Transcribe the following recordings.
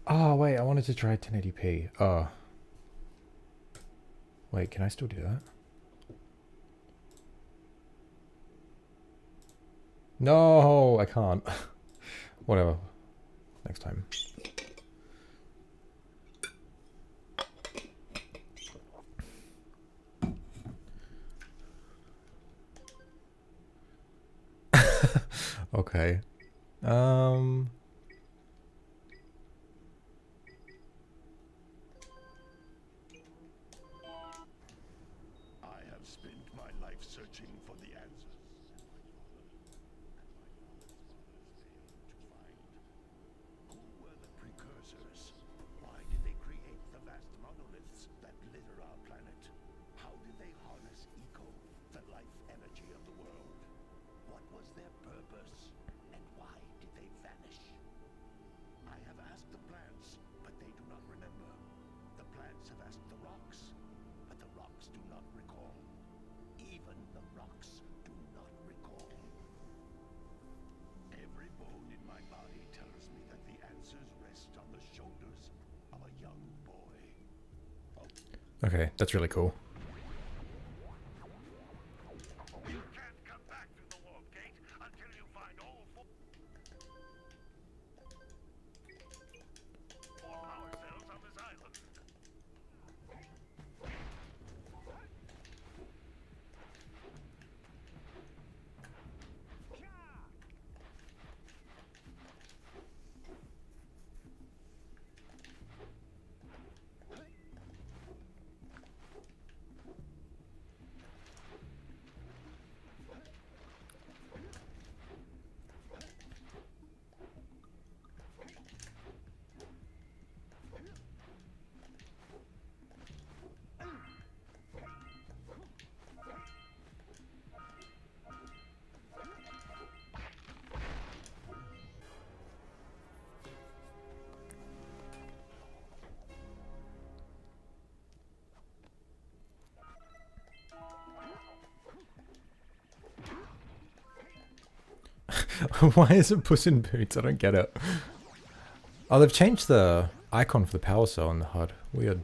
Oh, wait, I wanted to try 1080p. Oh, wait, can I still do that? No, I can't. Whatever. Next time. Okay. Um. I have spent my life searching for the answers who were the precursors? Why did they create the vast monoliths that litter our planet? How did they harness eco, the life energy of the world? What was their purpose? And why did they vanish? I have asked the plants, but they do not remember. The plants have asked the rocks, but the rocks do not recall. Even the rocks do not recall. Every bone in my body tells me that the answers rest on the shoulders of a young boy. Okay, that's really cool. You can't come back through the warp gate until you find all four power cells on this island. Why is it Puss in Boots? I don't get it. Oh, they've changed the icon for the power cell in the HUD. Weird.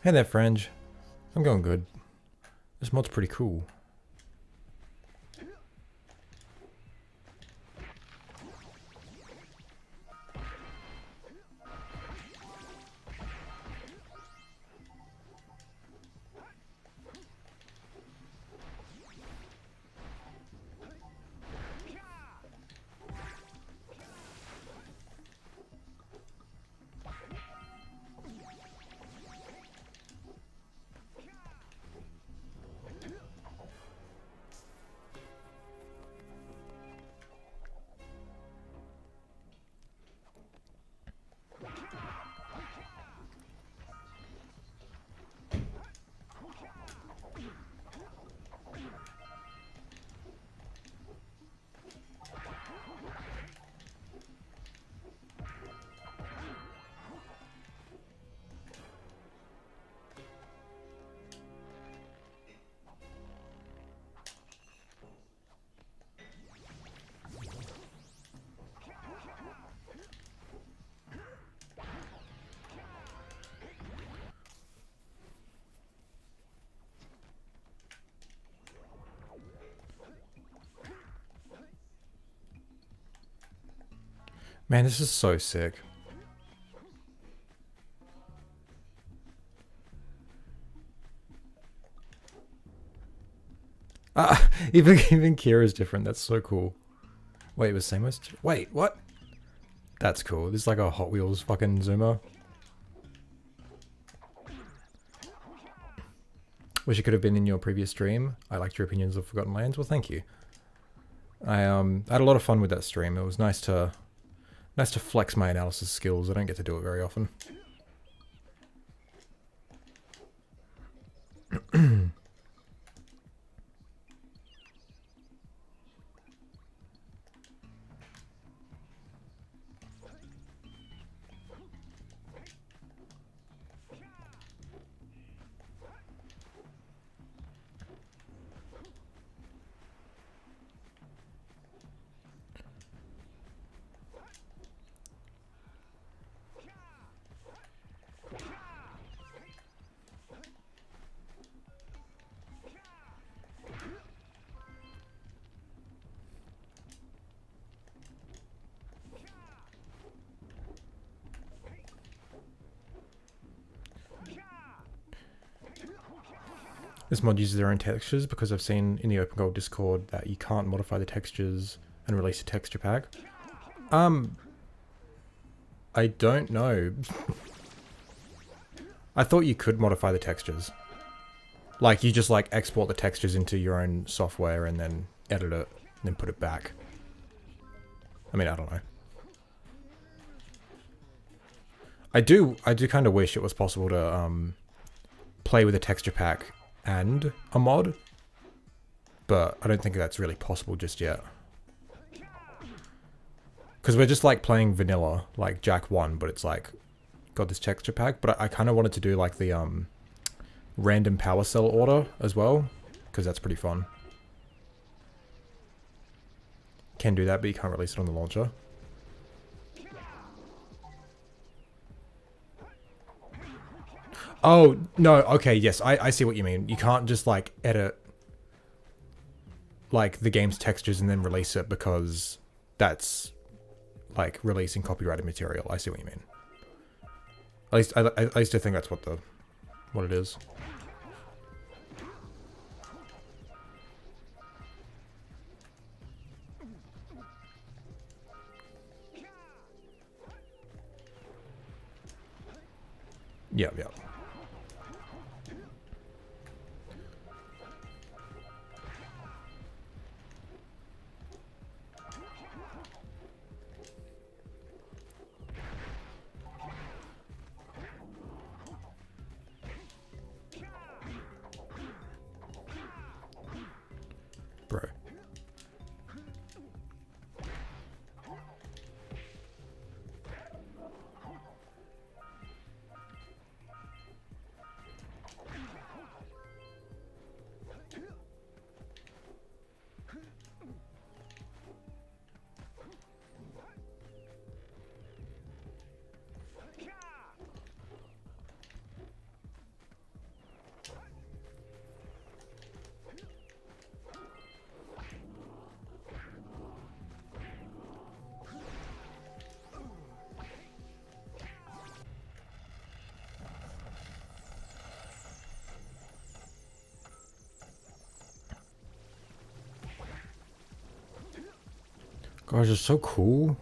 Hey there, Fringe. I'm going good. This mod's pretty cool. Man, this is so sick. Ah, even Kira's different. That's so cool. Wait, it was same as... Wait, what? That's cool. This is like a Hot Wheels fucking zoomer. Wish it could have been in your previous stream. I liked your opinions of Forgotten Lands. Well, thank you. I had a lot of fun with that stream. It was nice to flex my analysis skills. I don't get to do it very often. this mod uses their own textures, because I've seen in the opengoal Discord that you can't modify the textures and release a texture pack. I don't know. I thought you could modify the textures. Like, you just, like, export the textures into your own software and then edit it, and then put it back. I mean, I don't know. I do kind of wish it was possible to, play with a texture pack and a mod, but I don't think that's really possible just yet. Because we're just, like, playing vanilla, like Jack 1, but it's, like, got this texture pack, but I kind of wanted to do, like, the, random Powercell order as well, because that's pretty fun. Can do that, but you can't release it on the launcher. Oh, no, okay, yes, I see what you mean. You can't just, like, edit, like, the game's textures and then release it, because that's, like, releasing copyrighted material. I see what you mean. At least I think that's what it is. Yeah, yeah. Bro. Gosh, it's so cool.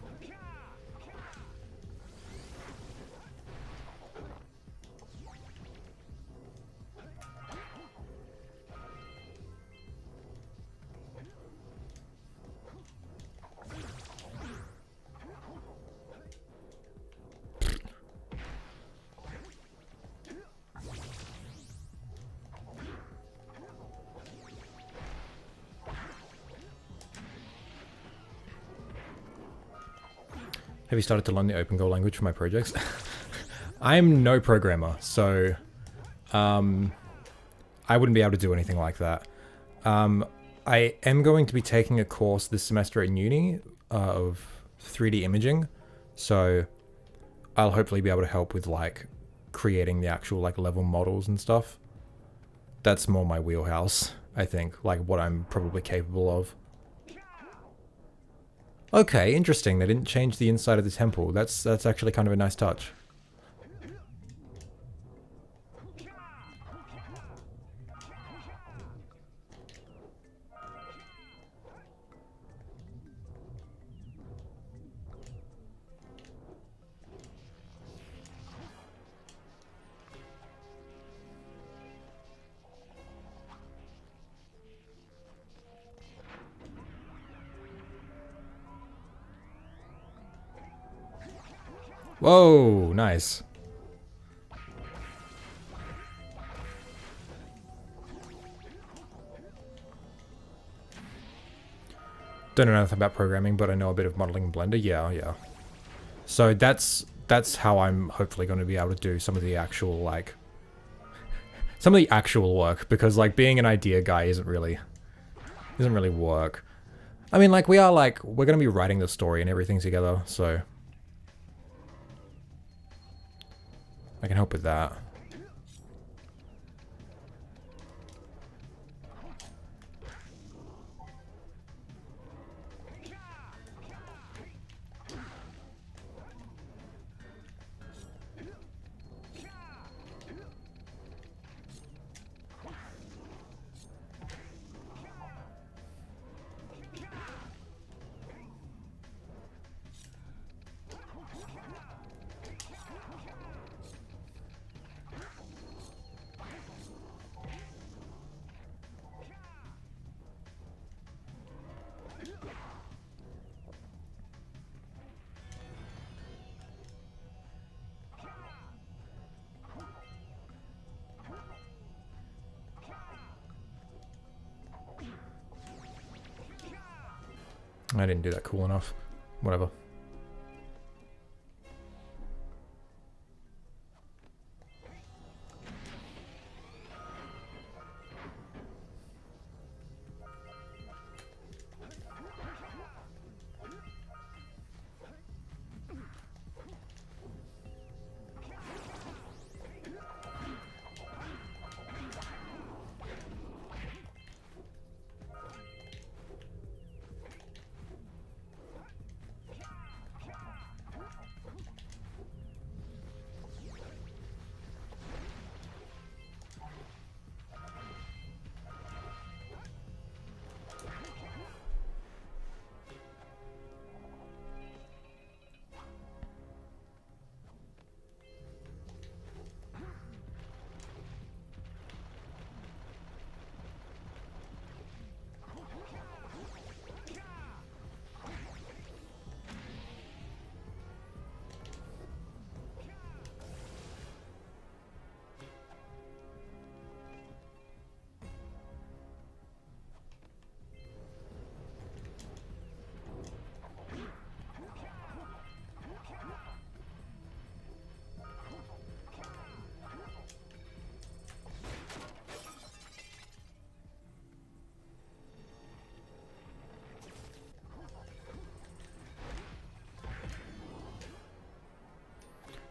Have you started to learn the opengoal language for my projects? I'm no programmer, so I wouldn't be able to do anything like that. I am going to be taking a course this semester at uni of 3D imaging, so I'll hopefully be able to help with like creating the actual like level models and stuff. That's more my wheelhouse, I think, like what I'm probably capable of. Okay, interesting. They didn't change the inside of the temple. That's actually kind of a nice touch. Whoa, nice. Don't know nothing about programming, but I know a bit of modeling in Blender. Yeah, yeah. So that's how I'm hopefully going to be able to do some of the actual like work, because like being an idea guy isn't really work. I mean, like we're going to be writing the story and everything together, so I can help with that. I didn't do that cool enough. Whatever.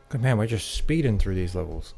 Good man, we're just speeding through these levels.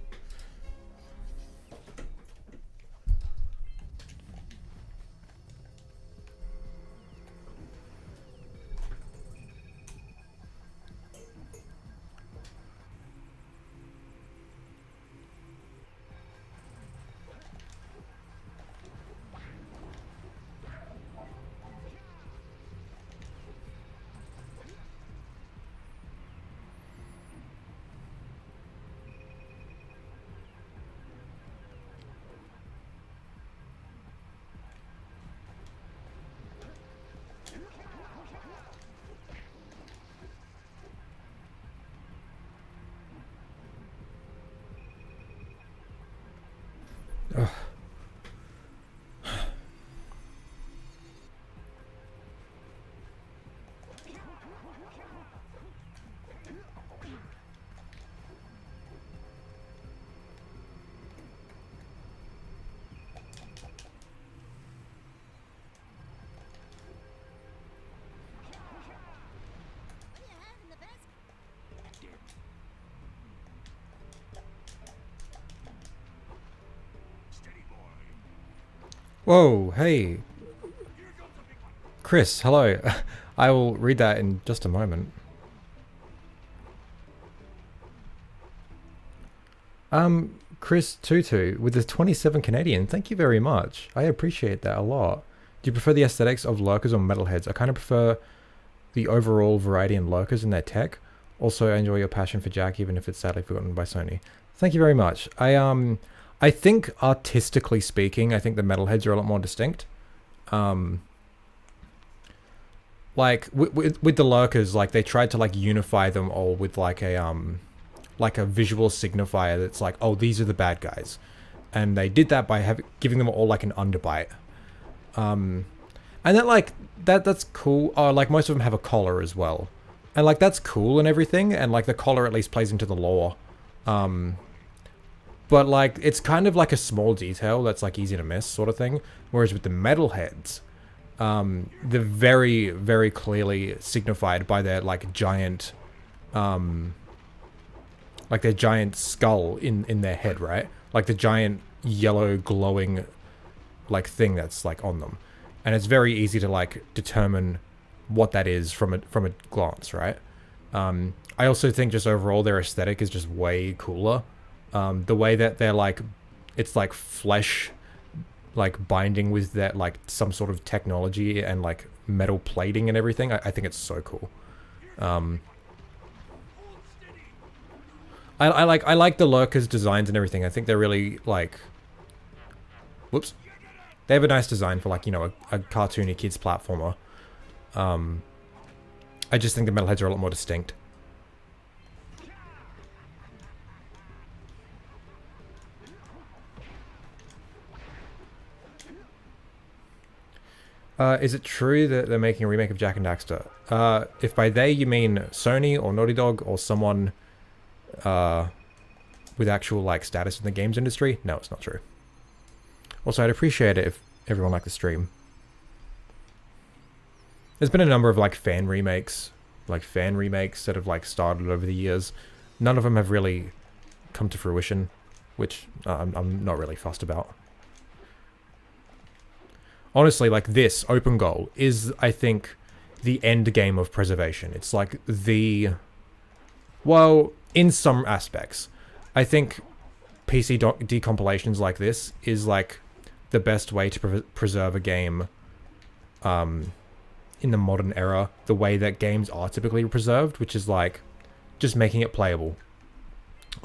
Ugh. Whoa, hey. Chris, hello. I will read that in just a moment. Chris Tutu with the 27 Canadian, thank you very much. I appreciate that a lot. Do you prefer the aesthetics of lurkers or metalheads? I kind of prefer the overall variety in lurkers and their tech. Also, I enjoy your passion for Jack, even if it's sadly forgotten by Sony. Thank you very much. I think artistically speaking, I think the metalheads are a lot more distinct. Like with the lurkers, like they tried to like unify them all with like a visual signifier that's like, oh, these are the bad guys, and they did that by giving them all like an underbite. And that like that's cool. Like most of them have a collar as well, and like that's cool and everything, and like the collar at least plays into the lore. But like it's kind of like a small detail that's like easy to miss sort of thing. Whereas with the metalheads, they're very, very clearly signified by their like giant, like their giant skull in their head, right? Like the giant yellow glowing like thing that's like on them, and it's very easy to like determine what that is from a glance, right? I also think just overall their aesthetic is just way cooler. The way that they're like, it's like flesh, like binding with that like some sort of technology and like metal plating and everything. I think it's so cool. I like the lurkers designs and everything. I think they're really like, whoops, they have a nice design for like, you know, a cartoony kids platformer. I just think the metalheads are a lot more distinct. Is it true that they're making a remake of Jak and Daxter? If by they you mean Sony or Naughty Dog or someone with actual like status in the games industry, no, it's not true. Also, I'd appreciate it if everyone liked the stream. There's been a number of like fan remakes that have like started over the years. None of them have really come to fruition, which I'm not really fussed about. Honestly, like this opengoal is, I think, the end game of preservation. It's like the... Well, in some aspects. I think PC decompilations like this is like the best way to preserve a game in the modern era, the way that games are typically preserved, which is like just making it playable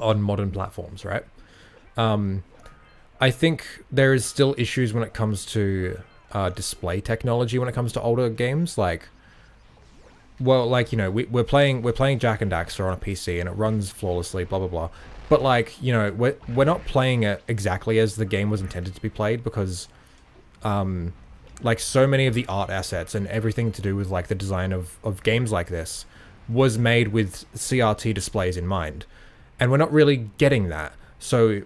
on modern platforms, right? I think there is still issues when it comes to display technology when it comes to older games, like, well, like, you know, we're playing Jak and Daxter on a PC and it runs flawlessly, blah blah blah. But like, you know, we're not playing it exactly as the game was intended to be played because, like, so many of the art assets and everything to do with like the design of games like this was made with CRT displays in mind, and we're not really getting that. So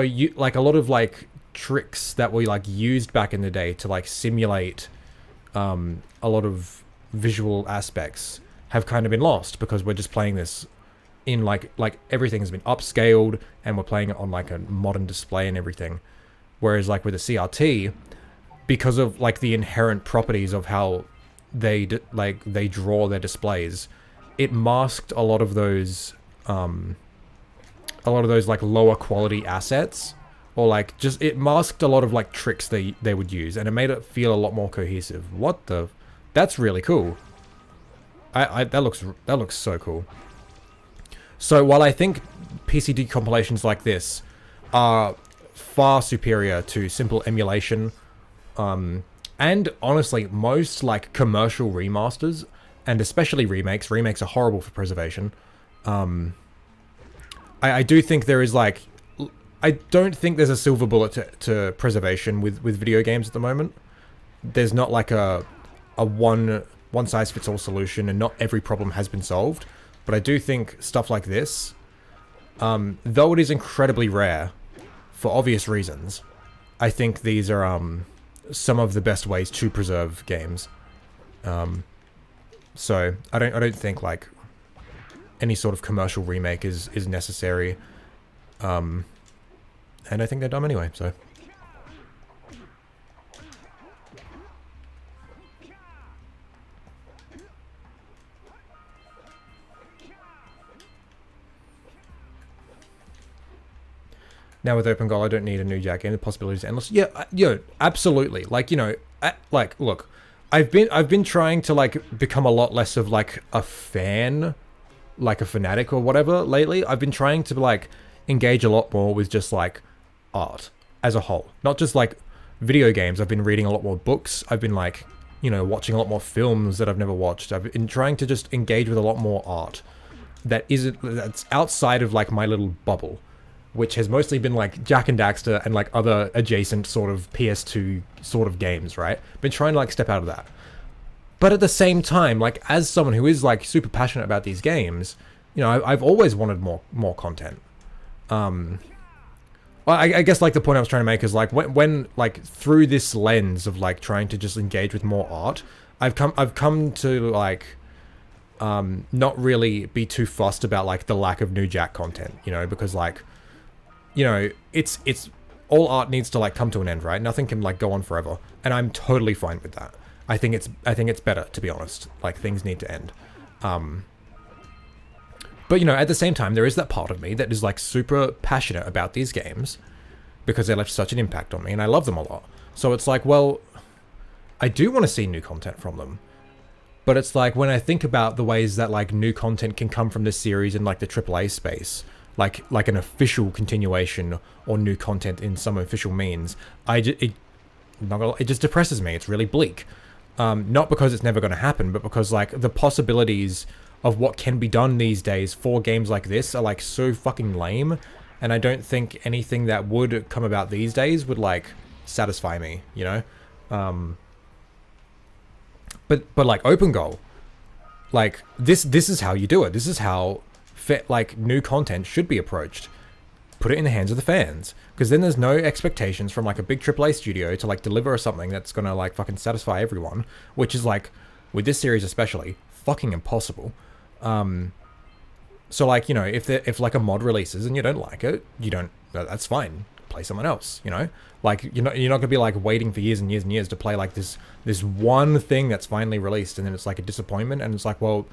you like a lot of like tricks that were like used back in the day to like simulate a lot of visual aspects have kind of been lost because we're just playing this in like everything's been upscaled and we're playing it on like a modern display and everything. Whereas like with a CRT, because of like the inherent properties of how they draw their displays, it masked a lot of those like lower quality assets, or like just it masked a lot of like tricks they would use, and it made it feel a lot more cohesive. That's really cool. That looks so cool. So while I think PC decompilations like this are far superior to simple emulation, and honestly most like commercial remasters, and especially remakes are horrible for preservation. I do think there is like, I don't think there's a silver bullet to preservation with video games at the moment. There's not like a one size fits all solution, and not every problem has been solved. But I do think stuff like this, though it is incredibly rare for obvious reasons, I think these are some of the best ways to preserve games. So I don't think like any sort of commercial remake is necessary. And I think they're dumb anyway, so. Now with opengoal, I don't need a new Jak game. The possibilities are endless. Yeah, absolutely. Like, you know, like, look, I've been trying to like become a lot less of like a fan, like a fanatic or whatever lately. I've been trying to like engage a lot more with just like art as a whole, not just like video games. I've been reading a lot more books. I've been like, you know, watching a lot more films that I've never watched. I've been trying to just engage with a lot more art that's outside of like my little bubble, which has mostly been like Jak and Daxter and like other adjacent sort of PS2 sort of games, right? Been trying to like step out of that. But at the same time, like as someone who is like super passionate about these games, you know, I've always wanted more content. I guess like the point I was trying to make is like when like through this lens of like trying to just engage with more art, I've come to like not really be too fussed about like the lack of new Jak content, you know, because like, you know, it's all art needs to like come to an end, right? Nothing can like go on forever, and I'm totally fine with that. I think it's better, to be honest. Like things need to end. But you know, at the same time, there is that part of me that is like super passionate about these games because they left such an impact on me, and I love them a lot. So it's like, well, I do want to see new content from them. But it's like when I think about the ways that like new content can come from this series in like the AAA space, like an official continuation or new content in some official means, it just depresses me. It's really bleak. Not because it's never going to happen, but because like the possibilities of what can be done these days for games like this are like so fucking lame, and I don't think anything that would come about these days would like satisfy me, you know? But like open goal, like this is how you do it. This is how like new content should be approached. Put it in the hands of the fans, because then there's no expectations from like a big AAA studio to like deliver something that's gonna like fucking satisfy everyone, which is like with this series especially fucking impossible. So like, you know, if like a mod releases and you don't like it, you don't, that's fine. Play someone else, you know? Like you're not gonna be like waiting for years and years and years to play like this one thing that's finally released, and then it's like a disappointment, and it's like, well,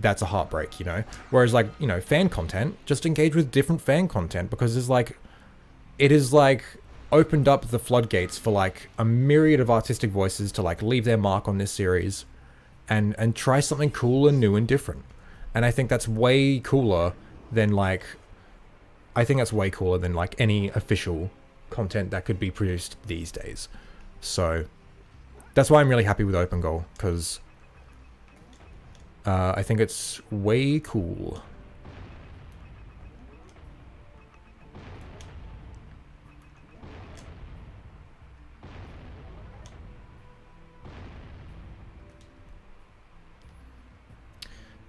that's a heartbreak, you know? Whereas like, you know, fan content, just engage with different fan content, because it is like opened up the floodgates for like a myriad of artistic voices to like leave their mark on this series and try something cool and new and different. And I think that's way cooler than like any official content that could be produced these days. So that's why I'm really happy with Open Goal, because I think it's way cool.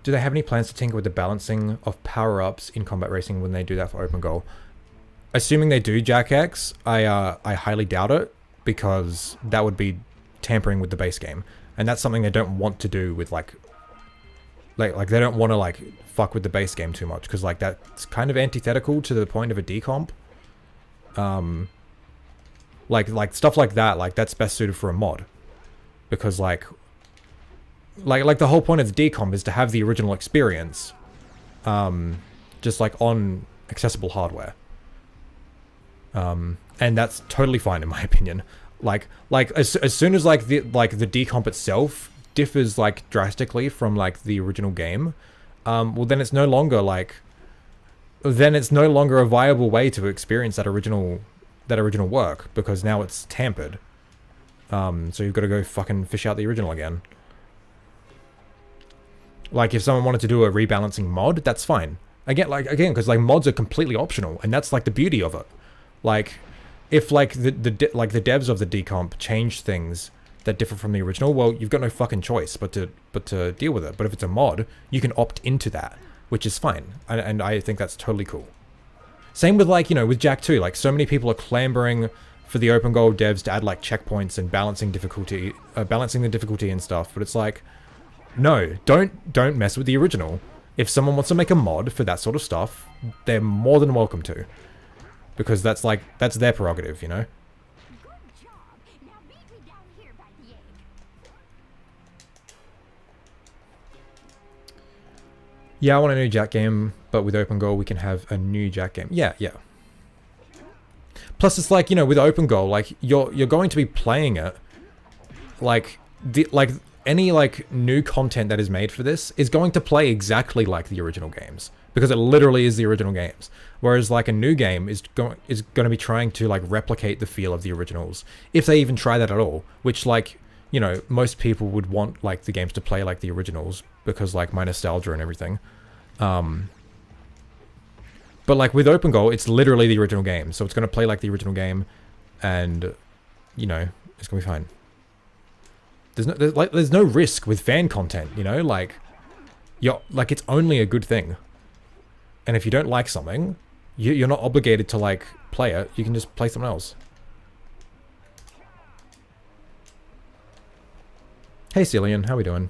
Do they have any plans to tinker with the balancing of power-ups in combat racing when they do that for Open Goal? Assuming they do, Jack X, I highly doubt it, because that would be tampering with the base game, and that's something they don't want to do with like they don't want to like fuck with the base game too much, because like that's kind of antithetical to the point of a decomp. Like stuff like that, like that's best suited for a mod, because like the whole point of the decomp is to have the original experience, just like on accessible hardware. And that's totally fine in my opinion. Like as soon as like the decomp itself differs like drastically from like the original game, well then it's no longer a viable way to experience that original work, because now it's tampered. So you've got to go fucking fish out the original again. Like if someone wanted to do a rebalancing mod, that's fine. Again, because like mods are completely optional, and that's like the beauty of it. Like if like the devs of the decomp change things that differ from the original, well, you've got no fucking choice but to deal with it. But if it's a mod, you can opt into that, which is fine, and I think that's totally cool. Same with like, you know, with Jak 2, like so many people are clamoring for the Open Goal devs to add like checkpoints and balancing the difficulty and stuff, but it's like, no, don't mess with the original. If someone wants to make a mod for that sort of stuff, they're more than welcome to, because that's their prerogative, you know. Good job. Now meet me down here by the egg. Yeah, I want a new Jak game, but with Open Goal we can have a new Jak game. Yeah. Plus it's like, you know, with Open Goal, like you're going to be playing it, like any like new content that is made for this is going to play exactly like the original games, because it literally is the original games. Whereas like a new game is going to be trying to like replicate the feel of the originals, if they even try that at all, which like, you know, most people would want like the games to play like the originals, because like my nostalgia and everything. But like with Open Goal, it's literally the original game, so it's going to play like the original game, and you know, it's going to be fine. There's no risk with fan content, you know, like it's only a good thing. And if you don't like something, you're not obligated to like play it. You can just play something else. Hey Cillian, how we doing?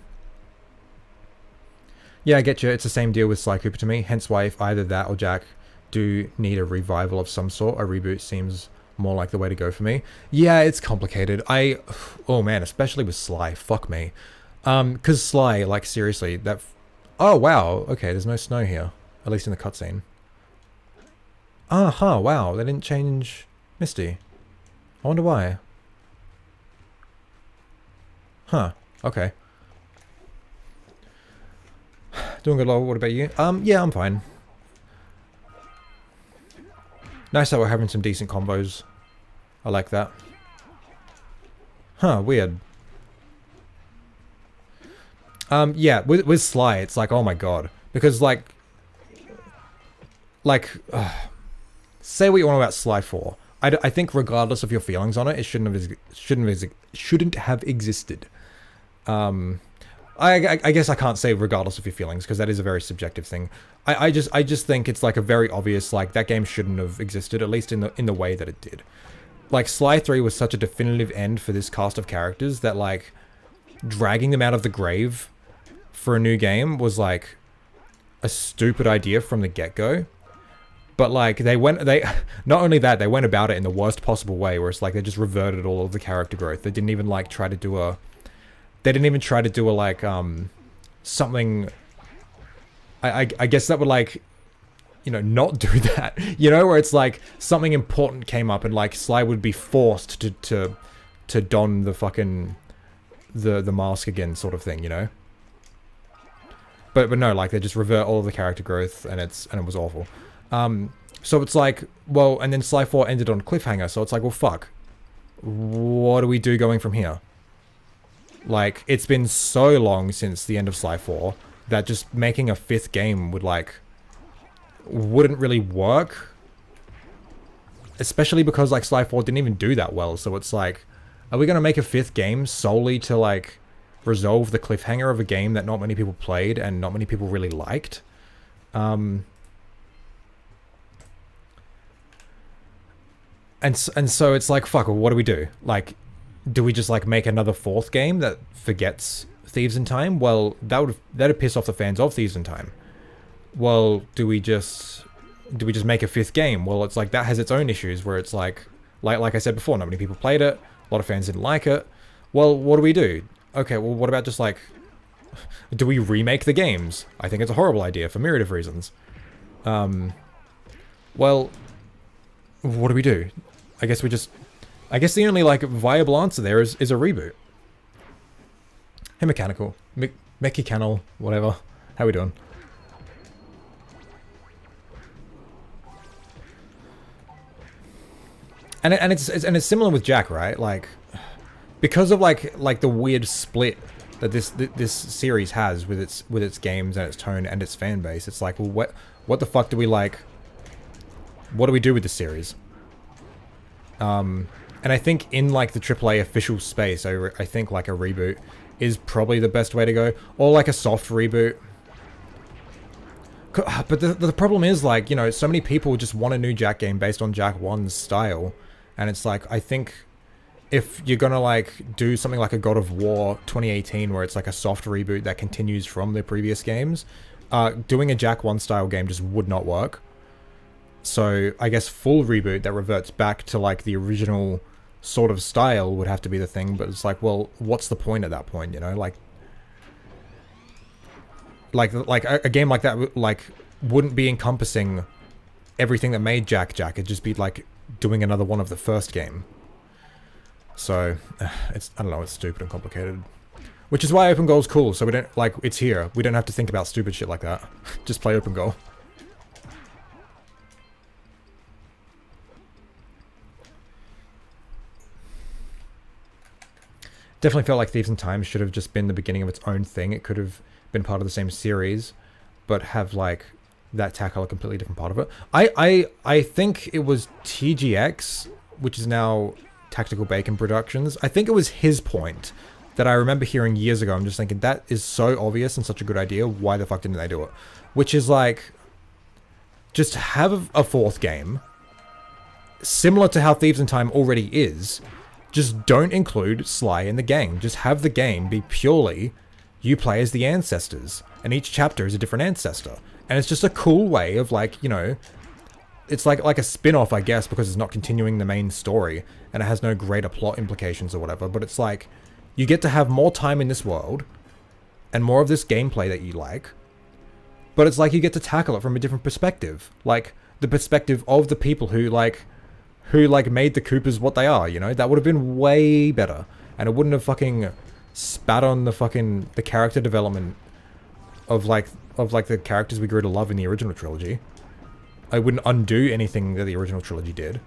Yeah, I get you. It's the same deal with Sly Cooper to me. Hence why if either that or Jak do need a revival of some sort, a reboot seems more like the way to go for me. Yeah, it's complicated. Oh man, especially with Sly. Fuck me. Cause Sly, like seriously, oh wow. Okay, there's no snow here, at least in the cutscene. Wow, they didn't change Misty. I wonder why. Huh. Okay. Doing good, lol. What about you? Yeah, I'm fine. Nice that we're having some decent combos. I like that. Huh, weird. Yeah, with Sly, it's like, oh my god. Because like, say what you want about Sly 4. I think regardless of your feelings on it, it shouldn't have existed. I guess I can't say regardless of your feelings because that is a very subjective thing. I just think it's like a very obvious, like, that game shouldn't have existed, at least in the way that it did. Like, Sly 3 was such a definitive end for this cast of characters that, like, dragging them out of the grave for a new game was like a stupid idea from the get-go. But like they not only that, they went about it in the worst possible way, where it's like they just reverted all of the character growth. They didn't even like try to do a like something. I guess that would, like, you know, not do that, you know, where it's like something important came up and like Sly would be forced to don the fucking the mask again, sort of thing, you know. But no, like they just revert all of the character growth, and it was awful. So it's like, well, and then Sly 4 ended on a cliffhanger, so it's like, well, fuck. What do we do going from here? Like, it's been so long since the end of Sly 4 that just making a 5th game wouldn't really work. Especially because, like, Sly 4 didn't even do that well, so it's like, are we gonna make a 5th game solely to, like, resolve the cliffhanger of a game that not many people played and not many people really liked? And so it's like, fuck, well, what do we do? Like, do we just, like, make another 4th game that forgets Thieves in Time? Well, that'd piss off the fans of Thieves in Time. Well, do we just make a 5th game? Well, it's like, that has its own issues, where it's like I said before, not many people played it, a lot of fans didn't like it. Well, what do we do? Okay, well, what about just, like, do we remake the games? I think it's a horrible idea for myriad of reasons. Well, what do we do? I guess the only, like, viable answer there is a reboot. Hey, Mechanical. Mechanical, whatever. How we doing? And it's similar with Jack, right? Like, because of like the weird split that this series has with its games and its tone and its fan base, it's like, well, what the fuck do we like? What do we do with this series? And I think in, like, the AAA official space, I think, like, a reboot is probably the best way to go, or like a soft reboot. But the problem is, like, you know, so many people just want a new Jack game based on Jack 1's style, and it's like, I think if you're gonna, like, do something like a God of War 2018 where it's like a soft reboot that continues from the previous games, doing a Jack 1 style game just would not work. So I guess full reboot that reverts back to, like, the original sort of style would have to be the thing, but it's like, well, what's the point at that point, you know? Like a game like that, like, wouldn't be encompassing everything that made Jack. It'd just be like doing another one of the first game. So it's, I don't know, it's stupid and complicated. Which is why open goal's cool, so we don't, like, it's here. We don't have to think about stupid shit like that. Just play open goal. Definitely felt like Thieves in Time should have just been the beginning of its own thing. It could have been part of the same series, but have, like, that tackle a completely different part of it. I think it was TGX, which is now Tactical Bacon Productions. I think it was his point that I remember hearing years ago. I'm just thinking, that is so obvious and such a good idea. Why the fuck didn't they do it? Which is like, just have a 4th game, similar to how Thieves in Time already is. Just don't include Sly in the game. Just have the game be purely you play as the ancestors, and each chapter is a different ancestor. And it's just a cool way of, like, you know, it's like a spin-off, I guess, because it's not continuing the main story, and it has no greater plot implications or whatever, but it's like, you get to have more time in this world, and more of this gameplay that you like, but it's like you get to tackle it from a different perspective. Like, the perspective of the people who made the Coopers what they are, you know? That would have been way better. And it wouldn't have fucking spat on the character development of the characters we grew to love in the original trilogy. I wouldn't undo anything that the original trilogy did.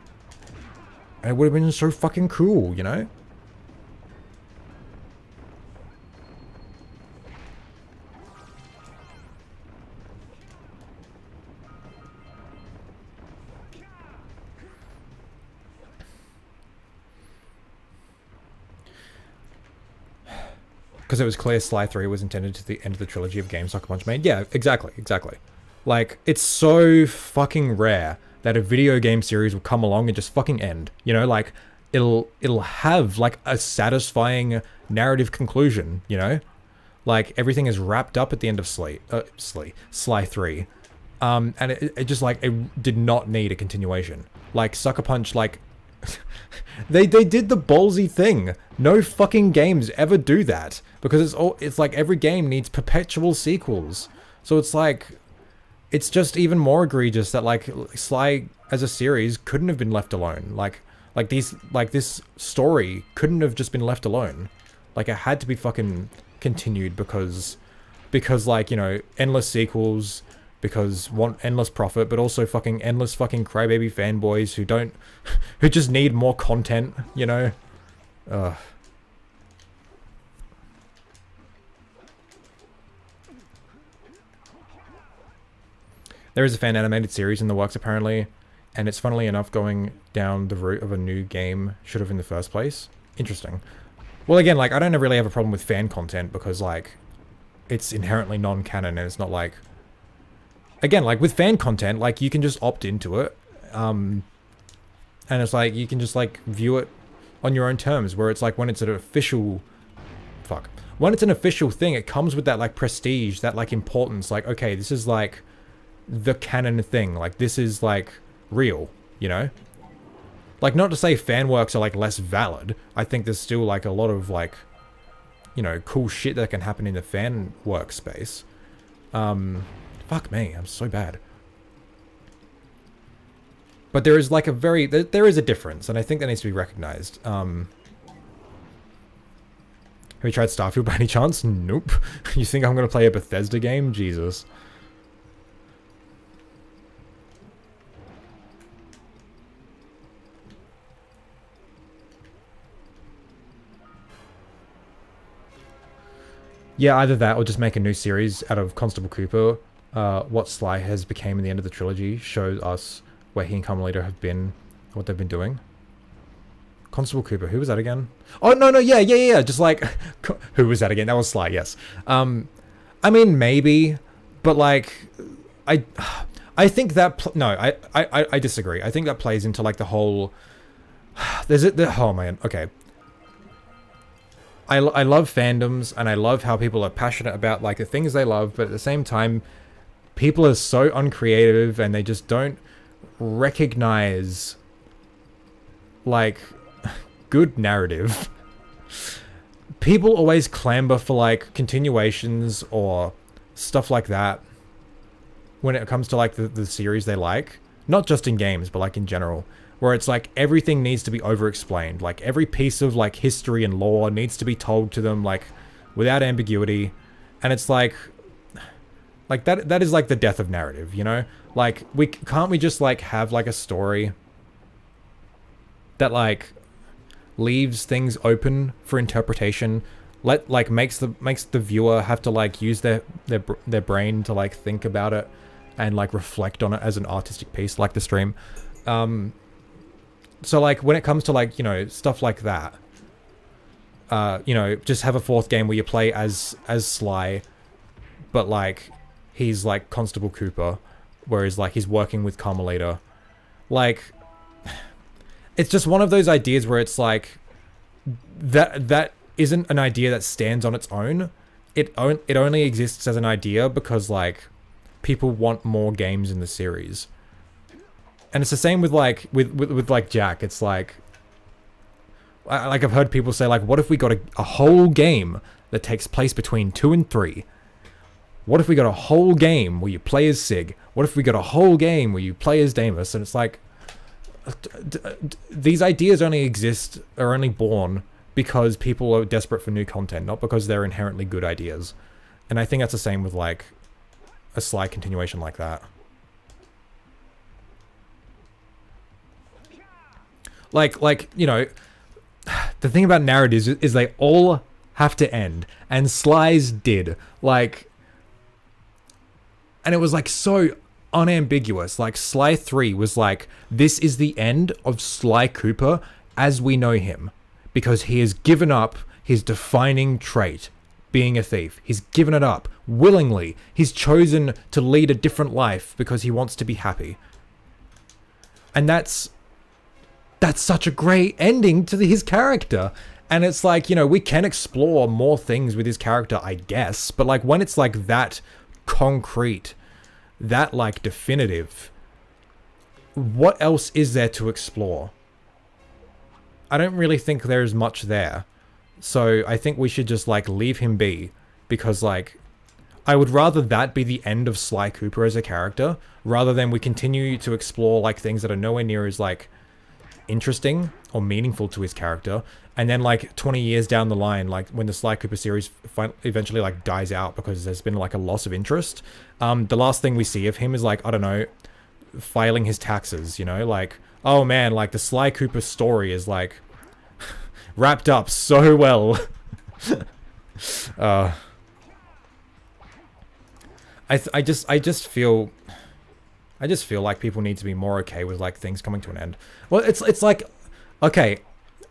And it would have been so fucking cool, you know? because it was clear Sly 3 was intended to the end of the trilogy of games Sucker Punch made. Yeah, exactly. Like, it's so fucking rare that a video game series will come along and just fucking end. You know, like, it'll have, like, a satisfying narrative conclusion, you know? Like, everything is wrapped up at the end of Sly 3. And it just, like, it did not need a continuation. Like, Sucker Punch, like... they did the ballsy thing. No fucking games ever do that. Because it's like every game needs perpetual sequels. So it's like... It's just even more egregious that, like, Sly as a series couldn't have been left alone. Like this story couldn't have just been left alone. Like, it had to be fucking continued because like, you know, endless sequels, because want endless profit, but also fucking endless fucking crybaby fanboys who just need more content, you know? Ugh. There is a fan animated series in the works apparently, and it's funnily enough going down the route of a new game should have in the first place. Interesting. Well, again, like, I don't really have a problem with fan content because, like, it's inherently non-canon and it's not like... Again, like, with fan content, like, you can just opt into it. And it's like, you can just, like, view it on your own terms, where it's like, when it's an official... Fuck. When it's an official thing, it comes with that, like, prestige, that, like, importance. Like, okay, this is, like... the canon thing. Like, this is, like, real, you know? Like, not to say fan works are, like, less valid. I think there's still, like, a lot of, like, you know, cool shit that can happen in the fan workspace. Fuck me, I'm so bad. But there is, like, a very... There is a difference, and I think that needs to be recognized. Have you tried Starfield by any chance? Nope. You think I'm gonna play a Bethesda game? Jesus. Yeah, either that or just make a new series out of Constable Cooper. What Sly has became in the end of the trilogy shows us where he and Carmelita have been, what they've been doing. Constable Cooper, who was that again? Oh, no, yeah. Just like, who was that again? That was Sly, yes. I mean, maybe, but like, I think that, no, I disagree. I think that plays into like the whole, oh man, okay. I love fandoms, and I love how people are passionate about, like, the things they love, but at the same time, people are so uncreative, and they just don't recognize, like, good narrative. People always clamber for, like, continuations or stuff like that when it comes to, like, the series they like. Not just in games, but, like, in general. Where it's like everything needs to be over-explained. Like every piece of like history and lore needs to be told to them like without ambiguity. And it's like that is like the death of narrative, you know? Like can't we just like have like a story that like leaves things open for interpretation, like makes the viewer have to like use their brain to like think about it and like reflect on it as an artistic piece, like the stream. So, like, when it comes to, like, you know, stuff like that, you know, just have a fourth game where you play as Sly, but, like, he's, like, Constable Cooper, whereas, like, he's working with Carmelita. Like, it's just one of those ideas where it's, like, that isn't an idea that stands on its own. It only exists as an idea because, like, people want more games in the series. And it's the same with like with like Jack. It's like I've heard people say like, what if we got a whole game that takes place between 2 and 3? What if we got a whole game where you play as Sig? What if we got a whole game where you play as Damus? And it's like these ideas only exist, are only born because people are desperate for new content, not because they're inherently good ideas. And I think that's the same with like a Sly continuation like that. Like, you know, the thing about narratives is they all have to end. And Sly's did. Like, and it was like so unambiguous. Like, Sly 3 was like, this is the end of Sly Cooper as we know him. Because he has given up his defining trait. being a thief. He's given it up willingly. He's chosen to lead a different life because he wants to be happy. And that's such a great ending to his character. And it's like, you know, we can explore more things with his character, I guess. But like when it's like that concrete, that like definitive, what else is there to explore? I don't really think there's much there. So I think we should just like leave him be, because like I would rather that be the end of Sly Cooper as a character rather than we continue to explore like things that are nowhere near as like interesting or meaningful to his character, and then like 20 years down the line, like when the Sly Cooper series eventually like dies out because there's been like a loss of interest, the last thing we see of him is like, I don't know, filing his taxes, you know, like, oh man, like the Sly Cooper story is like wrapped up so well. I just feel like people need to be more okay with like things coming to an end. Well, it's like, okay,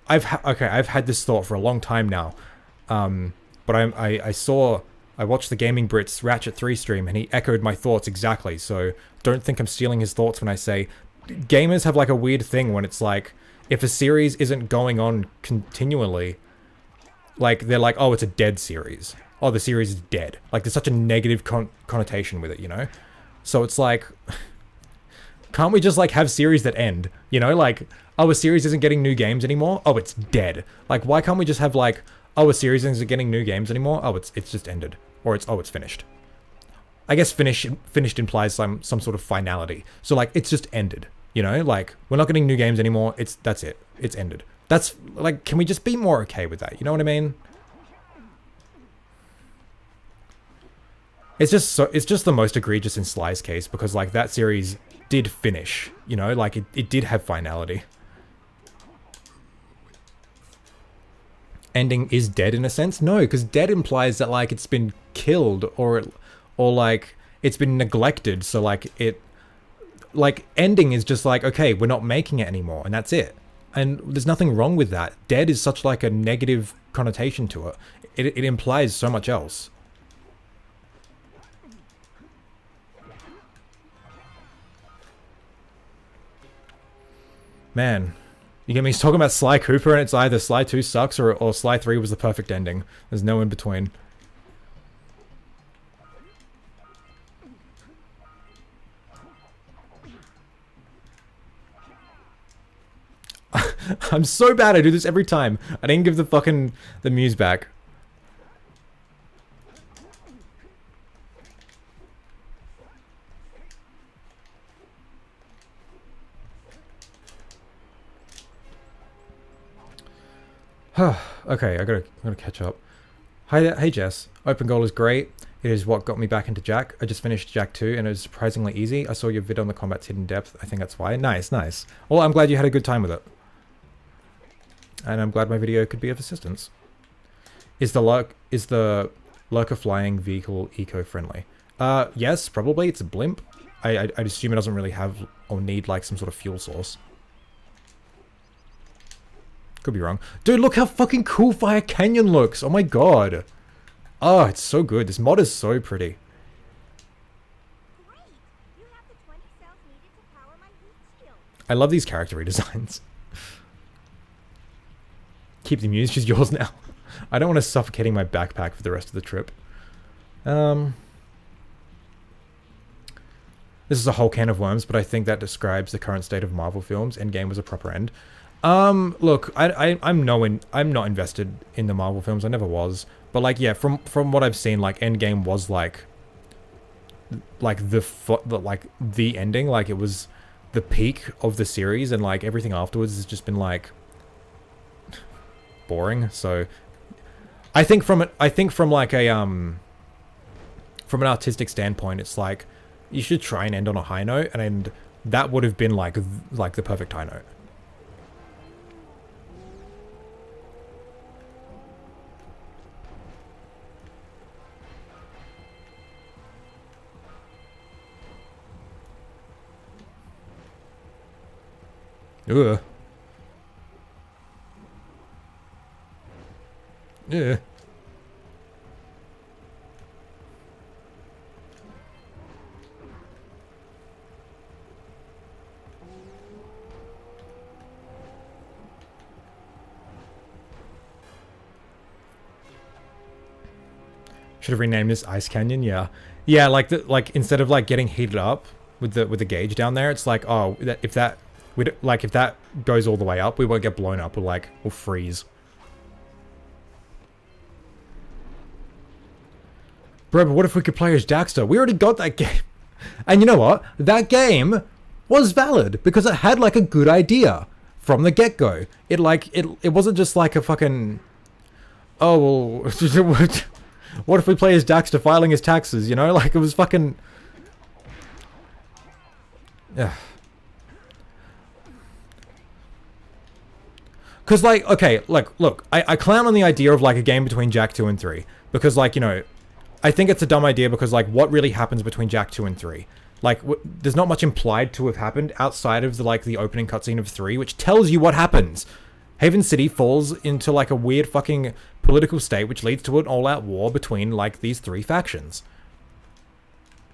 I've had this thought for a long time now, but I watched the Gaming Brits Ratchet 3 stream and he echoed my thoughts exactly. So don't think I'm stealing his thoughts when I say gamers have like a weird thing when it's like, if a series isn't going on continually, like they're like, oh, it's a dead series. Oh, the series is dead. Like there's such a negative connotation with it, you know? So it's like, can't we just like have series that end? You know, like, oh, a series isn't getting new games anymore. Oh, it's dead. Like, why can't we just have like, oh, a series isn't getting new games anymore. Oh, it's just ended. Or it's, oh, it's finished. I guess finished implies some sort of finality. So like, it's just ended. You know, like we're not getting new games anymore. That's it. It's ended. That's like, can we just be more okay with that? You know what I mean? It's just the most egregious in Sly's case because like that series did finish, you know, like it did have finality. Ending is dead in a sense? No, because dead implies that like it's been killed or like it's been neglected. So like ending is just like, okay, we're not making it anymore and that's it. And there's nothing wrong with that. Dead is such like a negative connotation to it. It implies so much else. Man, you get me talking about Sly Cooper and it's either Sly 2 sucks or Sly 3 was the perfect ending. There's no in between. I'm so bad, I do this every time. I didn't give the muse back. Okay, I gotta catch up. Hey Jess, Open Goal is great. It is what got me back into Jack. I just finished Jack 2 and it was surprisingly easy. I saw your vid on the combat's hidden depth. I think that's why. Nice. Well, I'm glad you had a good time with it. And I'm glad my video could be of assistance. Is the lurker flying vehicle eco-friendly? Yes, probably. It's a blimp. I'd assume it doesn't really have or need like some sort of fuel source. Could be wrong. Dude, look how fucking cool Fire Canyon looks. Oh my god. Oh, it's so good. This mod is so pretty. Great! You have the 20 cells needed to power my heat shield. I love these character redesigns. Keep the muse, she's yours now. I don't want to suffocating my backpack for the rest of the trip. This is a whole can of worms, but I think that describes the current state of Marvel films. Endgame was a proper end. Look, I'm not invested in the Marvel films. I never was. But like, yeah, from what I've seen, like Endgame was like the ending. Like it was the peak of the series, and like everything afterwards has just been like boring. So I think from like a from an artistic standpoint, it's like you should try and end on a high note, and that would have been like the perfect high note. Ugh. Yeah. Should have renamed this Ice Canyon. Yeah, yeah. Like instead of like getting heated up with the gauge down there, it's like, oh, if that goes all the way up, we won't get blown up. We'll freeze. Bro, but what if we could play as Daxter? We already got that game. And you know what? That game was valid because it had like a good idea from the get-go. It wasn't just like a fucking, oh well, what if we play as Daxter filing his taxes, you know? Like, it was fucking, yeah. Because, like, okay, look, I clown on the idea of, like, a game between Jak 2 and 3. Because, like, you know, I think it's a dumb idea because, like, what really happens between Jak 2 and 3? Like, there's not much implied to have happened outside of, the opening cutscene of 3, which tells you what happens. Haven City falls into, like, a weird fucking political state, which leads to an all-out war between, like, these 3 factions.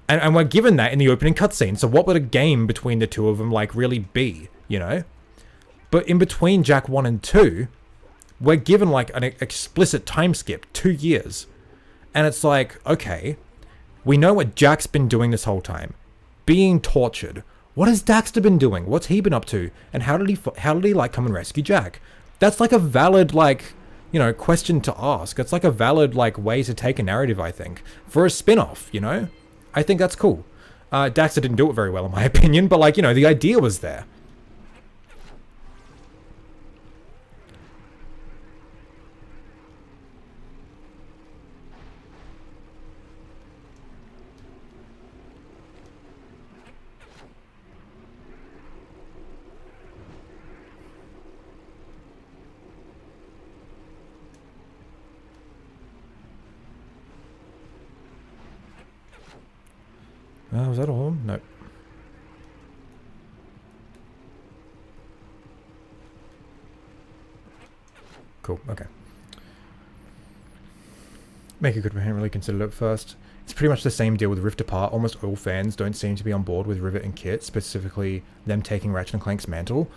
And we're given that in the opening cutscene, so what would a game between the 2 of them, like, really be, you know? But in between Jak 1 and 2, we're given, like, an explicit time skip, 2 years. And it's like, okay, we know what Jak's been doing this whole time. Being tortured. What has Daxter been doing? What's he been up to? And how did he like come and rescue Jak? That's like a valid, like, you know, question to ask. It's like a valid, like, way to take a narrative, I think, for a spin-off, you know? I think that's cool. Daxter didn't do it very well, in my opinion, but, like, you know, the idea was there. Was that all? Nope. Cool, okay. Make a good hand, really considered it first. It's pretty much the same deal with Rift Apart. Almost all fans don't seem to be on board with Rivet and Kit, specifically them taking Ratchet & Clank's mantle.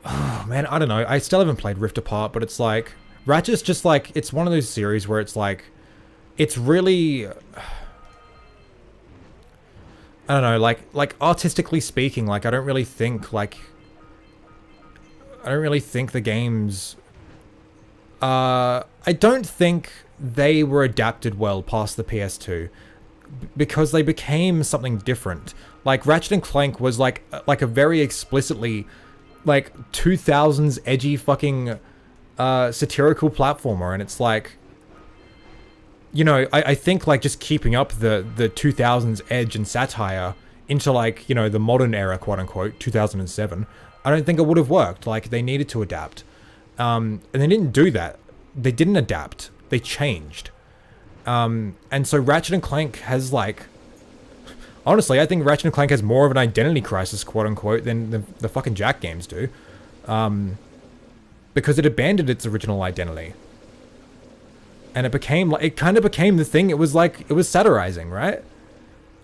Oh, man, I don't know. I still haven't played Rift Apart, but it's like... Ratchet's just like... It's one of those series where it's like... It's really... I don't know, like artistically speaking, like, I don't really think the games... I don't think they were adapted well past the PS2. Because they became something different. Like, Ratchet & Clank was like a very explicitly, like, 2000s edgy fucking satirical platformer, and it's like... You know, I think, like, just keeping up the 2000s edge and satire into, like, you know, the modern era, quote-unquote, 2007, I don't think it would have worked. Like, they needed to adapt. And they didn't do that. They didn't adapt. They changed. And so Ratchet & Clank has, like... Honestly, I think Ratchet & Clank has more of an identity crisis, quote-unquote, than the fucking Jak games do. Because it abandoned its original identity. And it became, like, it kind of became the thing it was, like, it was satirizing, right?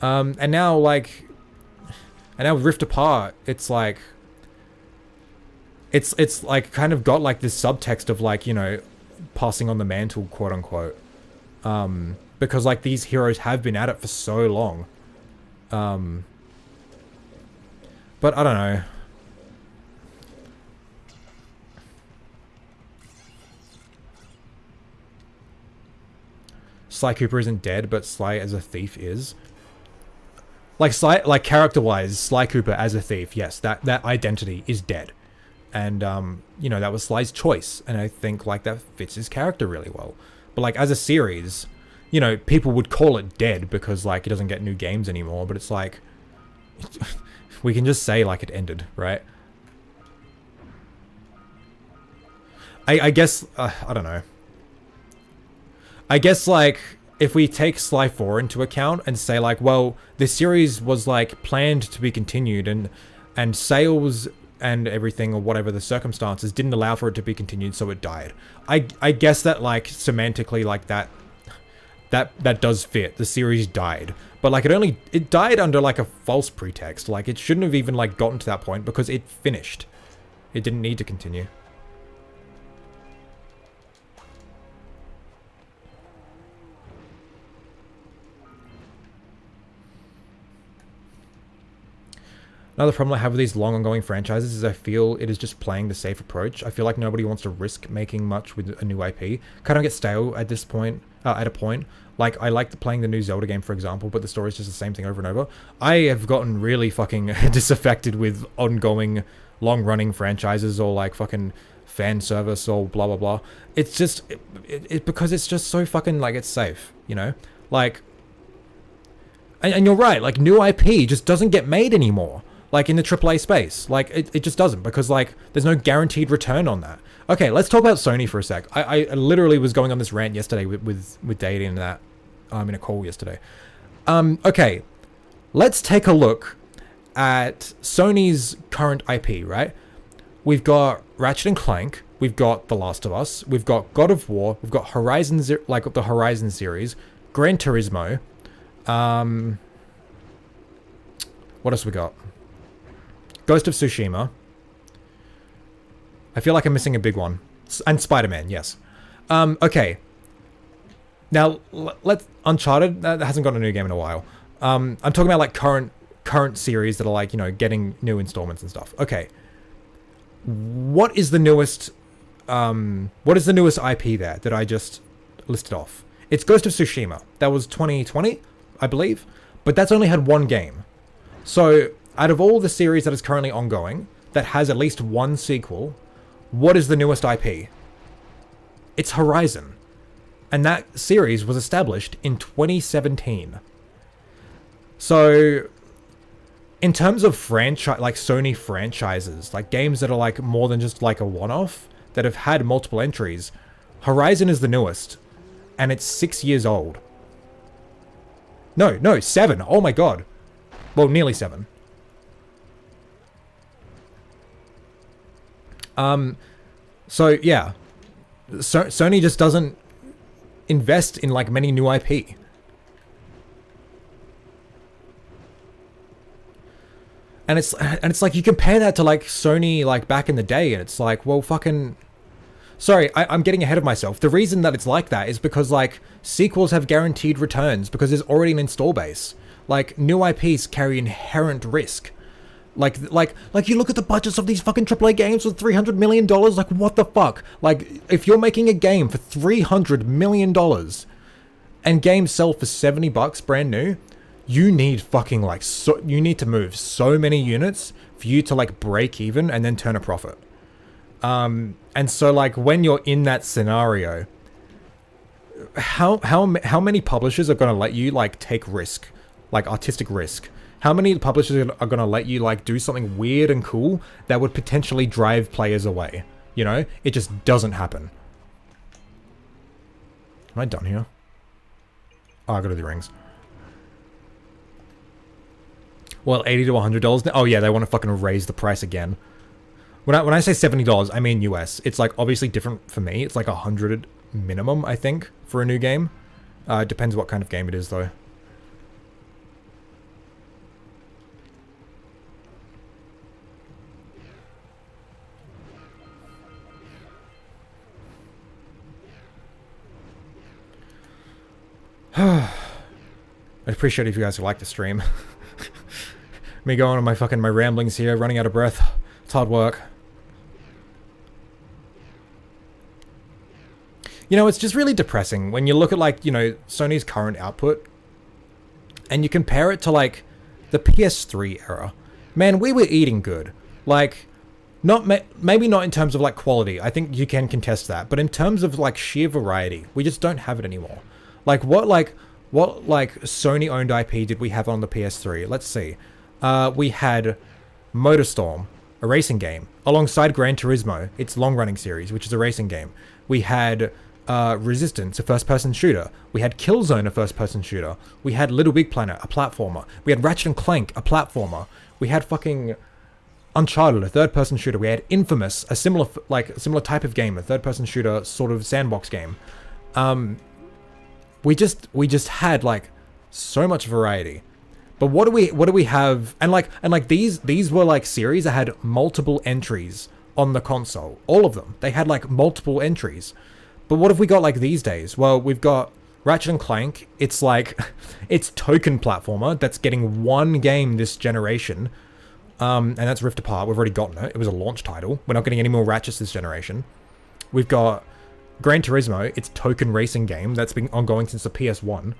And now, like, and now with Rift Apart, it's like, it's like, kind of got, like, this subtext of, like, you know, passing on the mantle, quote unquote. Because, like, these heroes have been at it for so long. But I don't know. Sly Cooper isn't dead, but Sly as a thief is. Like, Sly, like, character-wise, Sly Cooper as a thief, yes, that identity is dead. And, you know, that was Sly's choice, and I think, like, that fits his character really well. But, like, as a series, you know, people would call it dead because, like, it doesn't get new games anymore, but it's like... we can just say, like, it ended, right? I guess, I don't know. I guess, like, if we take Sly 4 into account and say, like, well, this series was, like, planned to be continued and sales and everything or whatever the circumstances didn't allow for it to be continued, so it died. I guess that, like, semantically, like, that does fit. The series died. But, like, it died under, like, a false pretext. Like, it shouldn't have even, like, gotten to that point because it finished. It didn't need to continue. Another problem I have with these long ongoing franchises is I feel it is just playing the safe approach. I feel like nobody wants to risk making much with a new IP. Kind of get stale at this point, at a point. Like, I like playing the new Zelda game, for example, but the story's just the same thing over and over. I have gotten really fucking disaffected with ongoing, long-running franchises or, like, fucking fan service or blah, blah, blah. It's just, because it's just so fucking, like, it's safe, you know? Like, and you're right, like, new IP just doesn't get made anymore. Like, in the AAA space. Like, it just doesn't, because, like, there's no guaranteed return on that. Okay, let's talk about Sony for a sec. I literally was going on this rant yesterday with Dady and that, in a call yesterday. Okay, let's take a look at Sony's current IP, right? We've got Ratchet and Clank, we've got The Last of Us, we've got God of War, we've got Horizon, like, the Horizon series, Gran Turismo, what else we got? Ghost of Tsushima. I feel like I'm missing a big one. And Spider-Man, yes. Okay. Now, let's... Uncharted, that hasn't got a new game in a while. I'm talking about, like, current series that are, like, you know, getting new installments and stuff. Okay. What is the newest... what is the newest IP there that I just listed off? It's Ghost of Tsushima. That was 2020, I believe. But that's only had one game. So... out of all the series that is currently ongoing, that has at least one sequel, what is the newest IP? It's Horizon. And that series was established in 2017. So, in terms of like Sony franchises, like games that are like more than just like a one-off, that have had multiple entries, Horizon is the newest. And it's 6 years old. No, 7. Oh my god. Well, nearly 7. So yeah, Sony just doesn't invest in like many new IP. And it's like you compare that to like Sony like back in the day, and it's like, well, fucking. Sorry, I'm getting ahead of myself. The reason that it's like that is because like sequels have guaranteed returns because there's already an install base. Like new IPs carry inherent risk. Like you look at the budgets of these fucking AAA games with $300 million, like what the fuck? Like, if you're making a game for $300 million and games sell for $70 brand new, you need fucking like, you need to move so many units for you to like break even and then turn a profit. And so like when you're in that scenario, how many publishers are going to let you like take risk, like artistic risk? How many publishers are going to let you, like, do something weird and cool that would potentially drive players away? You know? It just doesn't happen. Am I done here? Oh, I got to do the rings. Well, $80 to $100 now? Oh, yeah, they want to fucking raise the price again. When I say $70, I mean US. It's, like, obviously different for me. It's, like, $100 minimum, I think, for a new game. It depends what kind of game it is, though. I'd appreciate it if you guys would like the stream. Me going on my ramblings here, running out of breath. It's hard work. You know, it's just really depressing when you look at like, you know, Sony's current output and you compare it to like the PS3 era. Man, we were eating good. Like, maybe not in terms of like quality. I think you can contest that. But in terms of like sheer variety, we just don't have it anymore. Like what Sony owned IP did we have on the PS3? Let's see. We had MotorStorm, a racing game, alongside Gran Turismo, its long-running series, which is a racing game. We had Resistance, a first-person shooter. We had Killzone, a first-person shooter. We had Little Big Planet, a platformer. We had Ratchet and Clank, a platformer. We had fucking Uncharted, a third-person shooter. We had Infamous, a similar type of game, a third-person shooter sort of sandbox game. We just had like so much variety. But what do we have? And these were like series that had multiple entries on the console. All of them. They had like multiple entries. But what have we got like these days? Well, we've got Ratchet and Clank. It's like it's token platformer that's getting one game this generation. And that's Rift Apart. We've already gotten it. It was a launch title. We're not getting any more Ratchets this generation. We've got Gran Turismo. It's a token racing game that's been ongoing since the PS1.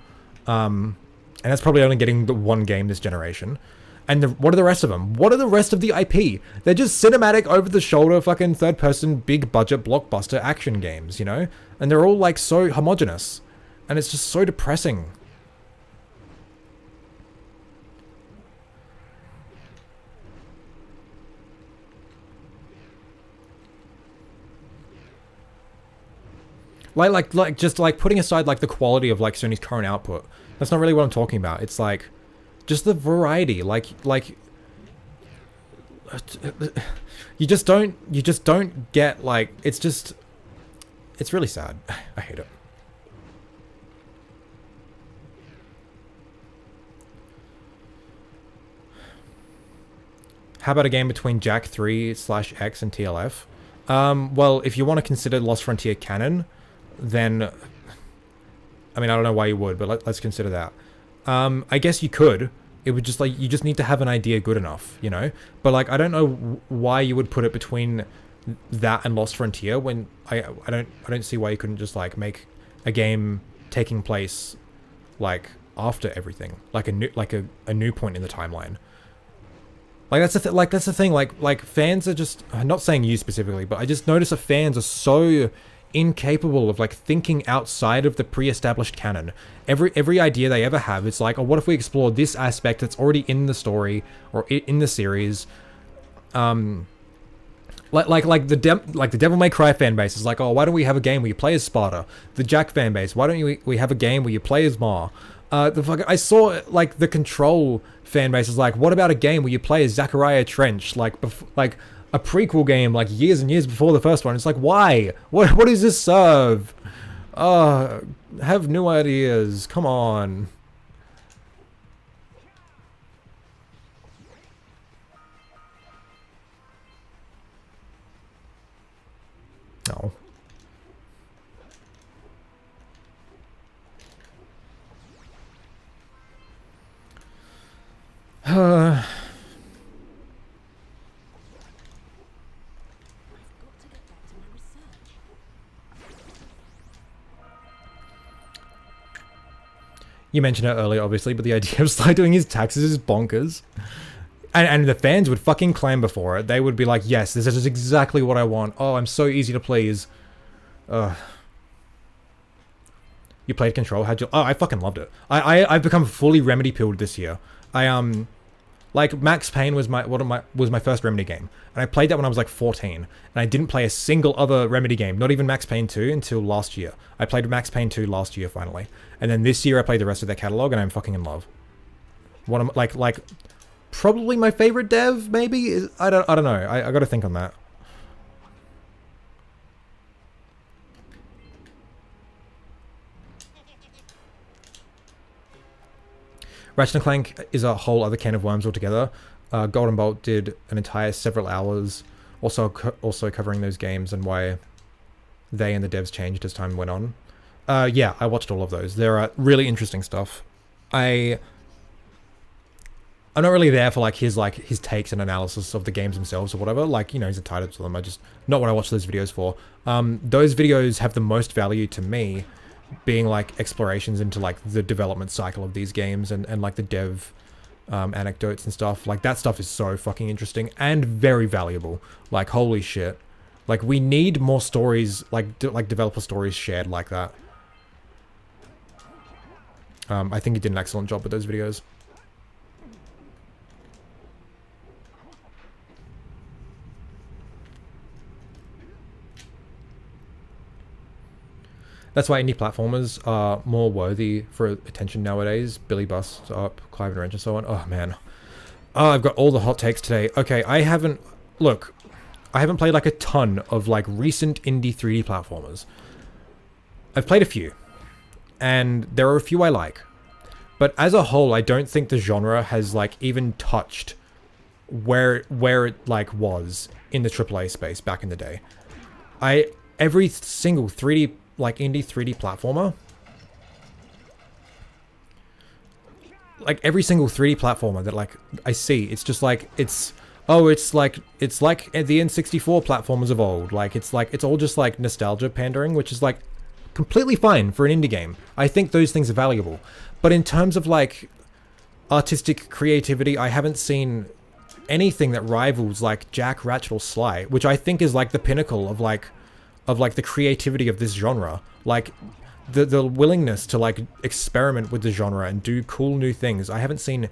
And that's probably only getting the one game this generation. And what are the rest of them? What are the rest of the IP? They're just cinematic, over-the-shoulder, fucking third-person, big-budget, blockbuster action games, you know? And they're all, like, so homogenous. And it's just so depressing. Like, just, like, putting aside, like, the quality of, like, Sony's current output. That's not really what I'm talking about. It's, like, just the variety. Like, you just don't get, like, it's really sad. I hate it. How about a game between Jack 3/X and TLF? Well, if you want to consider Lost Frontier canon, then, I mean, I don't know why you would, but let's consider that. I guess you could. It would just, like, you just need to have an idea good enough, you know? But, like, I don't know why you would put it between that and Lost Frontier when I don't see why you couldn't just, like, make a game taking place, like, after everything, like a new point in the timeline. Like, that's the thing. Like fans are just, I'm not saying you specifically, but I just notice that fans are so incapable of, like, thinking outside of the pre-established canon. Every idea they ever have, it's like, oh, what if we explore this aspect that's already in the story or in the series? Like the Devil May Cry fan base is like, oh, why don't we have a game where you play as Sparta? The Jack fan base, why don't we have a game where you play as Ma? I saw, like, the Control fan base is like, what about a game where you play as Zachariah Trench? Like a prequel game, like, years and years before the first one. It's like, why? What does this serve? Have new ideas. Come on. No. You mentioned it earlier, obviously, but the idea of Sly doing his taxes is bonkers. And the fans would fucking clamor for it. They would be like, yes, this is exactly what I want. Oh, I'm so easy to please. You played Control? How'd you... Oh, I fucking loved it. I've become fully Remedy pilled this year. Like, Max Payne was my first Remedy game. And I played that when I was like 14. And I didn't play a single other Remedy game, not even Max Payne 2, until last year. I played Max Payne 2 last year, finally. And then this year I played the rest of their catalog, and I'm fucking in love. What am like probably my favorite dev, maybe? I don't know. I gotta think on that. Ratchet & Clank is a whole other can of worms altogether. Golden Bolt did an entire several hours also covering those games and why they and the devs changed as time went on. Yeah, I watched all of those. They're really interesting stuff. I'm not really there for his takes and analysis of the games themselves or whatever. Like, you know, he's entitled to them. I just not what I watch those videos for. Those videos have the most value to me, being like explorations into like the development cycle of these games and like the dev anecdotes and stuff. Like, that stuff is so fucking interesting and very valuable. Like, holy shit. Like, we need more stories, like developer stories shared like that. I think he did an excellent job with those videos. That's why indie platformers are more worthy for attention nowadays. Billy Bust up, Clive and Wrench and so on. Oh, man. Oh, I've got all the hot takes today. Okay, I haven't played like a ton of like recent indie 3D platformers. I've played a few, and there are a few I like. But as a whole, I don't think the genre has like even touched where it like was in the AAA space back in the day. Every single 3D like indie 3D platformer, like every single 3D platformer that like I see, it's just like it's oh, it's like the N64 platformers of old. Like it's all just like nostalgia pandering, which is like completely fine for an indie game. I think those things are valuable. But in terms of like artistic creativity, I haven't seen anything that rivals like Jack, Ratchet, or Sly, which I think is like the pinnacle of like the creativity of this genre. Like the willingness to like experiment with the genre and do cool new things. I haven't seen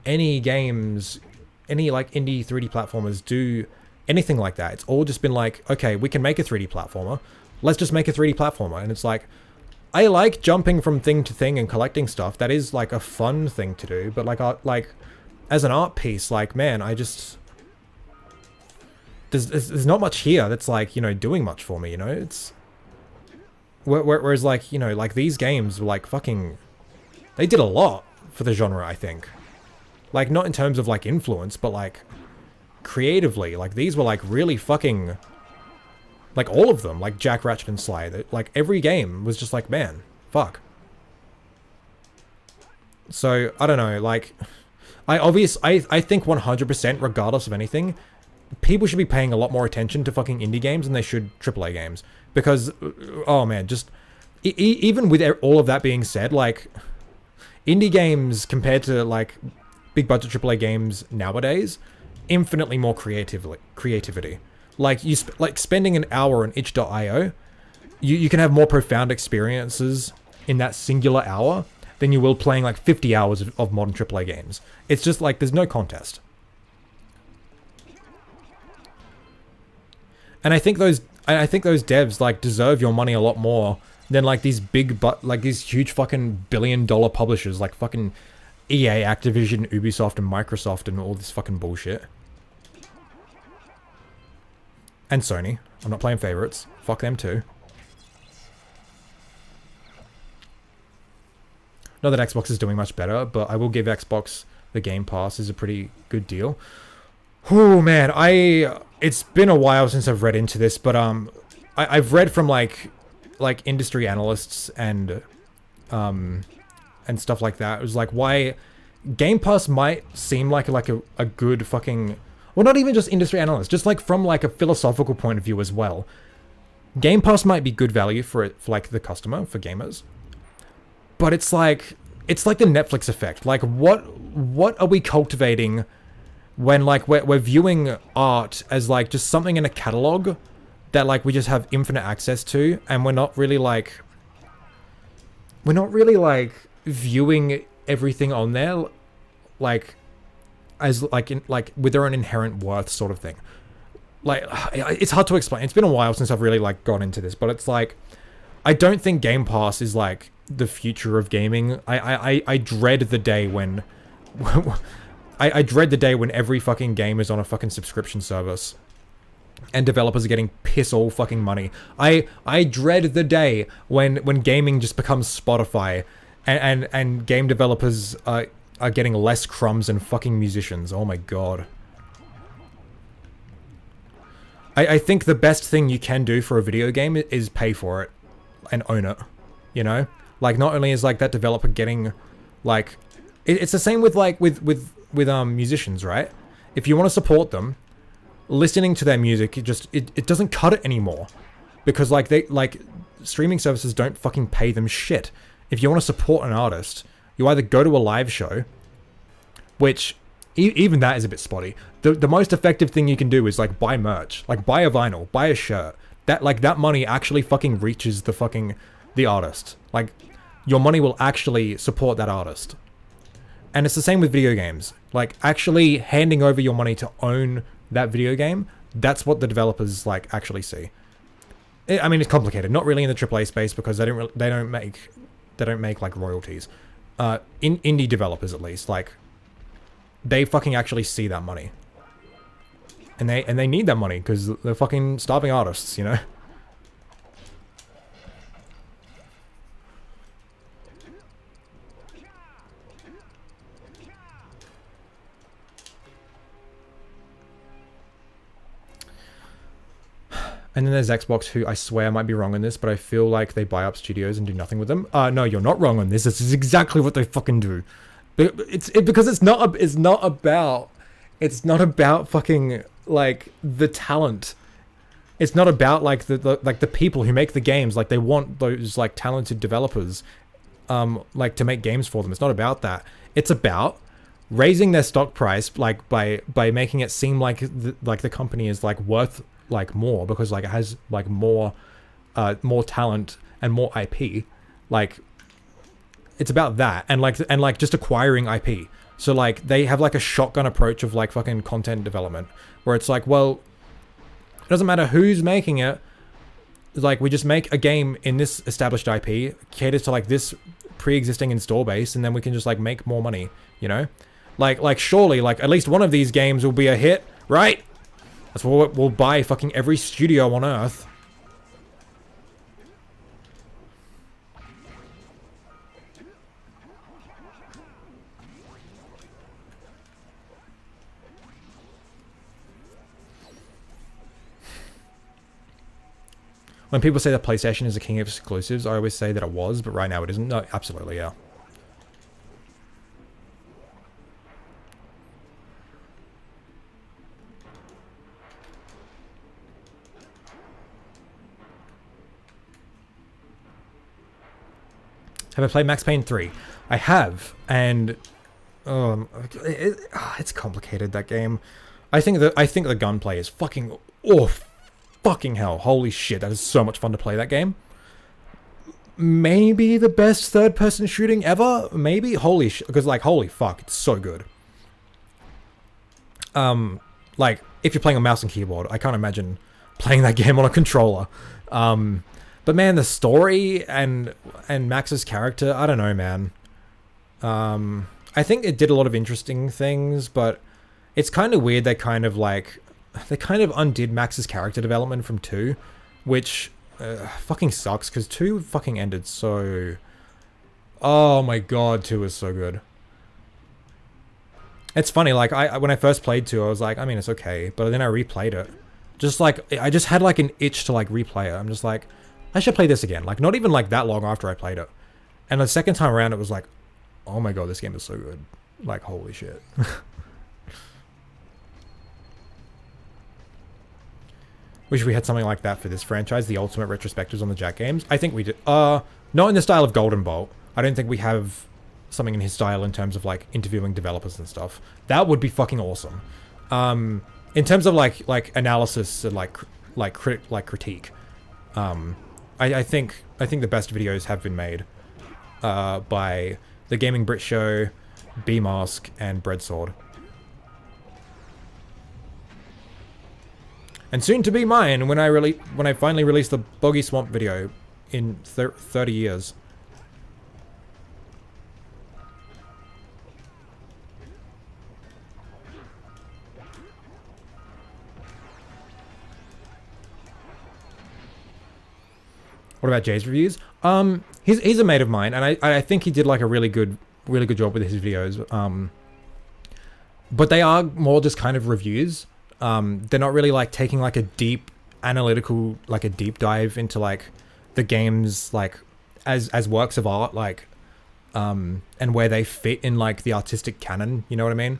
any games, any like indie 3D platformers do anything like that. It's all just been like, okay, we can make a 3D platformer. Let's just make a 3D platformer. And it's like, I like jumping from thing to thing and collecting stuff. That is like a fun thing to do. But like as an art piece, like, man, I just... There's not much here that's like, you know, doing much for me, you know? It's... Whereas like, you know, like these games were like fucking... They did a lot for the genre, I think. Like, not in terms of like influence, but like creatively. Like these were like really fucking... Like all of them, like Jack, Ratchet, and Sly. Like every game was just like, man, fuck. So, I don't know, like... I think 100%, regardless of anything, people should be paying a lot more attention to fucking indie games than they should AAA games. Because, oh man, just... even with all of that being said, like... Indie games compared to, like, big budget AAA games nowadays, infinitely more creativity. Like, spending an hour on itch.io, you can have more profound experiences in that singular hour than you will playing, like, 50 hours of modern AAA games. It's just, like, there's no contest. And I think those devs, like, deserve your money a lot more than, like, these these huge fucking billion-dollar publishers, like fucking EA, Activision, Ubisoft, and Microsoft, and all this fucking bullshit. And Sony. I'm not playing favorites. Fuck them too. Not that Xbox is doing much better, but I will give Xbox the Game Pass is a pretty good deal. Oh man, it's been a while since I've read into this, but I've read from like industry analysts and stuff like that. It was like why Game Pass might seem like a good fucking, well, not even just industry analysts, just like from like a philosophical point of view as well. Game Pass might be good value for like the customer, for gamers. But it's like the Netflix effect. Like what are we cultivating when like we're viewing art as like just something in a catalog that like we just have infinite access to, and we're not really like viewing everything on there like as like with their own inherent worth sort of thing. Like it's hard to explain. It's been a while since I've really like gone into this, but it's like I don't think Game Pass is like the future of gaming. I dread the day when I dread the day when every fucking game is on a fucking subscription service and developers are getting piss all fucking money. I dread the day when gaming just becomes Spotify and game developers are getting less crumbs than fucking musicians. Oh my god. I think the best thing you can do for a video game is pay for it and own it, you know? Like, not only is like that developer getting like it's the same with like with musicians, right? If you want to support them, listening to their music, it doesn't cut it anymore, because like streaming services don't fucking pay them shit. If you want to support an artist, you either go to a live show, which even that is a bit spotty. The most effective thing you can do is like buy merch, like buy a vinyl, buy a shirt. That money actually fucking reaches the artist. Like, your money will actually support that artist. And it's the same with video games. Like, actually handing over your money to own that video game, that's what the developers, like, actually see. I mean, it's complicated. Not really in the AAA space, because they don't make, like, royalties. In indie developers, at least, like, they fucking actually see that money. And they need that money, because they're fucking starving artists, you know? And then there's Xbox, who I swear I might be wrong on this, but I feel like they buy up studios and do nothing with them. No, you're not wrong on this. This is exactly what they fucking do. Because it's not about It's not about fucking like the talent. It's not about like the people who make the games. Like they want those like talented developers, like to make games for them. It's not about that. It's about raising their stock price, like by making it seem like the company is like worth like more because like it has like more talent and more IP. Like it's about that and like just acquiring IP. So like they have like a shotgun approach of like fucking content development where it's like, well, it doesn't matter who's making it. Like we just make a game in this established IP, caters to like this pre-existing install base, and then we can just like make more money, you know? Like surely like at least one of these games will be a hit, right? That's what we'll buy fucking every studio on Earth. When people say that PlayStation is the king of exclusives, I always say that it was, but right now it isn't. No, absolutely, yeah. Have I played Max Payne 3? I have, and it's complicated, that game. I think the gunplay is fucking fucking hell. Holy shit, that is so much fun to play that game. Maybe the best third-person shooting ever? Maybe? Holy shit, because like, holy fuck, it's so good. Like, if you're playing on mouse and keyboard, I can't imagine playing that game on a controller. But man, the story and Max's character, I don't know, man. I think it did a lot of interesting things, but it's kind of weird they kind of undid Max's character development from 2, which fucking sucks, because 2 fucking ended so... Oh my god, 2 was so good. It's funny, like, when I first played 2, I was like, I mean, it's okay, but then I replayed it. Just like, I just had like an itch to like replay it. I'm just like, I should play this again. Like, not even like that long after I played it. And the second time around, it was like, oh my god, this game is so good. Like, holy shit. Wish we had something like that for this franchise, the ultimate retrospectives on the Jack games. I think we did. Not in the style of Golden Bolt. I don't think we have something in his style in terms of like interviewing developers and stuff. That would be fucking awesome. In terms of like analysis and like critique, I think the best videos have been made by the Gaming Brit Show, B-Mask, and Breadsword. And soon to be mine when I finally release the Boggy Swamp video in 30 years. What about Jay's reviews? He's a mate of mine, and I think he did like a really good job with his videos. But they are more just kind of reviews. They're not really like taking like a deep analytical, like a deep dive into like the games like as works of art, like and where they fit in like the artistic canon. You know what I mean?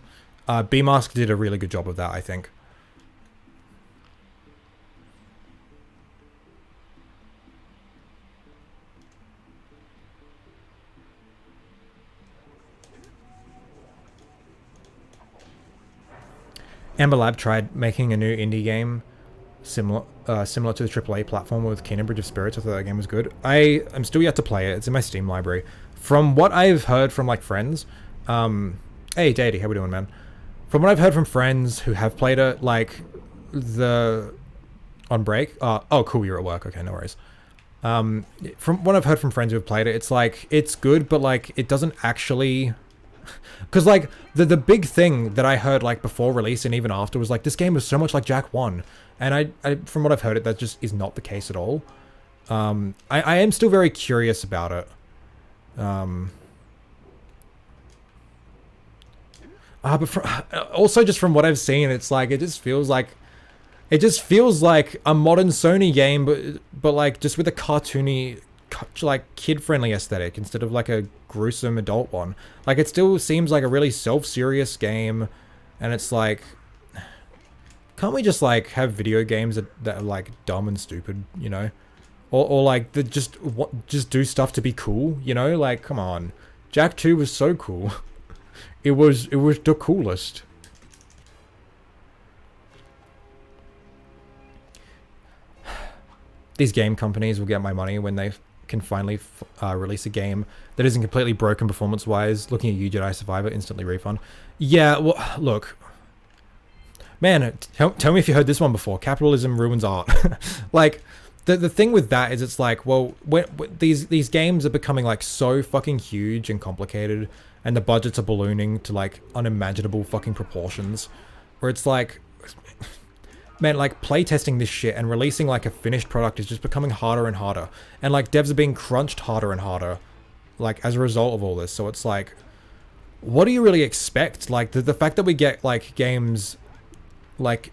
B-Mask did a really good job of that, I think. Amber Lab tried making a new indie game similar to the AAA platform with Kingdom Bridge of Spirits. I thought that game was good. I am still yet to play it. It's in my Steam library. From what I've heard from like friends, hey Daddy, how we doing, man? From what I've heard from friends who have played it, like on break. Oh, cool, you're at work. Okay, no worries. From what I've heard from friends who have played it, it's like it's good, but like it doesn't actually. Because like the big thing that I heard like before release and even after was like this game was so much like Jack 1, and I from what I've heard that just is not the case at all. I am still very curious about it. But also just from what I've seen, it's like it just feels like a modern Sony game, but like just with a cartoony, like kid-friendly aesthetic instead of like a gruesome adult one. Like it still seems like a really self-serious game. And it's like, can't we just like have video games that are like dumb and stupid, you know? Or like that just do stuff to be cool, you know? Like, come on. Jak 2 was so cool. It was the coolest. These game companies will get my money when they can finally release a game that isn't completely broken performance-wise. Looking at you, Jedi Survivor, instantly refund. Yeah, well, look. Man, tell me if you heard this one before. Capitalism ruins art. Like, the thing with that is it's like, well, when these games are becoming like so fucking huge and complicated, and the budgets are ballooning to like unimaginable fucking proportions, where it's like, man, like playtesting this shit and releasing like a finished product is just becoming harder and harder. And like devs are being crunched harder and harder, like as a result of all this. So it's like, what do you really expect? Like the fact that we get like games like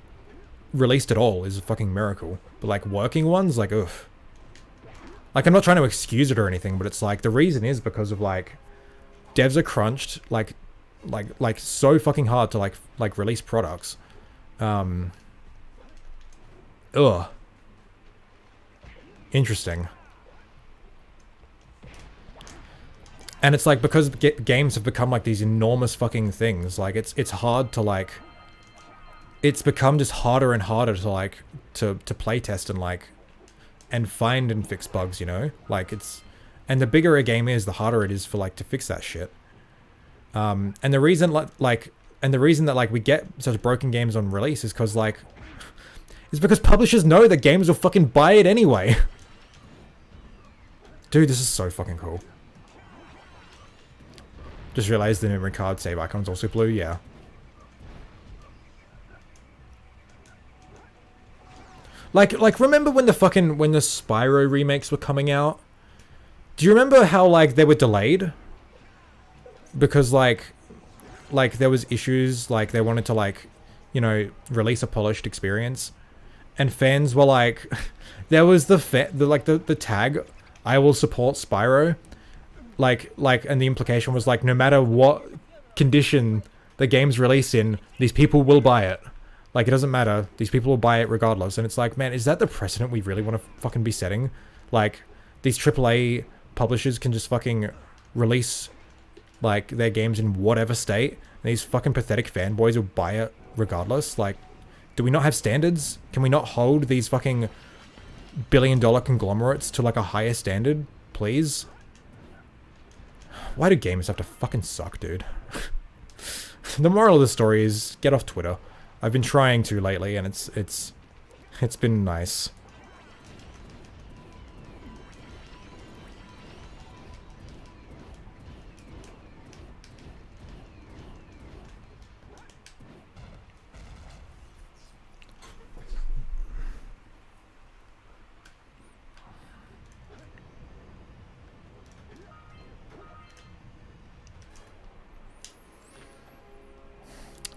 released at all is a fucking miracle. But like working ones, like ugh. Like I'm not trying to excuse it or anything, but it's like the reason is because of like devs are crunched like so fucking hard to like release products. Ugh. Interesting. And it's like because games have become like these enormous fucking things, like it's hard to like, it's become just harder and harder to like to playtest and like and find and fix bugs, you know? Like it's, and the bigger a game is, the harder it is for like to fix that shit. And the reason that like we get such broken games on release is because like is because publishers know that games will fucking buy it anyway. Dude, this is so fucking cool. Just realized the memory card save icon's also blue, yeah. Like remember when the Spyro remakes were coming out? Do you remember how like they were delayed? Because like there was issues, like they wanted to like, you know, release a polished experience. And fans were like, there was the tag, I will support Spyro. Like, and the implication was like, no matter what condition the game's released in, these people will buy it. Like, it doesn't matter. These people will buy it regardless. And it's like, man, is that the precedent we really want to fucking be setting? Like, these AAA publishers can just fucking release, like, their games in whatever state. And these fucking pathetic fanboys will buy it regardless. Like, do we not have standards? Can we not hold these fucking billion-dollar conglomerates to, like, a higher standard, please? Why do games have to fucking suck, dude? The moral of the story is, get off Twitter. I've been trying to lately, and it's been nice.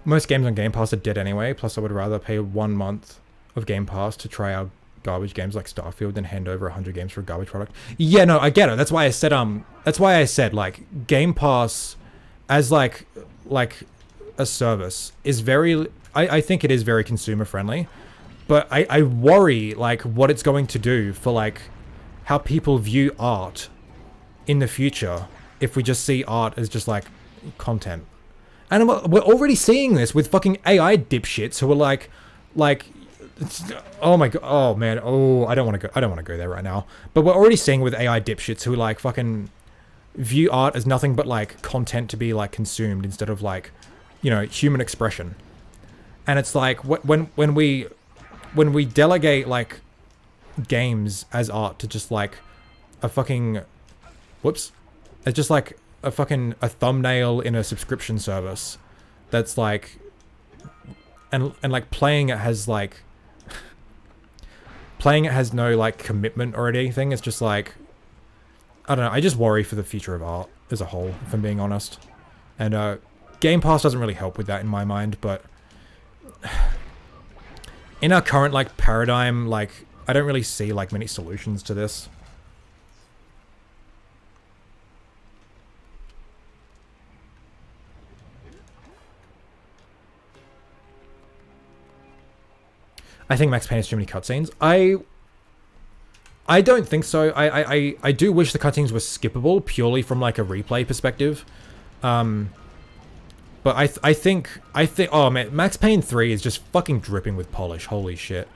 Most games on Game Pass are dead anyway, plus I would rather pay 1 month of Game Pass to try out garbage games like Starfield than hand over 100 games for a garbage product. Yeah, no, I get it. That's why I said like Game Pass as like a service is very, I think it is very consumer friendly, but I worry like what it's going to do for like how people view art in the future if we just see art as just like content. And we're already seeing this with fucking AI dipshits who are like, oh my god, oh man, oh, I don't want to go there right now. But we're already seeing with AI dipshits who like fucking view art as nothing but like content to be like consumed instead of like, you know, human expression. And it's like when we delegate like games as art to just like a fucking, whoops, it's just like a thumbnail in a subscription service that's like, and like playing it has no like commitment or anything. It's just like, I don't know, I just worry for the future of art as a whole, if I'm being honest. And Game Pass doesn't really help with that in my mind, but in our current like paradigm, like I don't really see like many solutions to this. I think Max Payne has too many cutscenes. I don't think so. I do wish the cutscenes were skippable purely from like a replay perspective. But I think oh man, Max Payne 3 is just fucking dripping with polish. Holy shit.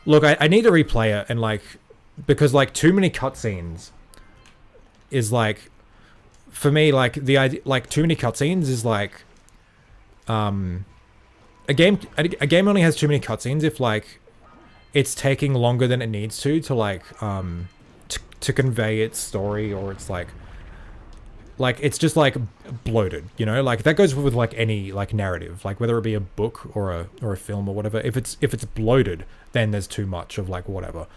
Look, I need to replay it and like, because like too many cutscenes is like, for me, like the idea, like too many cutscenes is like, a game only has too many cutscenes if like it's taking longer than it needs to like to convey its story, or it's like it's just like bloated, you know? Like that goes with like any like narrative, like whether it be a book or a film or whatever. If it's bloated, then there's too much of like whatever.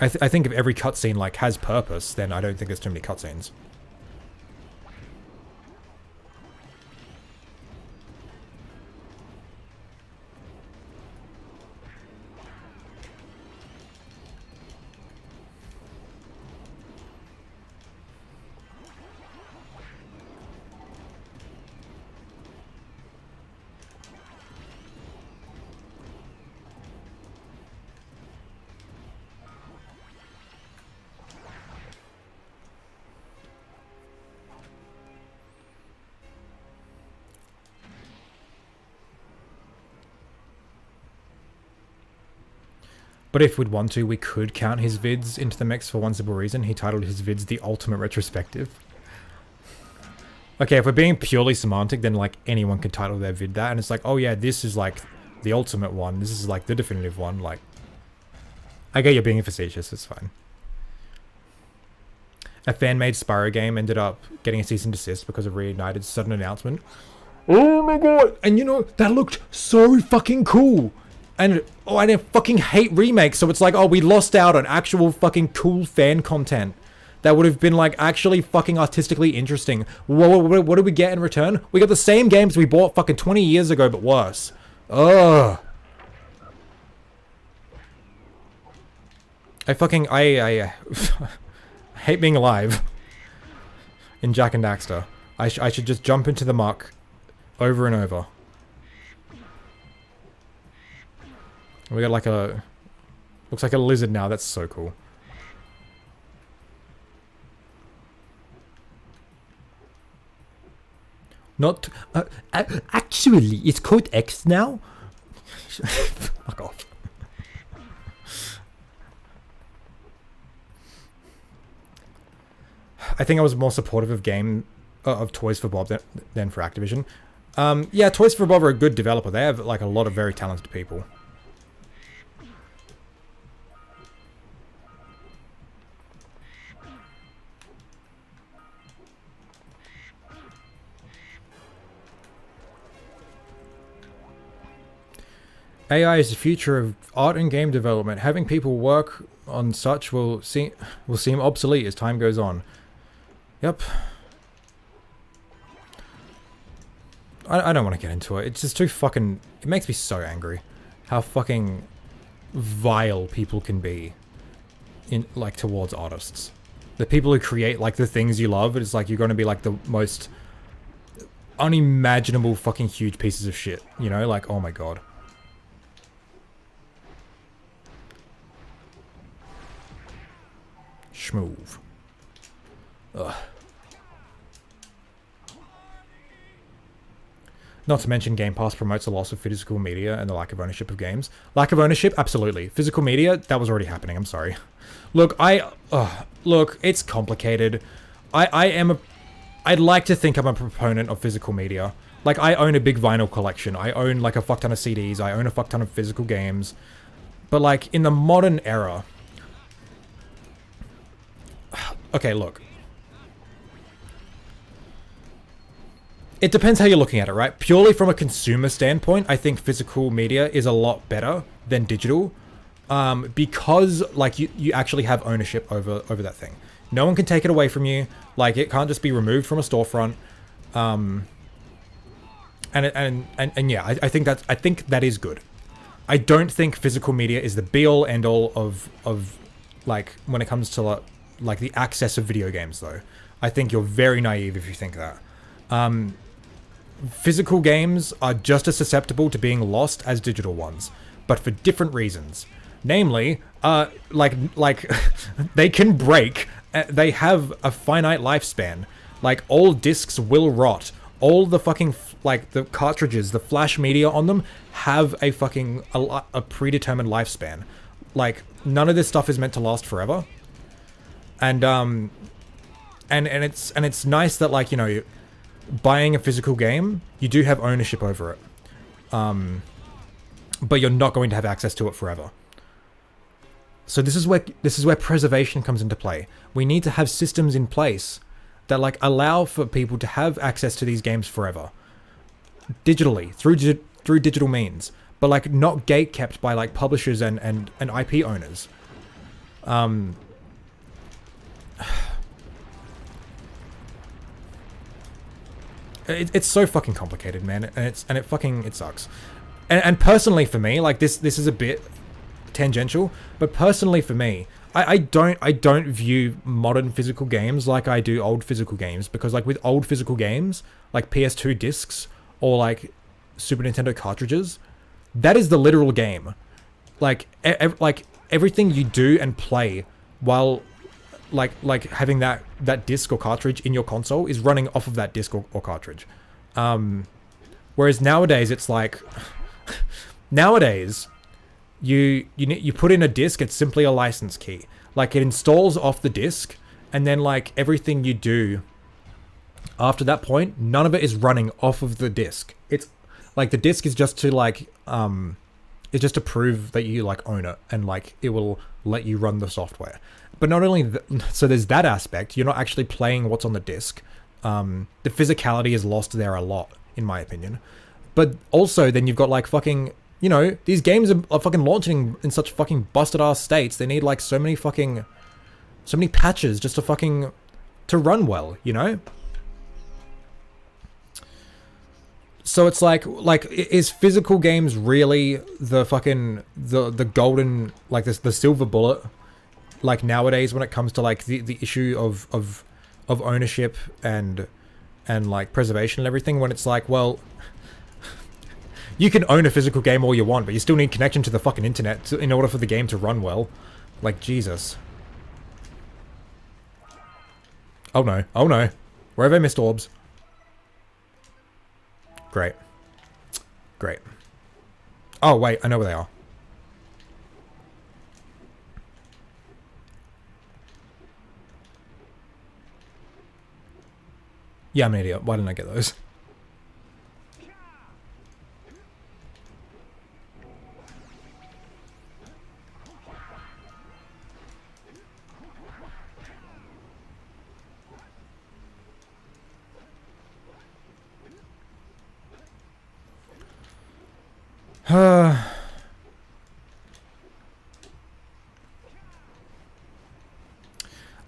I think if every cutscene like has purpose, then I don't think there's too many cutscenes. But if we'd want to, we could count his vids into the mix for one simple reason. He titled his vids The Ultimate Retrospective. Okay, if we're being purely semantic, then like anyone could title their vid that, and it's like, oh yeah, this is like the ultimate one. This is like the definitive one. Like, I get you're being facetious, it's fine. A fan-made Spyro game ended up getting a cease and desist because of Reignited's sudden announcement. Oh my god! And you know, that looked so fucking cool! And, oh, I fucking hate remakes, so it's like, oh, we lost out on actual fucking cool fan content that would have been, like, actually fucking artistically interesting. What did we get in return? We got the same games we bought fucking 20 years ago, but worse. Ugh. I hate being alive in Jak and Daxter. I should just jump into the muck over and over. We got like a... Looks like a lizard now. That's so cool. Not... actually, it's called X now? Fuck off. I think I was more supportive of of Toys for Bob than for Activision. Yeah, Toys for Bob are a good developer. They have like a lot of very talented people. AI is the future of art and game development. Having people work on such will seem obsolete as time goes on. Yep. I don't want to get into it. It's just too fucking... It makes me so angry. How fucking vile people can be in like towards artists. The people who create like the things you love, it's like you're going to be like the most unimaginable fucking huge pieces of shit. You know, like, oh my god. Schmoove. Ugh. Not to mention Game Pass promotes the loss of physical media and the lack of ownership of games. Lack of ownership? Absolutely. Physical media? That was already happening, I'm sorry. Look, look, it's complicated. I'd like to think I'm a proponent of physical media. Like, I own a big vinyl collection. I own, like, a fuck ton of CDs. I own a fuck ton of physical games. But, like, in the modern era... Okay, look. It depends how you're looking at it, right? Purely from a consumer standpoint, I think physical media is a lot better than digital. Because, like, you actually have ownership over that thing. No one can take it away from you. Like, it can't just be removed from a storefront. And yeah, I think that is good. I don't think physical media is the be-all, end-all of like, when it comes to, like, the access of video games, though. I think you're very naive if you think that. Physical games are just as susceptible to being lost as digital ones, but for different reasons. Namely, like they can break. They have a finite lifespan. Like, all discs will rot. All the fucking, like, the cartridges, the flash media on them have a fucking, a predetermined lifespan. Like, none of this stuff is meant to last forever. And it's nice that, like, you know, buying a physical game, you do have ownership over it. But you're not going to have access to it forever. So this is where preservation comes into play. We need to have systems in place that, like, allow for people to have access to these games forever, digitally, through digital means, but, like, not gate-kept by, like, publishers and IP owners. It's so fucking complicated, man, and it sucks. And personally for me, like, this is a bit tangential, but personally for me, I don't view modern physical games like I do old physical games, because, like, with old physical games, like PS2 discs or, like, Super Nintendo cartridges, that is the literal game. Like, like, everything you do and play while like having that disc or cartridge in your console is running off of that disc or cartridge. Whereas nowadays it's like nowadays you put in a disc, it's simply a license key. Like, it installs off the disc, and then, like, everything you do after that point, none of it is running off of the disc. It's like the disc is just to, like, it's just to prove that you, like, own it, and, like, it will let you run the software. But not only so there's that aspect, you're not actually playing what's on the disc. The physicality is lost there a lot, in my opinion. But also then you've got, like, fucking, you know, these games are fucking launching in such fucking busted ass states. They need, like, so many patches just to run well, you know? So it's like, is physical games really the fucking, the golden, like, the silver bullet, like, nowadays when it comes to, like, the issue of ownership and like preservation and everything, when it's like, well, you can own a physical game all you want, but you still need connection to the fucking internet in order for the game to run well. Like, Jesus. Oh no, oh no. Where have I missed orbs? Great. Great. Oh wait, I know where they are. Yeah, I'm an idiot. Why didn't I get those?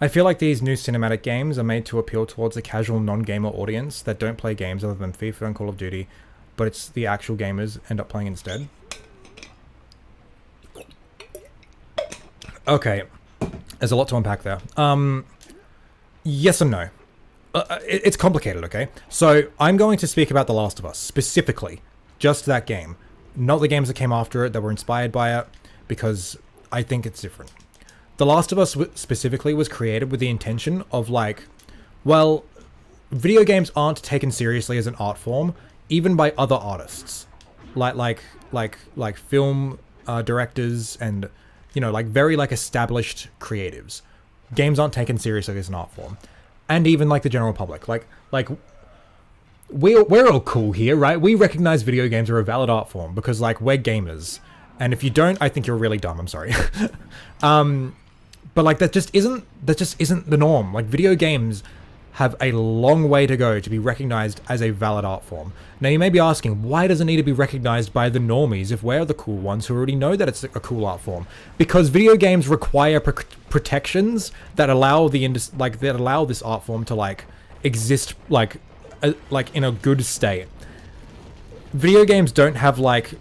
I feel like these new cinematic games are made to appeal towards a casual non-gamer audience that don't play games other than FIFA and Call of Duty, but it's the actual gamers end up playing instead. Okay, there's a lot to unpack there. Yes and no. It's complicated, okay? So I'm going to speak about The Last of Us, specifically. Just that game. Not the games that came after it that were inspired by it, because I think it's different. The Last of Us specifically was created with the intention of, like, well, video games aren't taken seriously as an art form, even by other artists, like film directors and, you know, like, very, like, established creatives. Games aren't taken seriously as an art form, and even, like, the general public. Like we're all cool here, right? We recognize video games are a valid art form because, like, we're gamers, and if you don't, I think you're really dumb. I'm sorry. But, like, that just isn't the norm. Like, video games have a long way to go to be recognized as a valid art form. Now, you may be asking, why does it need to be recognized by the normies if we're the cool ones who already know that it's a cool art form? Because video games require protections that allow this art form to, like, exist, like in a good state. Video games don't have, like,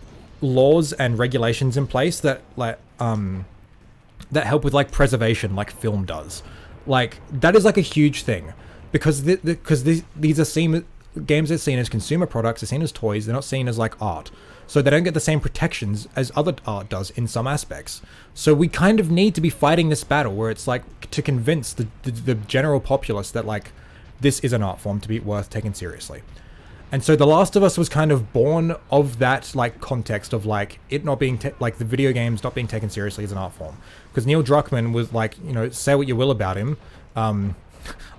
laws and regulations in place that, like, that help with, like, preservation like film does. Like, that is, like, a huge thing, because these are seen games are seen as consumer products, they're seen as toys, they're not seen as like art. So they don't get the same protections as other art does in some aspects. So we kind of need to be fighting this battle where it's like to convince the general populace that like this is an art form to be worth taking seriously. And so The Last of Us was kind of born of that like context of like it not being like the video games not being taken seriously as an art form. Because Neil Druckmann was like, you know, say what you will about him. A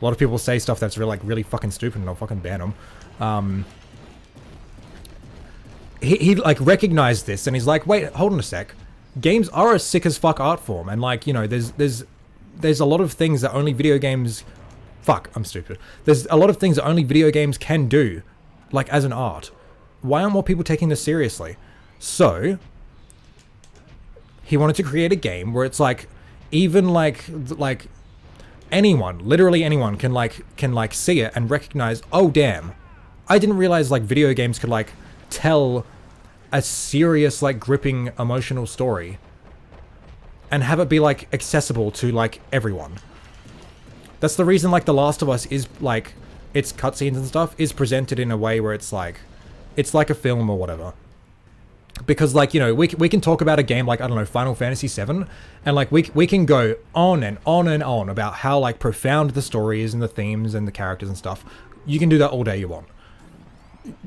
lot of people say stuff that's really fucking stupid and I'll fucking ban him. He like recognized this and he's like, wait, hold on a sec. Games are a sick as fuck art form, and like, you know, there's a lot of things that only video games I'm stupid. There's a lot of things that only video games can do, like as an art. Why aren't more people taking this seriously? So he wanted to create a game where it's like even like anyone, literally anyone can like see it and recognize, oh damn, I didn't realize like video games could like tell a serious like gripping emotional story and have it be like accessible to like everyone. That's the reason like The Last of Us is like its cutscenes and stuff is presented in a way where it's like a film or whatever. Because like, you know, we can talk about a game like, I don't know, Final Fantasy VII, and like we can go on and on and on about how like profound the story is and the themes and the characters and stuff. You can do that all day you want.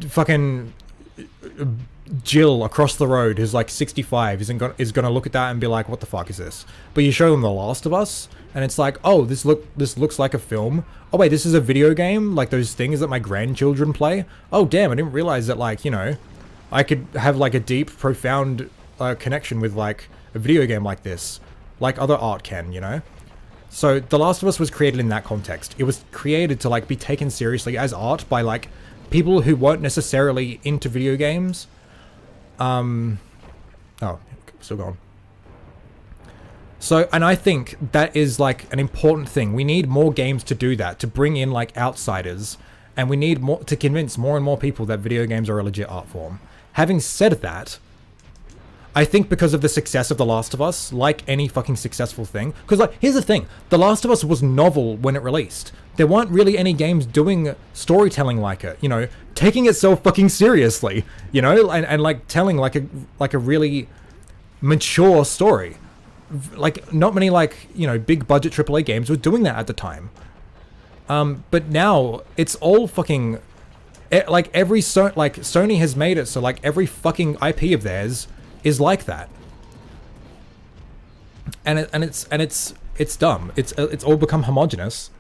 Fucking Jill across the road who's like 65 is gonna look at that and be like, what the fuck is this? But you show them The Last of Us and it's like, oh, this looks like a film. Oh wait, this is a video game, like those things that my grandchildren play. Oh damn, I didn't realize that, like, you know, I could have like a deep, profound connection with like a video game like this, like other art can, you know? So The Last of Us was created in that context. It was created to like be taken seriously as art by like people who weren't necessarily into video games. Oh, still gone. So, and I think that is like an important thing. We need more games to do that, to bring in like outsiders, and we need more to convince more and more people that video games are a legit art form. Having said that, I think because of the success of The Last of Us, like any fucking successful thing, because like, here's the thing, The Last of Us was novel when it released. There weren't really any games doing storytelling like it, you know, taking itself fucking seriously, you know, and like telling like a really mature story. Like not many like, you know, big budget AAA games were doing that at the time. But now it's all fucking like Sony has made it so like every fucking IP of theirs is like that. And it's dumb. It's all become homogenous.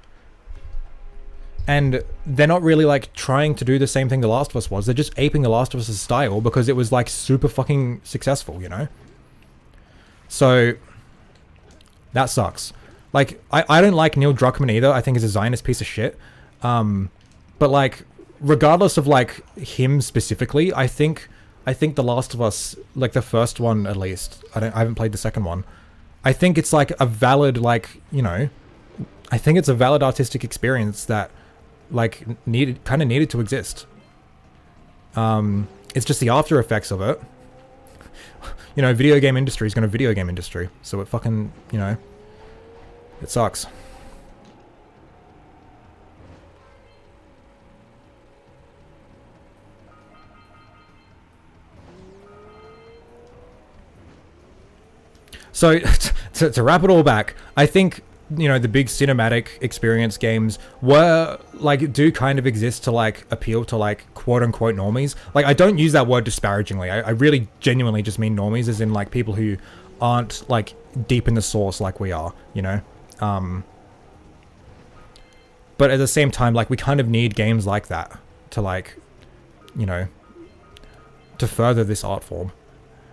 And they're not really like trying to do the same thing The Last of Us was. They're just aping The Last of Us' style because it was like super fucking successful, you know? So that sucks. Like, I don't like Neil Druckmann either. I think he's a Zionist piece of shit. But like, regardless of like him specifically, I think The Last of Us, like the first one at least, I haven't played the second one. I think it's like a valid, like, you know, I think it's a valid artistic experience that like kind of needed to exist. It's just the after effects of it. You know, video game industry is going to video game industry, so it fucking, you know, it sucks. So to wrap it all back, I think, you know, the big cinematic experience games were like do kind of exist to like appeal to like quote unquote normies. Like, I don't use that word disparagingly. I really genuinely just mean normies as in like people who aren't like deep in the source like we are, you know. But at the same time, like, we kind of need games like that to like, you know, to further this art form.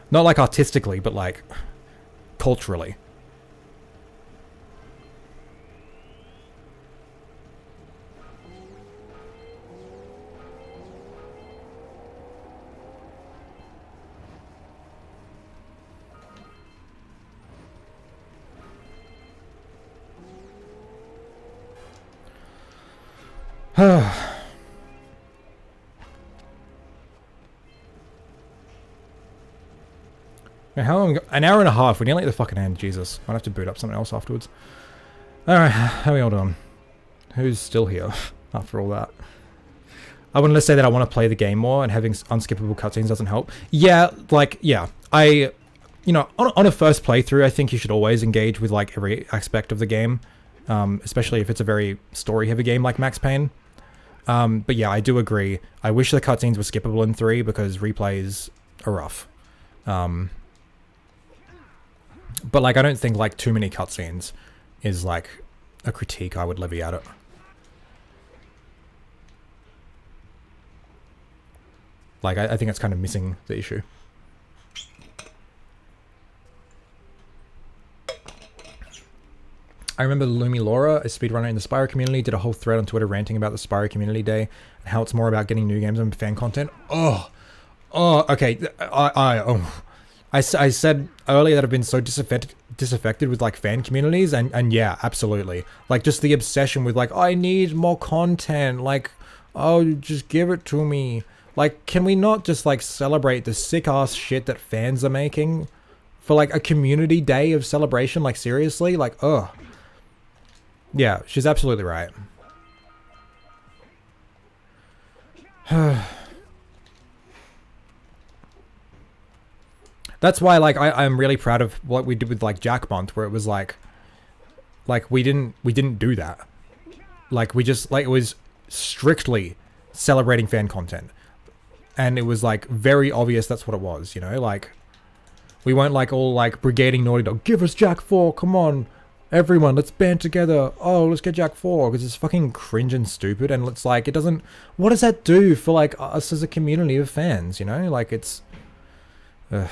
Not like artistically, but like culturally. Now, how long? An hour and a half. We're nearly at the fucking end. Jesus. I'll have to boot up something else afterwards. Alright, how are we all doing? Who's still here after all that? I wanted to say that I want to play the game more, and having unskippable cutscenes doesn't help. Yeah, like, yeah. You know, on a first playthrough, I think you should always engage with, like, every aspect of the game. Especially if it's a very story-heavy game like Max Payne. But yeah, I do agree. I wish the cutscenes were skippable in 3 because replays are rough. But, like, I don't think, like, too many cutscenes is, like, a critique I would levy at it. Like, I think it's kind of missing the issue. I remember Lumi Laura, a speedrunner in the Spyro community, did a whole thread on Twitter ranting about the Spyro Community Day and how it's more about getting new games and fan content. Okay. I said earlier that I've been so disaffected with, like, fan communities, and yeah, absolutely. Like, just the obsession with, like, I need more content, like, oh, just give it to me. Like, can we not just, like, celebrate the sick-ass shit that fans are making for, like, a community day of celebration? Like, seriously? Like, ugh. Yeah, she's absolutely right. That's why, like, I'm really proud of what we did with, like, Jack Month, where it was like we didn't do that. Like, we just, like, it was strictly celebrating fan content. And it was, like, very obvious that's what it was, you know? Like, we weren't, like, all, like, brigading Naughty Dog. Give us Jack 4, come on. Everyone, let's band together. Oh, let's get Jack 4. Because it's fucking cringe and stupid. And it's, like, it doesn't... What does that do for, like, us as a community of fans, you know? Like, it's... Ugh.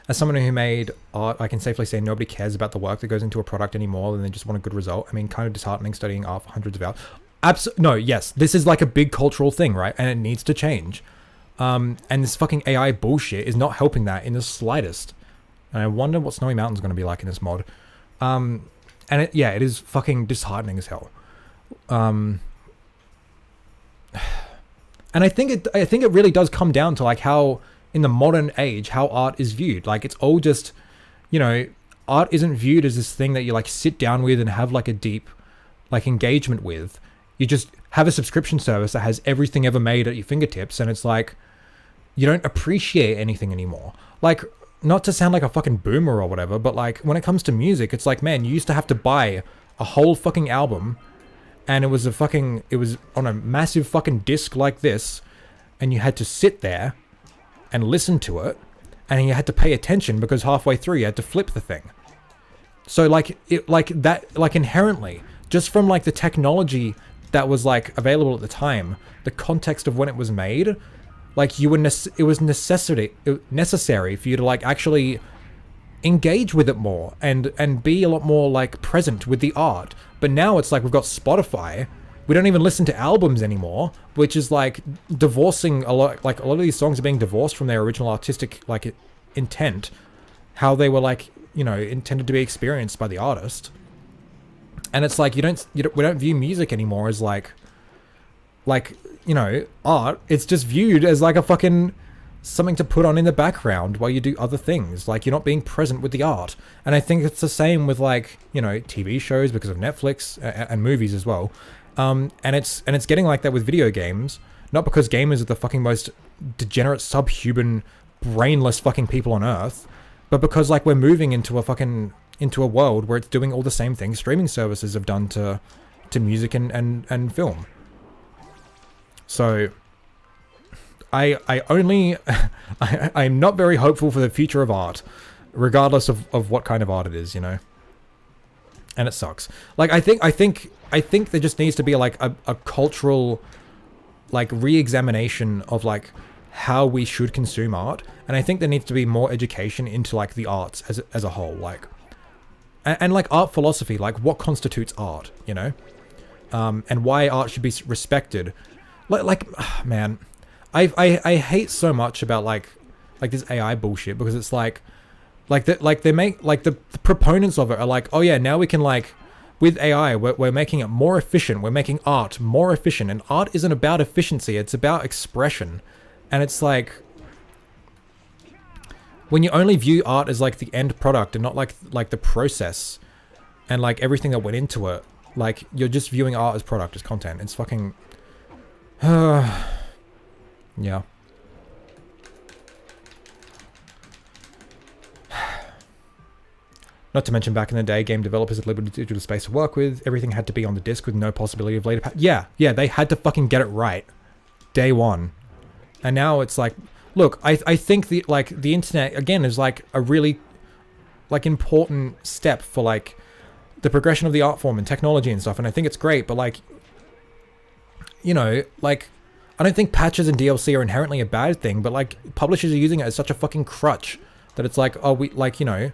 As someone who made art, I can safely say nobody cares about the work that goes into a product anymore than they just want a good result. I mean, kind of disheartening studying art for hundreds of hours. No, yes, this is like a big cultural thing, right? And it needs to change. And this fucking AI bullshit is not helping that in the slightest. And I wonder what Snowy Mountain's going to be like in this mod. And it is fucking disheartening as hell. And I think it really does come down to, like, how... in the modern age, how art is viewed. Like, it's all just, you know, art isn't viewed as this thing that you, like, sit down with and have, like, a deep, like, engagement with. You just have a subscription service that has everything ever made at your fingertips, and it's like, you don't appreciate anything anymore. Like, not to sound like a fucking boomer or whatever, but, like, when it comes to music, it's like, man, you used to have to buy a whole fucking album, and it was on a massive fucking disc like this, and you had to sit there and listen to it, and you had to pay attention because halfway through you had to flip the thing. So, like, inherently, just from, like, the technology that was, like, available at the time, the context of when it was made, like, it was necessary for you to, like, actually engage with it more and be a lot more, like, present with the art. But now it's like we've got Spotify. We don't even listen to albums anymore, which is, like, divorcing a lot. Like, a lot of these songs are being divorced from their original artistic, like, intent, how they were, like, you know, intended to be experienced by the artist. And it's like we don't view music anymore as like, you know, art. It's just viewed as, like, a fucking something to put on in the background while you do other things. Like, you're not being present with the art. And I think it's the same with, like, you know, TV shows because of Netflix and movies as well. And it's getting like that with video games, not because gamers are the fucking most degenerate, subhuman, brainless fucking people on earth, but because, like, we're moving into a world where it's doing all the same things streaming services have done to music and film. So I'm not very hopeful for the future of art, regardless of what kind of art it is, you know. And it sucks. Like, I think there just needs to be, like, a cultural, like, re-examination of, like, how we should consume art. And I think there needs to be more education into, like, the arts as a whole, like, and like, art philosophy, like, what constitutes art, you know, and why art should be respected. Like, man, I hate so much about, like this AI bullshit, because it's like they make, like, the proponents of it are like, oh yeah, now we can, like, with AI, we're making it more efficient. We're making art more efficient. And art isn't about efficiency. It's about expression. And it's like, when you only view art as, like, the end product and not like the process, and like everything that went into it. Like you're just viewing art as product, as content. It's fucking yeah. Not to mention back in the day, game developers had limited digital space to work with. Everything had to be on the disc with no possibility of later yeah, they had to fucking get it right. Day one. And now it's like, look, I think the internet, again, is like a really like important step for like the progression of the art form and technology and stuff. And I think it's great, but like, you know, like, I don't think patches and DLC are inherently a bad thing, but like publishers are using it as such a fucking crutch that it's like, oh, we like, you know,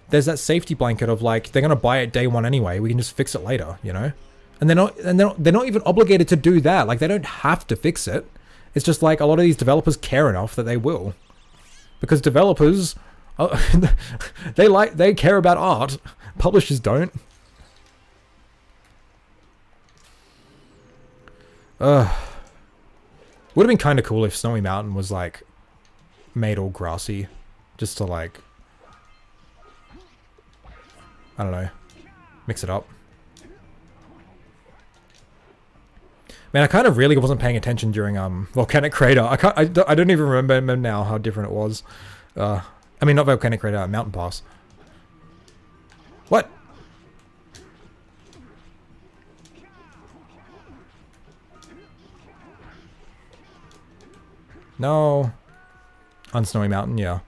there's that safety blanket of like, they're going to buy it day one anyway. We can just fix it later, you know? And they're not even obligated to do that. Like they don't have to fix it. It's just like a lot of these developers care enough that they will. Because developers, they care about art. Publishers don't. Would have been kind of cool if Snowy Mountain was like made all grassy. Just to like, I don't know, mix it up. Man, I kind of really wasn't paying attention during Volcanic Crater. I don't even remember now how different it was. I mean, not Volcanic Crater, Mountain Pass. What? No. On Snowy Mountain, yeah.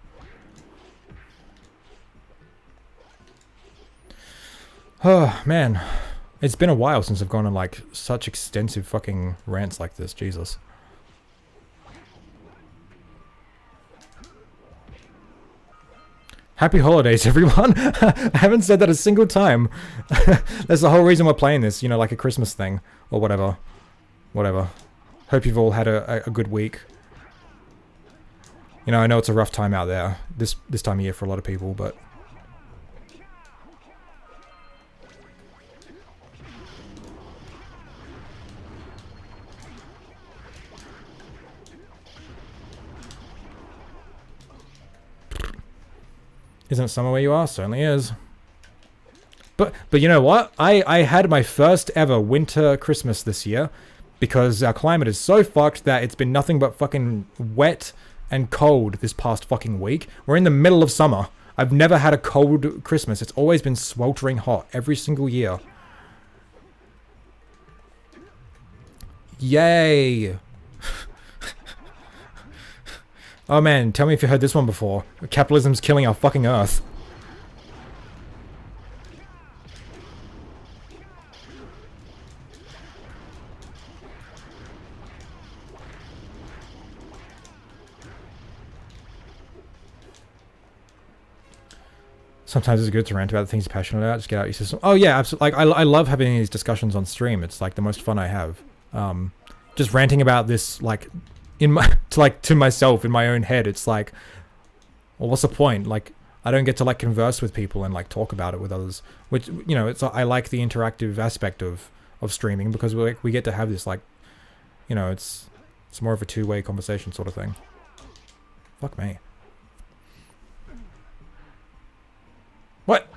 Oh, man. It's been a while since I've gone on, like, such extensive fucking rants like this. Jesus. Happy holidays, everyone! I haven't said that a single time. That's the whole reason we're playing this, you know, like a Christmas thing. Or whatever. Whatever. Hope you've all had a good week. You know, I know it's a rough time out there. This time of year for a lot of people, but... Isn't summer where you are? Certainly is. But you know what? I had my first ever winter Christmas this year because our climate is so fucked that it's been nothing but fucking wet and cold this past fucking week. We're in the middle of summer. I've never had a cold Christmas. It's always been sweltering hot every single year. Yay! Oh man, tell me if you heard this one before. Capitalism's killing our fucking Earth. Sometimes it's good to rant about the things you're passionate about. Just get out your system. Oh yeah, absolutely. Like I love having these discussions on stream. It's like the most fun I have. Just ranting about this, like, to myself in my own head. It's like, well, what's the point? Like, I don't get to like converse with people and like talk about it with others, which, you know, it's, I like the interactive aspect of streaming because we get to have this, like, you know, it's more of a two-way conversation sort of thing. Fuck me. What?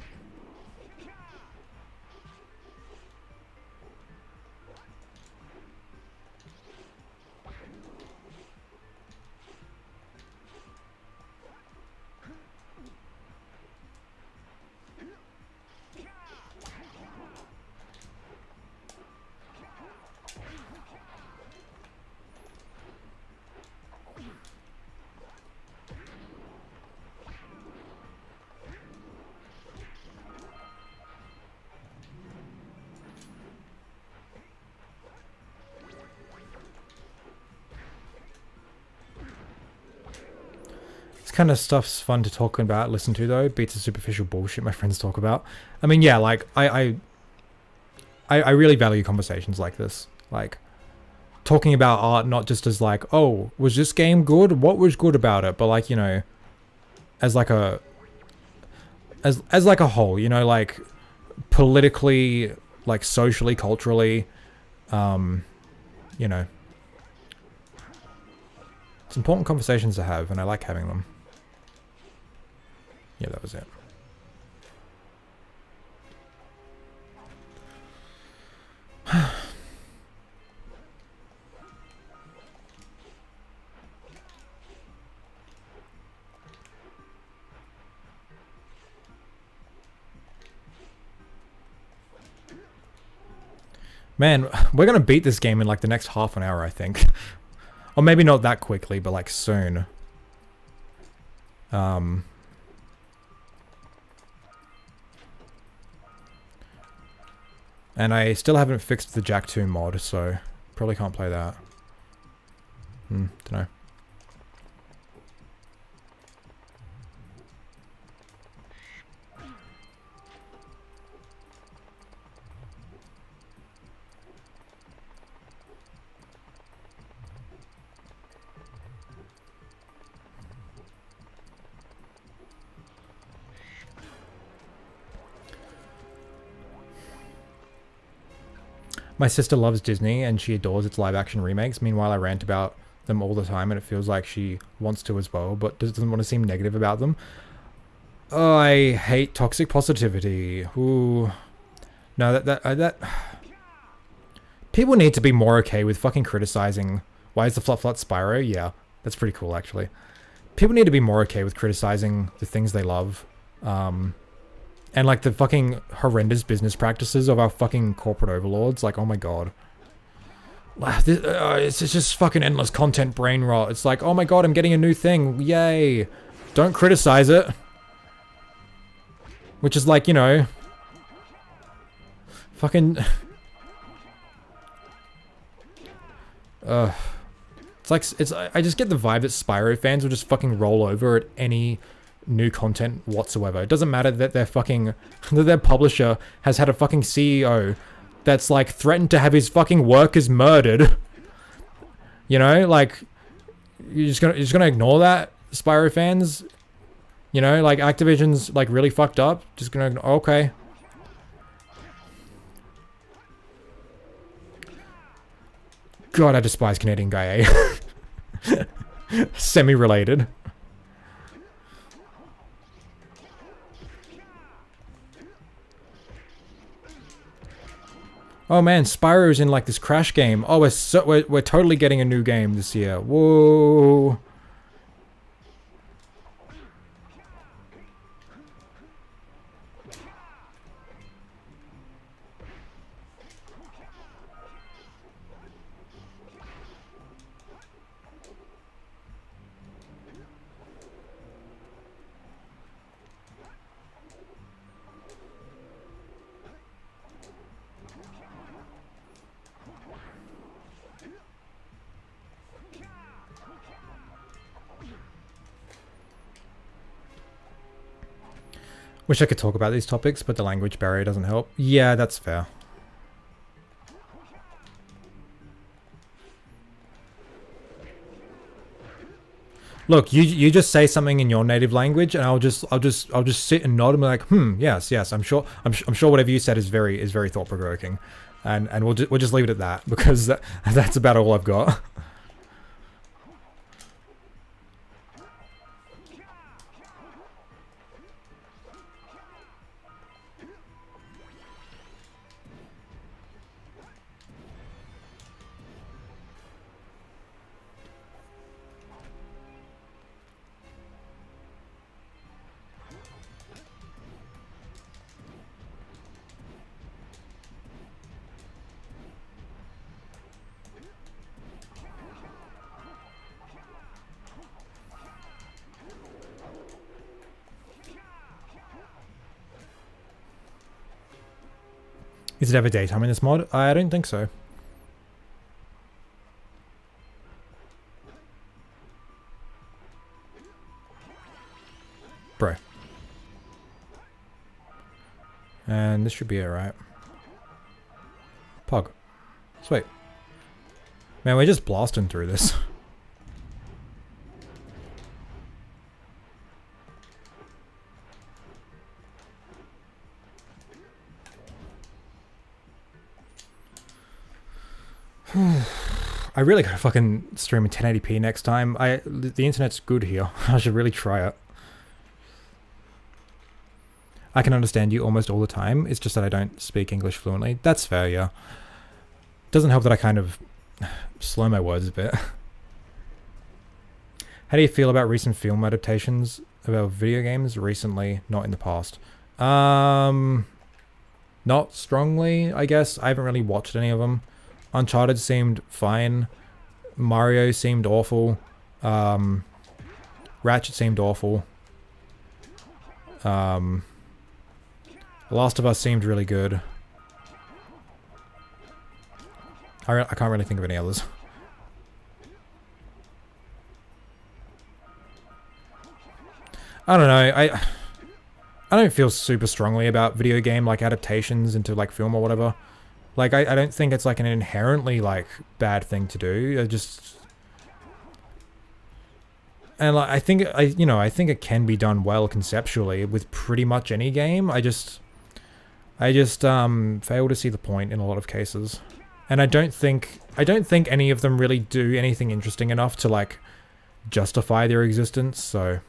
Kind of stuff's fun to talk about, listen to though. Beats the superficial bullshit my friends talk about. I mean, yeah, like I really value conversations like this, like talking about art, not just as like, oh, was this game good? What was good about it? But like, you know, as like a like a whole, you know, like politically, like socially, culturally, you know, it's important conversations to have, and I like having them. Yeah, that was it. Man, we're gonna beat this game in like the next half an hour, I think. Or maybe not that quickly, but like soon. And I still haven't fixed the Jack 2 mod, so probably can't play that. Dunno. My sister loves Disney and she adores its live action remakes. Meanwhile, I rant about them all the time and it feels like she wants to as well, but doesn't want to seem negative about them. Oh, I hate toxic positivity. Ooh. No, that... People need to be more okay with fucking criticizing... Why is the Flut Spyro? Yeah, that's pretty cool, actually. People need to be more okay with criticizing the things they love. And like the fucking horrendous business practices of our fucking corporate overlords. Like, oh my god. It's just fucking endless content brain rot. It's like, oh my god, I'm getting a new thing. Yay. Don't criticize it. Which is like, you know... Fucking... It's like, I just get the vibe that Spyro fans will just fucking roll over at any... new content whatsoever. It doesn't matter that their publisher has had a fucking CEO that's like threatened to have his fucking workers murdered. You know, like you're just gonna ignore that, Spyro fans. You know, like Activision's like really fucked up. Just gonna ignore, okay. God, I despise Canadian guy. Semi-related. Oh man, Spyro's in like this Crash game. Oh, we're totally getting a new game this year. Whoa. Wish I could talk about these topics, but the language barrier doesn't help. Yeah, that's fair. Look, you just say something in your native language, and I'll just sit and nod and be like, yes, I'm sure whatever you said is very thought provoking, and we'll just leave it at that because that's about all I've got. Is it ever daytime in this mod? I don't think so. Bro. And this should be alright. Pog. Sweet. Man, we're just blasting through this. I really gotta fucking stream in 1080p next time. The internet's good here. I should really try it. I can understand you almost all the time. It's just that I don't speak English fluently. That's fair, yeah. doesn't help that I kind of slow my words a bit. How do you feel about recent film adaptations about video games recently, not in the past? Not strongly, I guess. I haven't really watched any of them. Uncharted seemed fine. Mario seemed awful. Ratchet seemed awful. Last of Us seemed really good. I can't really think of any others. I don't know. I don't feel super strongly about video game like adaptations into like film or whatever. Like I don't think it's like an inherently like bad thing to do. And like, I think it can be done well conceptually with pretty much any game. I just fail to see the point in a lot of cases. And I don't think any of them really do anything interesting enough to like justify their existence. So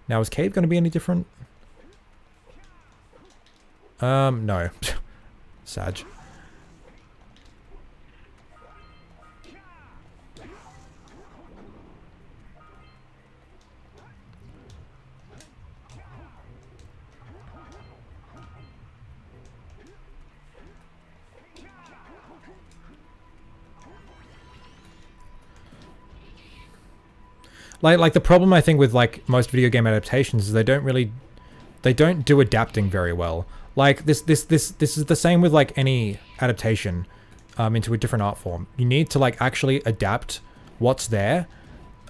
now is Cave going to be any different? No. Sag. Like the problem I think with like most video game adaptations is they don't do adapting very well. Like this is the same with like any adaptation into a different art form. You need to like actually adapt what's there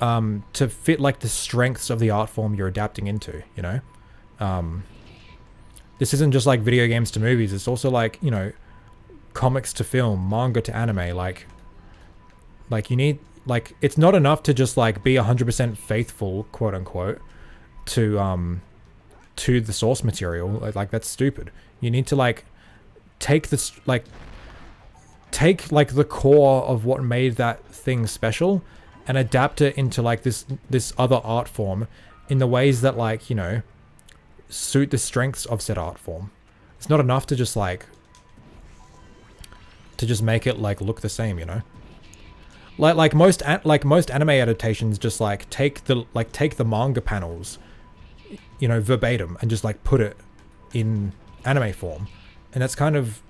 to fit like the strengths of the art form you're adapting into, you know? This isn't just like video games to movies, it's also like, you know, comics to film, manga to anime, like you need like it's not enough to just like be 100% faithful, quote unquote, to the source material. Like that's stupid. You need to like take the core of what made that thing special and adapt it into like this other art form in the ways that like, you know, suit the strengths of said art form. It's not enough to just make it like look the same, you know? Like most anime adaptations just like take the manga panels, you know, verbatim and just like put it in anime form. And that's kind of,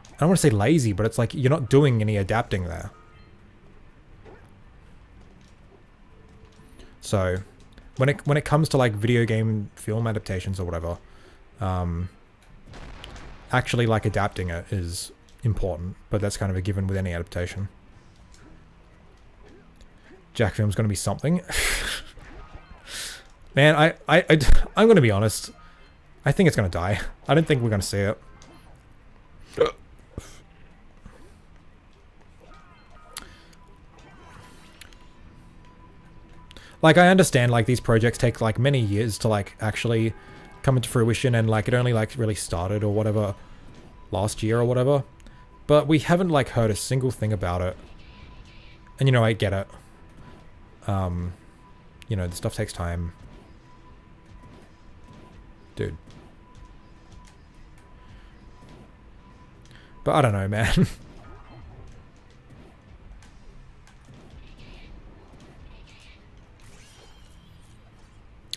I don't want to say lazy, but it's like you're not doing any adapting there. So when it comes to like video game film adaptations or whatever, actually like adapting it is important, but that's kind of a given with any adaptation. Jack film's gonna be something. Man, I'm gonna be honest. I think it's gonna die. I don't think we're gonna see it. Like, I understand, like, these projects take, like, many years to, like, actually come into fruition, and, like, it only, like, really started or whatever last year or whatever. But we haven't, like, heard a single thing about it. And, you know, I get it. You know, the stuff takes time. Dude. But I don't know, man.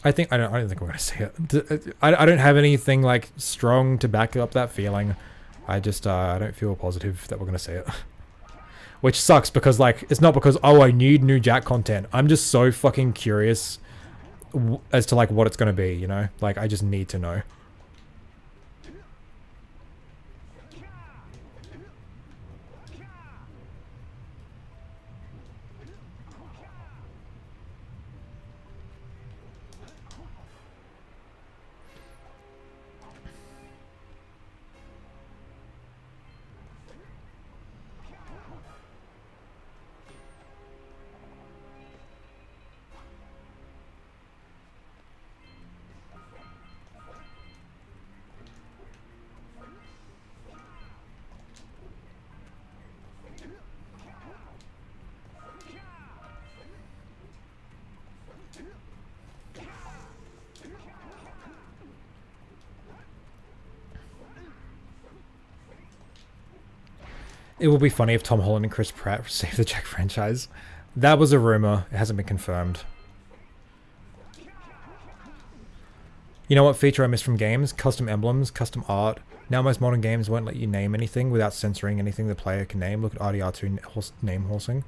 I don't think we're gonna see it. I don't have anything like strong to back up that feeling. I just I don't feel positive that we're gonna see it. Which sucks because like it's not because oh I need new Jack content. I'm just so fucking curious as to like what it's gonna be, you know? Like I just need to know. It will be funny if Tom Holland and Chris Pratt save the Jack franchise. That was a rumor. It hasn't been confirmed. You know what feature I miss from games? Custom emblems, custom art. Now most modern games won't let you name anything without censoring anything the player can name. Look at RDR2 name horsing.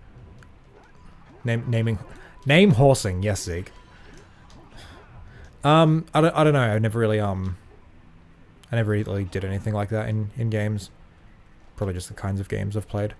Name horsing. Yes, Zeke. I don't know. I never really did anything like that in games. Probably just the kinds of games I've played.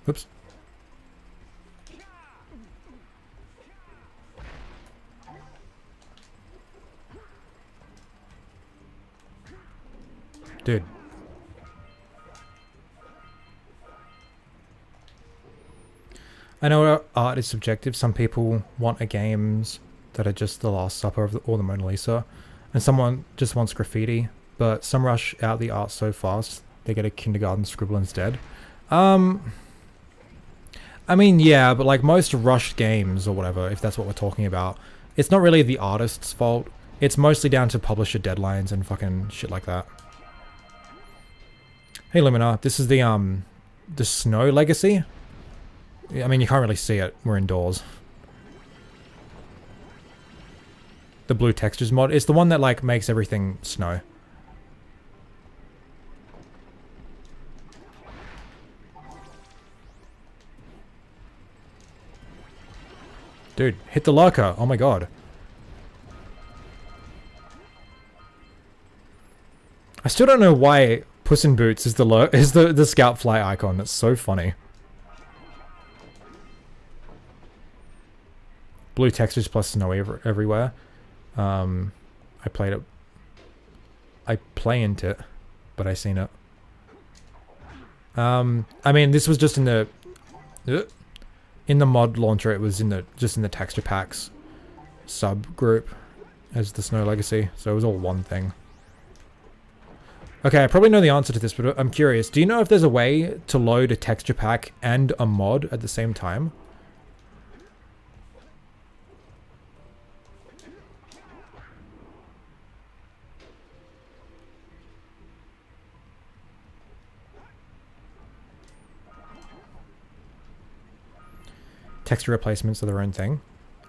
Oops. Dude. I know art is subjective. Some people want games that are just the Last Supper or the Mona Lisa, and someone just wants graffiti, but some rush out the art so fast they get a kindergarten scribble instead. I mean, yeah, but like most rushed games or whatever, if that's what we're talking about, it's not really the artist's fault. It's mostly down to publisher deadlines and fucking shit like that. Hey Lumina, this is the Snow Legacy. I mean, you can't really see it. We're indoors. The blue textures mod. It's the one that like makes everything snow. Dude, hit the lurker. Oh my god. I still don't know why Puss in Boots is the scout fly icon. That's so funny. Blue textures plus snow everywhere. I played it. I played it, but I seen it. I mean, this was just in the mod launcher. It was just in the texture packs subgroup as the Snow Legacy, so it was all one thing. Okay, I probably know the answer to this, but I'm curious. Do you know if there's a way to load a texture pack and a mod at the same time? Texture replacements are their own thing.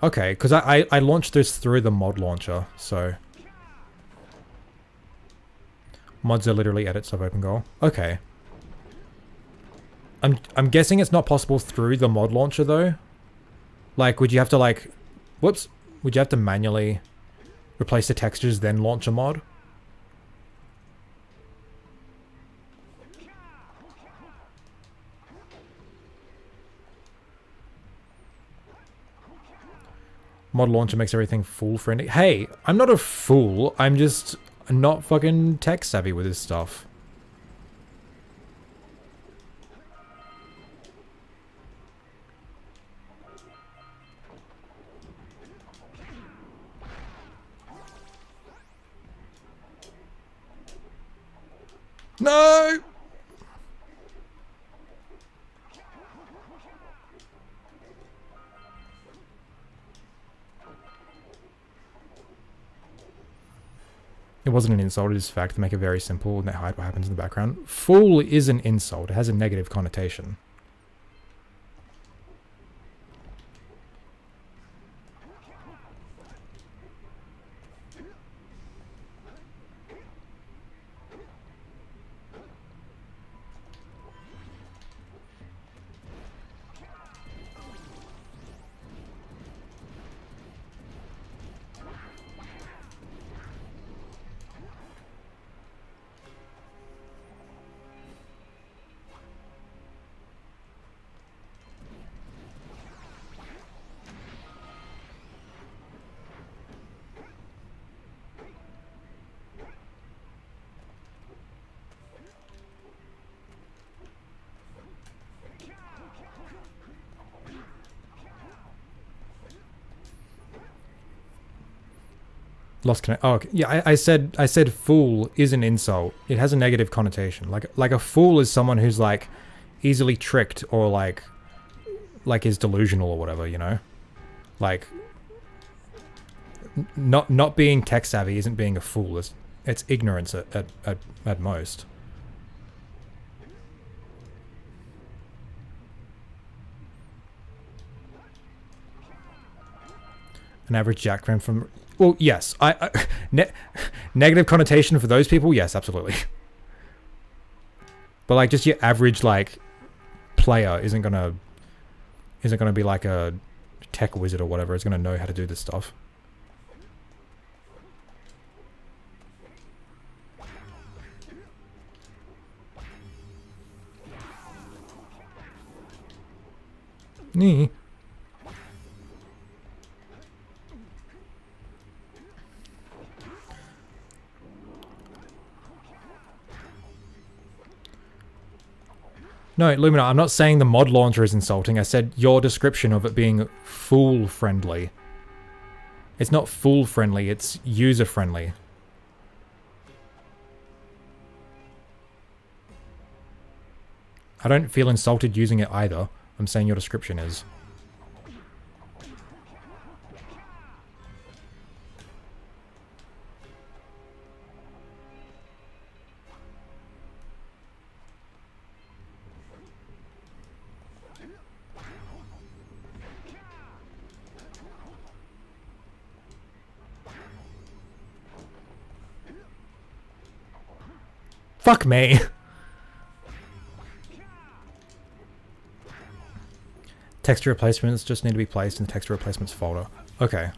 Okay, because I launched this through the mod launcher, so... Mods are literally edits of opengoal. Okay. I'm guessing it's not possible through the mod launcher, though. Like, would you have to, like... Whoops. Would you have to manually replace the textures, then launch a mod? Mod launcher makes everything fool friendly. Hey, I'm not a fool. I'm just not fucking tech savvy with this stuff. No! It wasn't an insult, it is fact to make it very simple and hide what happens in the background. Fool is an insult. It has a negative connotation. Lost connect. Oh, okay. Yeah. I said fool is an insult. It has a negative connotation. Like a fool is someone who's like easily tricked or like is delusional or whatever. You know, like not being tech savvy isn't being a fool. It's ignorance at most. An average Jack fan from... Well, yes. Negative connotation for those people? Yes, absolutely. But, like, just your average, like, player isn't gonna be like a tech wizard or whatever. It's gonna know how to do this stuff. Nee. No, Lumina, I'm not saying the mod launcher is insulting. I said your description of it being fool-friendly. It's not fool-friendly, it's user-friendly. I don't feel insulted using it either. I'm saying your description is. Fuck me. Texture replacements just need to be placed in the texture replacements folder. Okay.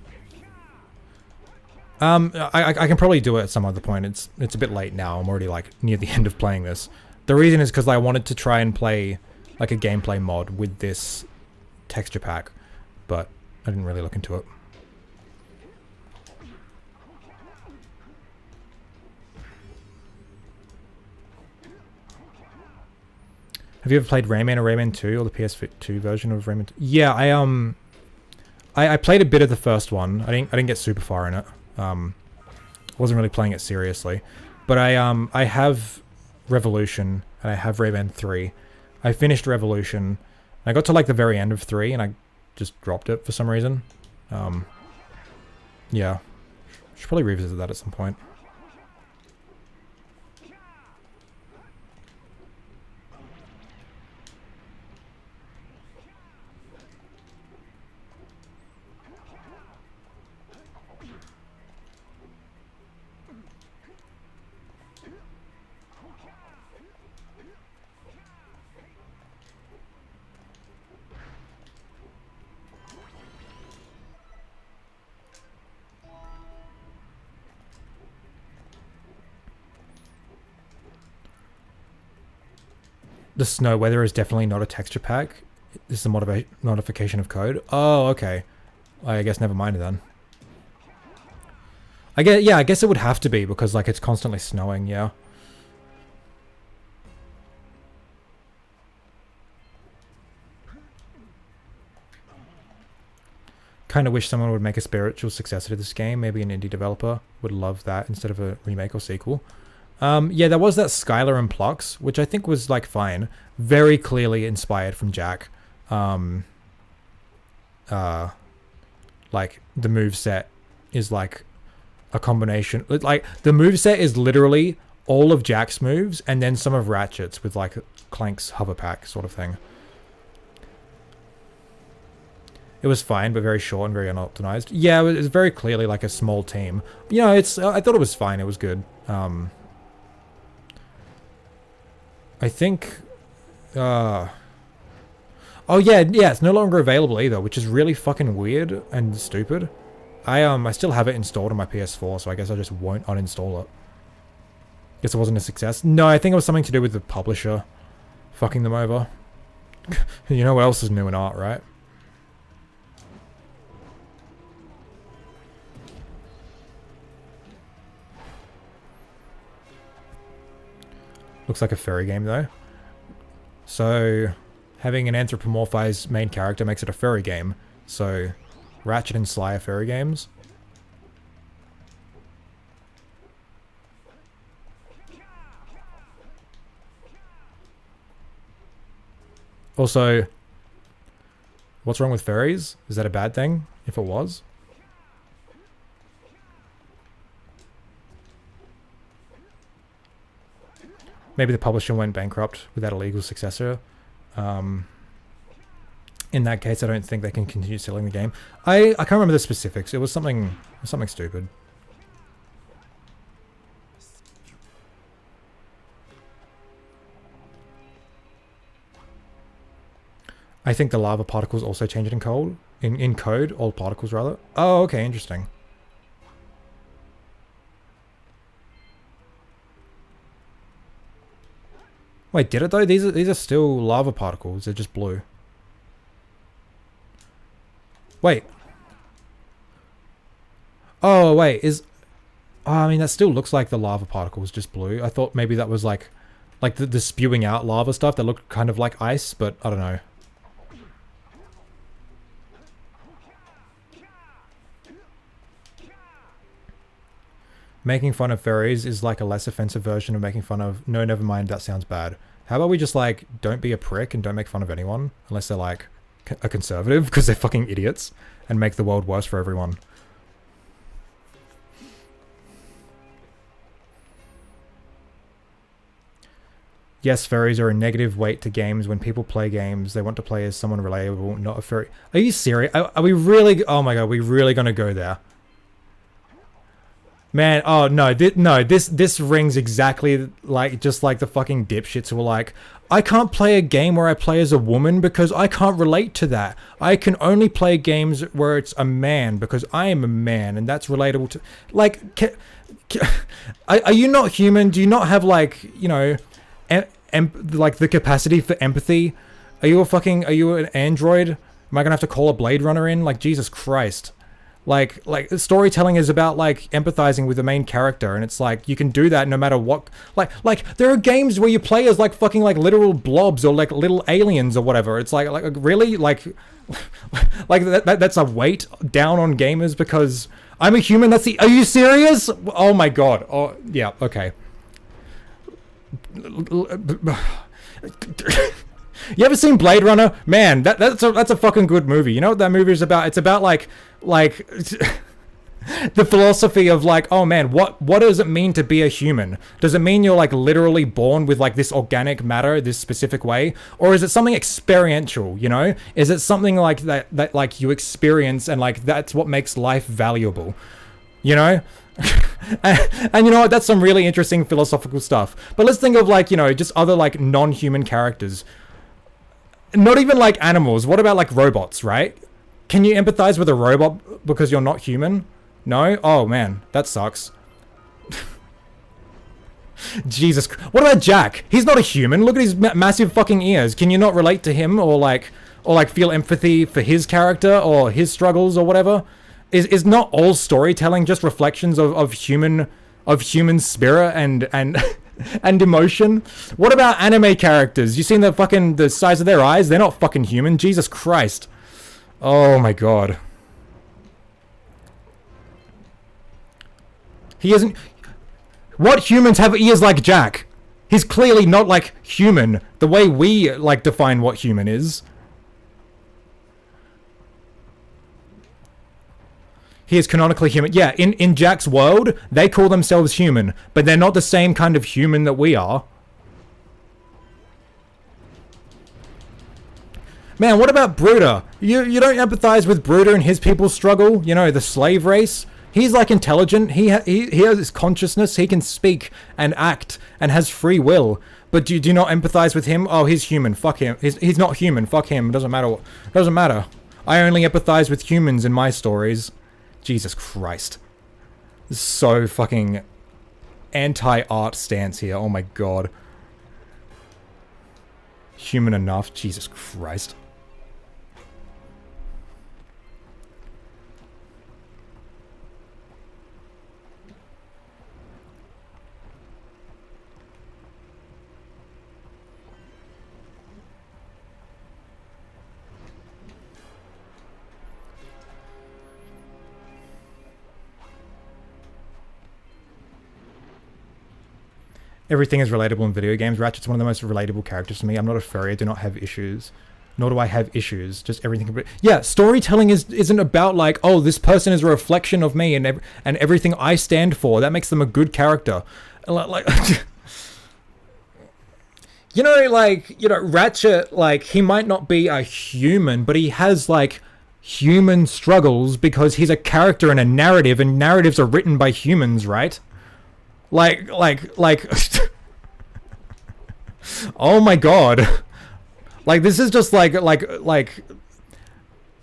I can probably do it at some other point. It's a bit late now. I'm already like near the end of playing this. The reason is because I wanted to try and play like a gameplay mod with this texture pack, but I didn't really look into it. Have you ever played Rayman or Rayman 2 or the PS2 version of Rayman 2? Yeah, I played a bit of the first one. I didn't get super far in it. Wasn't really playing it seriously. But I have Revolution and I have Rayman 3. I finished Revolution. I got to like the very end of 3 and I just dropped it for some reason. Yeah. Should probably revisit that at some point. The snow weather is definitely not a texture pack. This is a modification of code. Oh, okay. I guess never mind then. I guess it would have to be because like it's constantly snowing, yeah. Kind of wish someone would make a spiritual successor to this game. Maybe an indie developer would love that instead of a remake or sequel. Yeah, there was that Skylar and Plux, which I think was, like, fine. Very clearly inspired from Jack. Like, the moveset is, like, a combination... Like, the moveset is literally all of Jack's moves, and then some of Ratchet's with, like, Clank's hover pack sort of thing. It was fine, but very short and very unoptimized. Yeah, it was very clearly, like, a small team. You know, I thought it was fine. It was good. I think, oh yeah, it's no longer available either, which is really fucking weird and stupid. I still have it installed on my PS4, so I guess I just won't uninstall it. Guess it wasn't a success. No, I think it was something to do with the publisher fucking them over. You know what else is new in art, right? Looks like a furry game, though. So, having an anthropomorphized main character makes it a furry game. So, Ratchet and Sly are furry games. Also, what's wrong with fairies? Is that a bad thing? If it was? Maybe the publisher went bankrupt without a legal successor. In that case, I don't think they can continue selling the game. I can't remember the specifics. It was something stupid. I think the lava particles also changed in code. In code, all particles rather. Oh, okay, interesting. Wait, did it though? These are still lava particles. They're just blue. Wait. Oh wait, oh, I mean that still looks like the lava particles, just blue. I thought maybe that was like the spewing out lava stuff that looked kind of like ice, but I don't know. Making fun of fairies is like a less offensive version of making fun of... No, never mind, that sounds bad. How about we just like, don't be a prick and don't make fun of anyone, unless they're like a conservative, because they're fucking idiots, and make the world worse for everyone. Yes, fairies are a negative weight to games. When people play games, they want to play as someone relatable, not a fairy. Are you serious? Are we really... Oh my god, are we really gonna go there? Man, oh no, this rings exactly like just like the fucking dipshits who are like, I can't play a game where I play as a woman because I can't relate to that. I can only play games where it's a man because I am a man and that's relatable to... Like, are you not human? Do you not have like, you know, like the capacity for empathy? Are you an android? Am I gonna have to call a Blade Runner in? Like, Jesus Christ. Like storytelling is about like empathizing with the main character, and it's like you can do that no matter what. Like there are games where you play as like fucking like literal blobs or like little aliens or whatever. It's like really like that's a weight down on gamers because I'm a human. That's the... Are you serious? Oh my god. Oh yeah. Okay. You ever seen Blade Runner? Man, that's a fucking good movie. You know what that movie is about? It's about like the philosophy of like, oh man, what does it mean to be a human? Does it mean you're like literally born with like this organic matter this specific way, or is it something experiential? You know, is it something like that like you experience and like that's what makes life valuable? You know. And you know what? That's some really interesting philosophical stuff. But let's think of like, you know, just other like non-human characters. Not even like animals. What about like robots, right? Can you empathize with a robot because you're not human? No? Oh man, that sucks. Jesus. What about Jack? He's not a human. Look at his massive fucking ears. Can you not relate to him or feel empathy for his character or his struggles or whatever? Is not all storytelling just reflections of human spirit and and emotion? What about anime characters? You seen the size of their eyes? They're not fucking human. Jesus Christ. Oh my god. He isn't... What humans have ears like Jack? He's clearly not like human the way we like define what human is. He is canonically human. Yeah, in Jack's world, they call themselves human, but they're not the same kind of human that we are. Man, what about Bruder? You don't empathize with Bruder and his people's struggle? You know, the slave race? He's like intelligent. He has his consciousness. He can speak and act and has free will. But do you not empathize with him? Oh, he's human. Fuck him. He's not human. Fuck him. It doesn't matter. It doesn't matter. I only empathize with humans in my stories. Jesus Christ. This is so fucking anti-art stance here. Oh my god. Human enough. Jesus Christ. Everything is relatable in video games. Ratchet's one of the most relatable characters to me. I'm not a furry. I do not have issues. Nor do I have issues. Just everything. Yeah, storytelling isn't about like, oh, this person is a reflection of me and everything I stand for. That makes them a good character. Like, Ratchet, like, he might not be a human, but he has like human struggles because he's a character in a narrative, and narratives are written by humans, right? Like, oh my god. Like, this is just like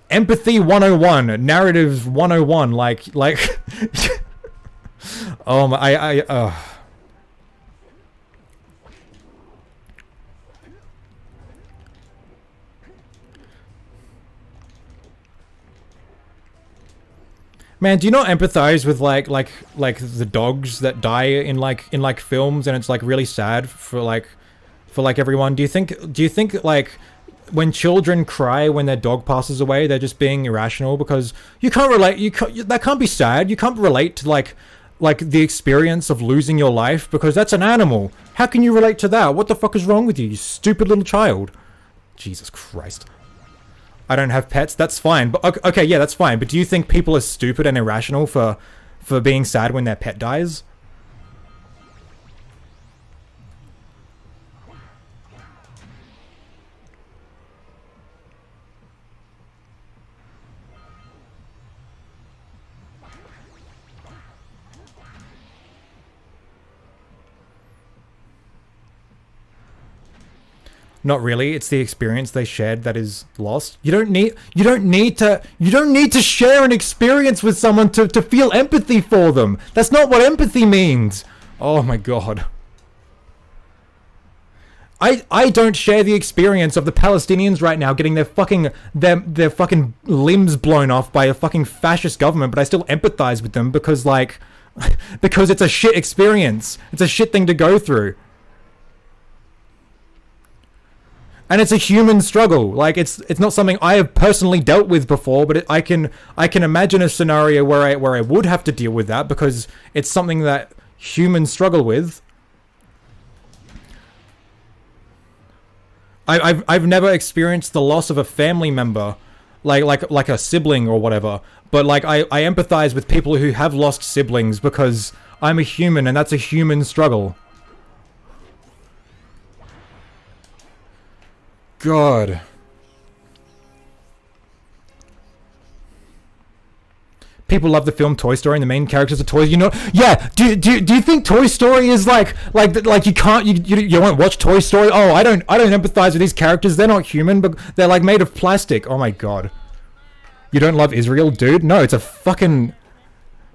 empathy 101, narratives 101, like, oh my, Man, do you not empathize with like the dogs that die in like films, and it's like really sad for everyone? Do you think like when children cry when their dog passes away, they're just being irrational because you can't relate? That can't be sad. You can't relate to like the experience of losing your life because that's an animal. How can you relate to that? What the fuck is wrong with you stupid little child? Jesus Christ. I don't have pets. That's fine. But okay, yeah, that's fine. But do you think people are stupid and irrational for being sad when their pet dies? Not really. It's the experience they shared that is lost. You don't need to share an experience with someone to feel empathy for them. That's not what empathy means. Oh my god. I don't share the experience of the Palestinians right now getting their fucking limbs blown off by a fucking fascist government, but I still empathize with them because like because it's a shit experience. It's a shit thing to go through. And it's a human struggle. Like it's not something I have personally dealt with before, but I can imagine a scenario where I would have to deal with that because it's something that humans struggle with. I've never experienced the loss of a family member, like a sibling or whatever. But like I empathize with people who have lost siblings because I'm a human and that's a human struggle. God. People love the film Toy Story and the main characters are toys. You know, yeah. Do you think Toy Story is like you won't watch Toy Story? Oh, I don't empathize with these characters. They're not human, but they're like made of plastic. Oh my god. You don't love Israel, dude? No, it's a fucking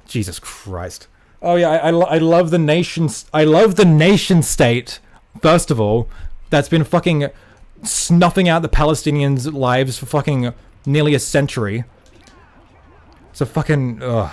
Jesus Christ. Oh yeah, I love the nation. I love the nation state. First of all, that's been fucking snuffing out the Palestinians' lives for fucking nearly a century. It's a fucking ugh.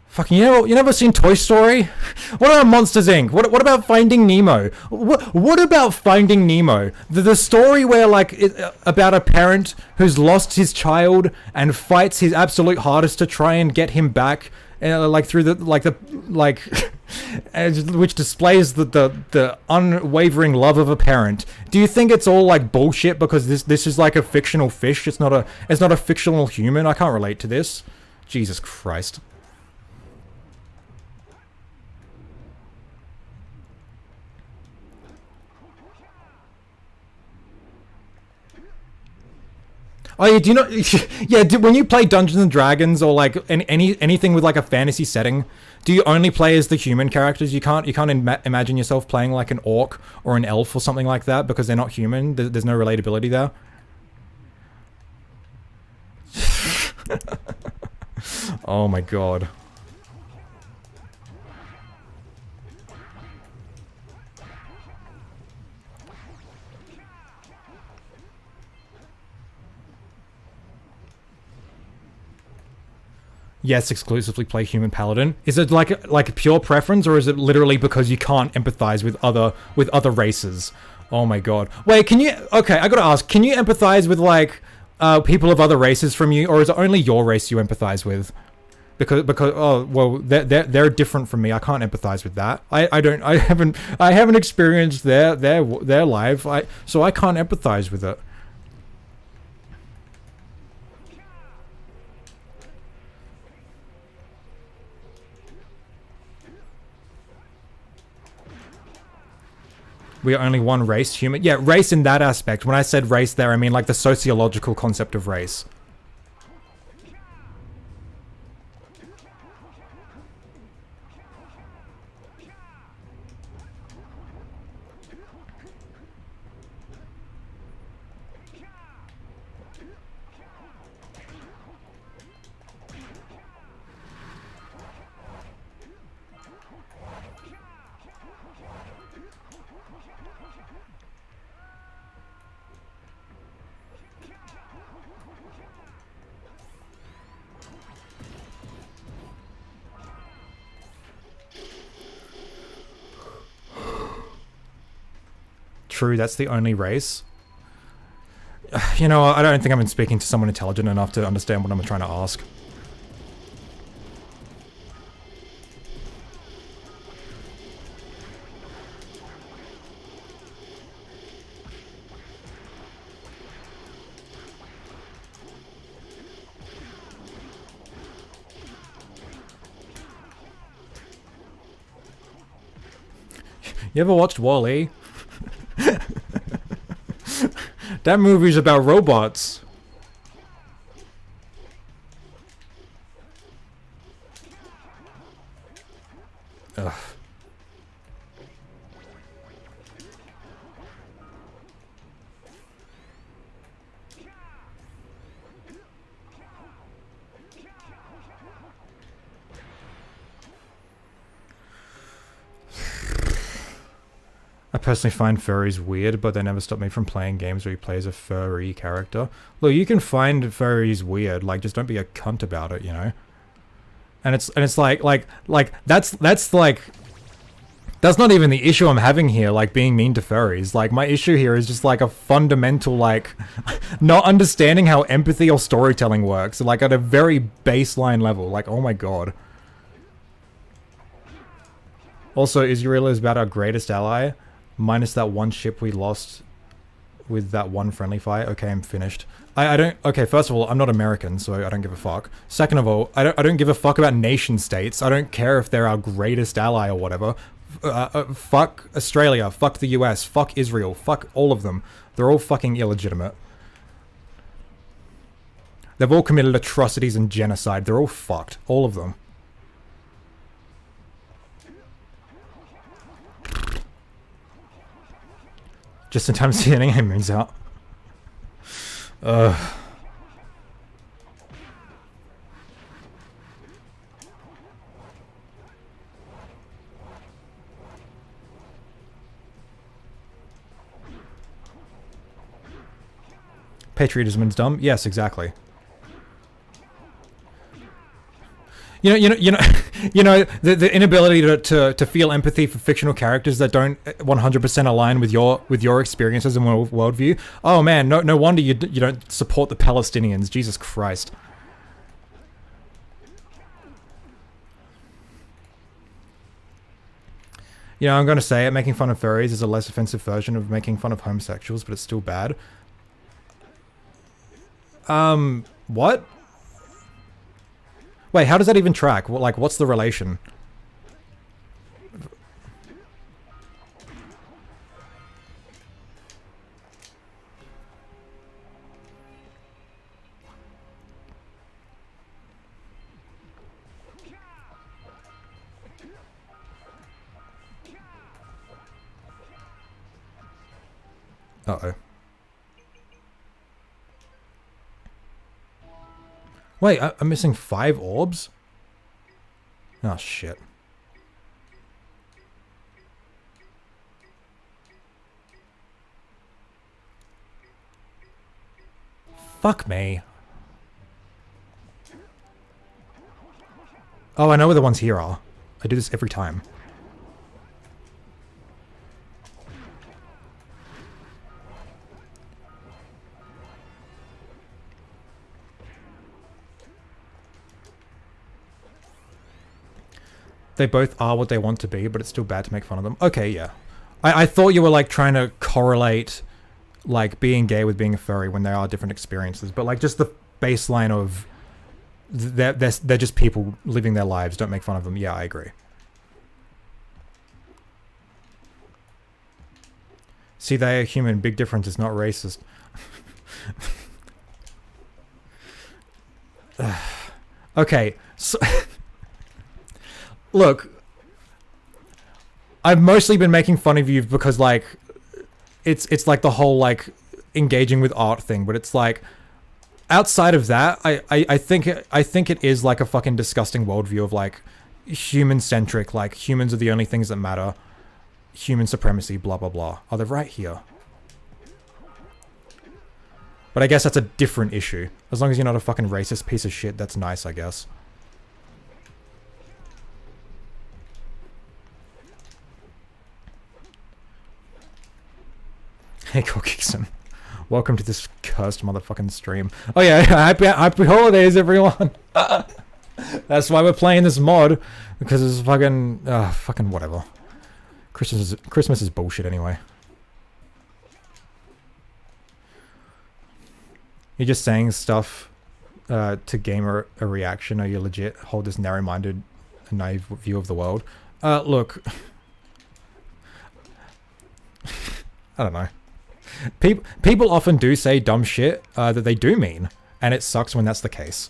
Fucking you never seen Toy Story? What about Monsters Inc? What about Finding Nemo? What about Finding Nemo? The story where like about a parent who's lost his child and fights his absolute hardest to try and get him back. Like through which displays the unwavering love of a parent. Do you think it's all like bullshit because this is like a fictional fish? It's not a fictional human. I can't relate to this. Jesus Christ. Oh yeah, do you know? Yeah, when you play Dungeons and Dragons or like anything with like a fantasy setting, do you only play as the human characters? You can't imagine yourself playing like an orc or an elf or something like that because they're not human. There's no relatability there. Oh my god. Yes, exclusively play human paladin. Is it like a pure preference, or is it literally because you can't empathize with other races? Oh my god. Wait, can you? Okay, I gotta ask. Can you empathize with like people of other races from you, or is it only your race you empathize with? Because oh well, they're different from me. I can't empathize with that. I haven't experienced their life. So I can't empathize with it. We are only one race, human. Yeah, race in that aspect. When I said race there, I mean like the sociological concept of race. True, that's the only race. You know, I don't think I've been speaking to someone intelligent enough to understand what I'm trying to ask. You ever watched Wall-E? That movie's about robots. Ugh. I personally find furries weird, but they never stop me from playing games where you play as a furry character. Look, you can find furries weird, like just don't be a cunt about it, you know? And it's like that's like that's not even the issue I'm having here, like being mean to furries. Like my issue here is just like a fundamental like not understanding how empathy or storytelling works, like at a very baseline level. Like, oh my god. Also, Israel is about our greatest ally. Minus that one ship we lost with that one friendly fight. Okay, I'm finished. I don't... Okay, first of all, I'm not American, so I don't give a fuck. Second of all, I don't give a fuck about nation states. I don't care if they're our greatest ally or whatever. Fuck Australia. Fuck the US. Fuck Israel. Fuck all of them. They're all fucking illegitimate. They've all committed atrocities and genocide. They're all fucked. All of them. Just in time to see the anime moves out. Patriotism is dumb. Yes, exactly. The inability to feel empathy for fictional characters that don't 100% align with your experiences and worldview. Oh man, no wonder you don't support the Palestinians. Jesus Christ. You know, I'm gonna say it. Making fun of furries is a less offensive version of making fun of homosexuals, but it's still bad. What? Wait, how does that even track? Like, what's the relation? Uh-oh. Wait, I'm missing 5 orbs? Oh, shit. Fuck me. Oh, I know where the ones here are. I do this every time. They both are what they want to be, but it's still bad to make fun of them. Okay, yeah. I thought you were like trying to correlate like being gay with being a furry when they are different experiences, but like just the baseline of they're just people living their lives. Don't make fun of them. Yeah, I agree. See, they are human. Big difference. It's not racist. Okay, so look, I've mostly been making fun of you because like it's like the whole like engaging with art thing, but it's like outside of that, I think it is like a fucking disgusting worldview of like human centric, like humans are the only things that matter, human supremacy, blah blah blah. Oh, they're right here. But I guess that's a different issue. As long as you're not a fucking racist piece of shit, that's nice, I guess. Hey, Corkixon. Welcome to this cursed motherfucking stream. Oh yeah, happy holidays, everyone! That's why we're playing this mod. Because it's fucking... fucking whatever. Christmas is bullshit anyway. You're just saying stuff to gain a reaction, or you legit hold this narrow-minded, naive view of the world. Look... I don't know. People often do say dumb shit that they do mean, and it sucks when that's the case.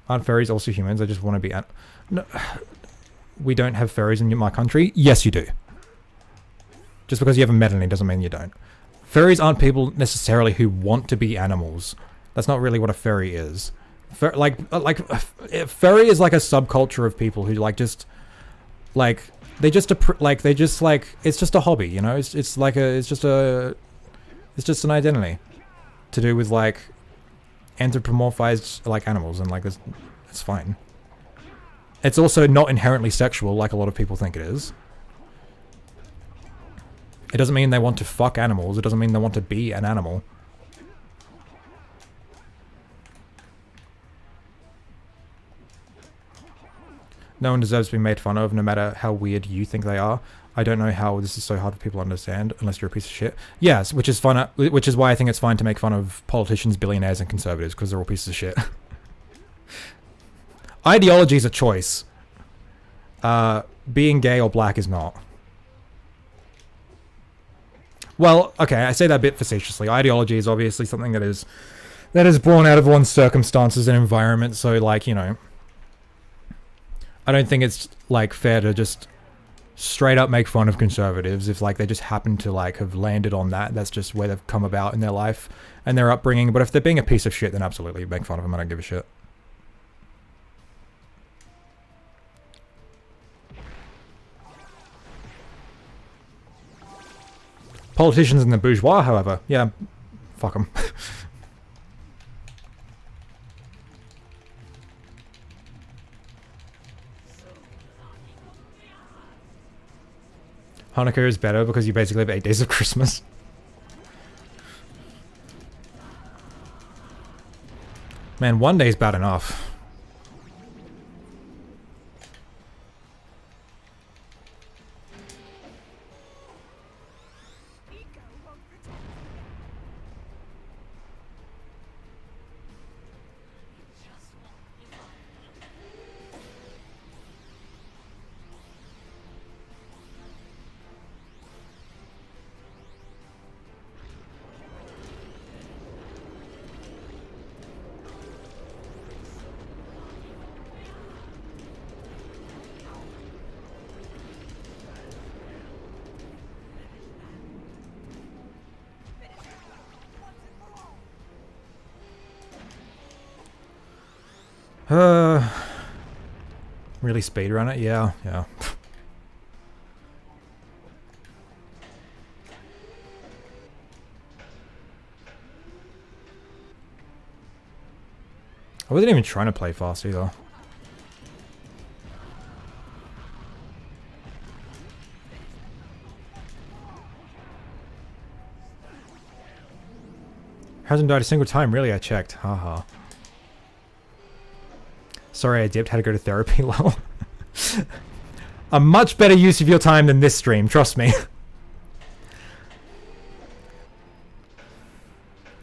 Aren't furries also humans? I just want to be... No, we don't have furries in my country? Yes, you do. Just because you haven't met any doesn't mean you don't. Furries aren't people necessarily who want to be animals. That's not really what a furry is. Furry is like a subculture of people who like just... like... They just it's just a hobby, you know. It's just an identity to do with like anthropomorphized like animals, and like it's fine. It's also not inherently sexual like a lot of people think it is. It doesn't mean they want to fuck animals. It doesn't mean they want to be an animal. No one deserves to be made fun of, no matter how weird you think they are. I don't know how this is so hard for people to understand, unless you're a piece of shit. Yes, which is fun. Which is why I think it's fine to make fun of politicians, billionaires, and conservatives, because they're all pieces of shit. Ideology is a choice. Being gay or black is not. Well, okay, I say that a bit facetiously. Ideology is obviously something that is born out of one's circumstances and environment. So, like, you know. I don't think it's like fair to just straight up make fun of conservatives if like they just happen to like have landed on that. That's just where they've come about in their life and their upbringing. But if they're being a piece of shit, then absolutely make fun of them. I don't give a shit. Politicians and the bourgeois, however, yeah, fuck them. Hanukkah is better because you basically have 8 days of Christmas. Man, 1 day is bad enough. Really speedrun it? Yeah. I wasn't even trying to play fast either. Hasn't died a single time, really, I checked. Haha. Sorry I dipped, had to go to therapy, lol. A much better use of your time than this stream, trust me.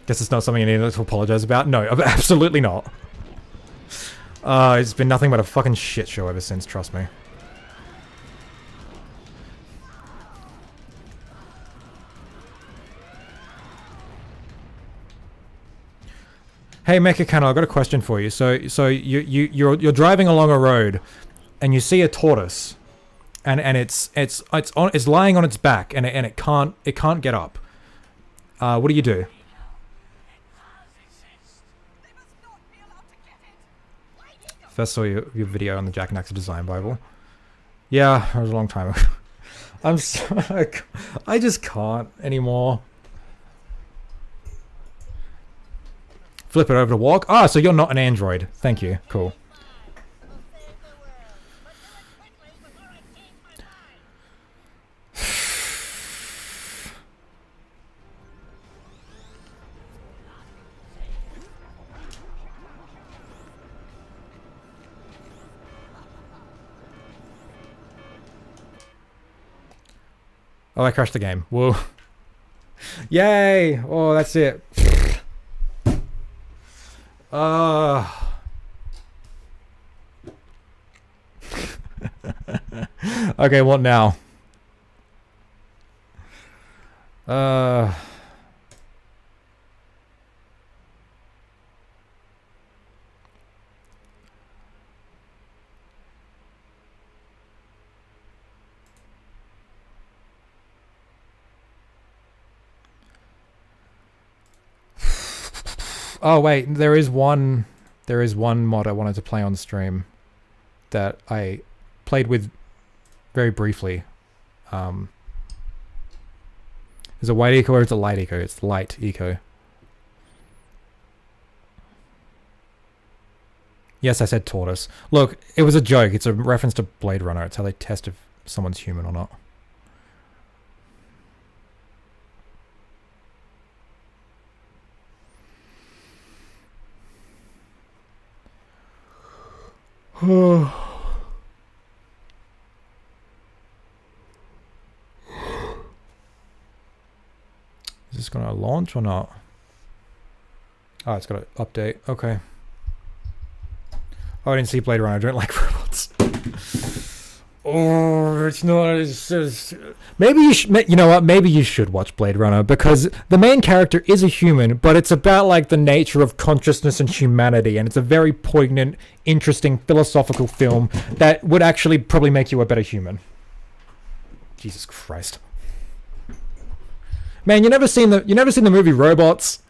Guess it's not something you need to apologize about? No, absolutely not. It's been nothing but a fucking shit show ever since, trust me. Hey Mecha Canal, I've got a question for you. So you're driving along a road and you see a tortoise and it's lying on its back and it can't get up. What do you do? First saw your video on the Jack and Daxter Design Bible. Yeah, it was a long time ago. I'm so, I just can't anymore. Flip it over to walk. Ah, so you're not an android. Thank you. Cool. Oh, I crashed the game. Whoa. Yay! Oh, that's it. Okay, what now? Oh wait, there is one mod I wanted to play on stream that I played with very briefly. Is it white eco or is it light eco? It's light eco. Yes, I said tortoise. Look, it was a joke. It's a reference to Blade Runner. It's how they test if someone's human or not. Is this gonna launch or not? Oh, it's got to update. Okay. Oh, I didn't see Blade Runner. I don't like robots. Oh, it's not. It's just, maybe you should. You know what? Maybe you should watch Blade Runner because the main character is a human, but it's about like the nature of consciousness and humanity, and it's a very poignant, interesting, philosophical film that would actually probably make you a better human. Jesus Christ, man! You never seen the movie Robots?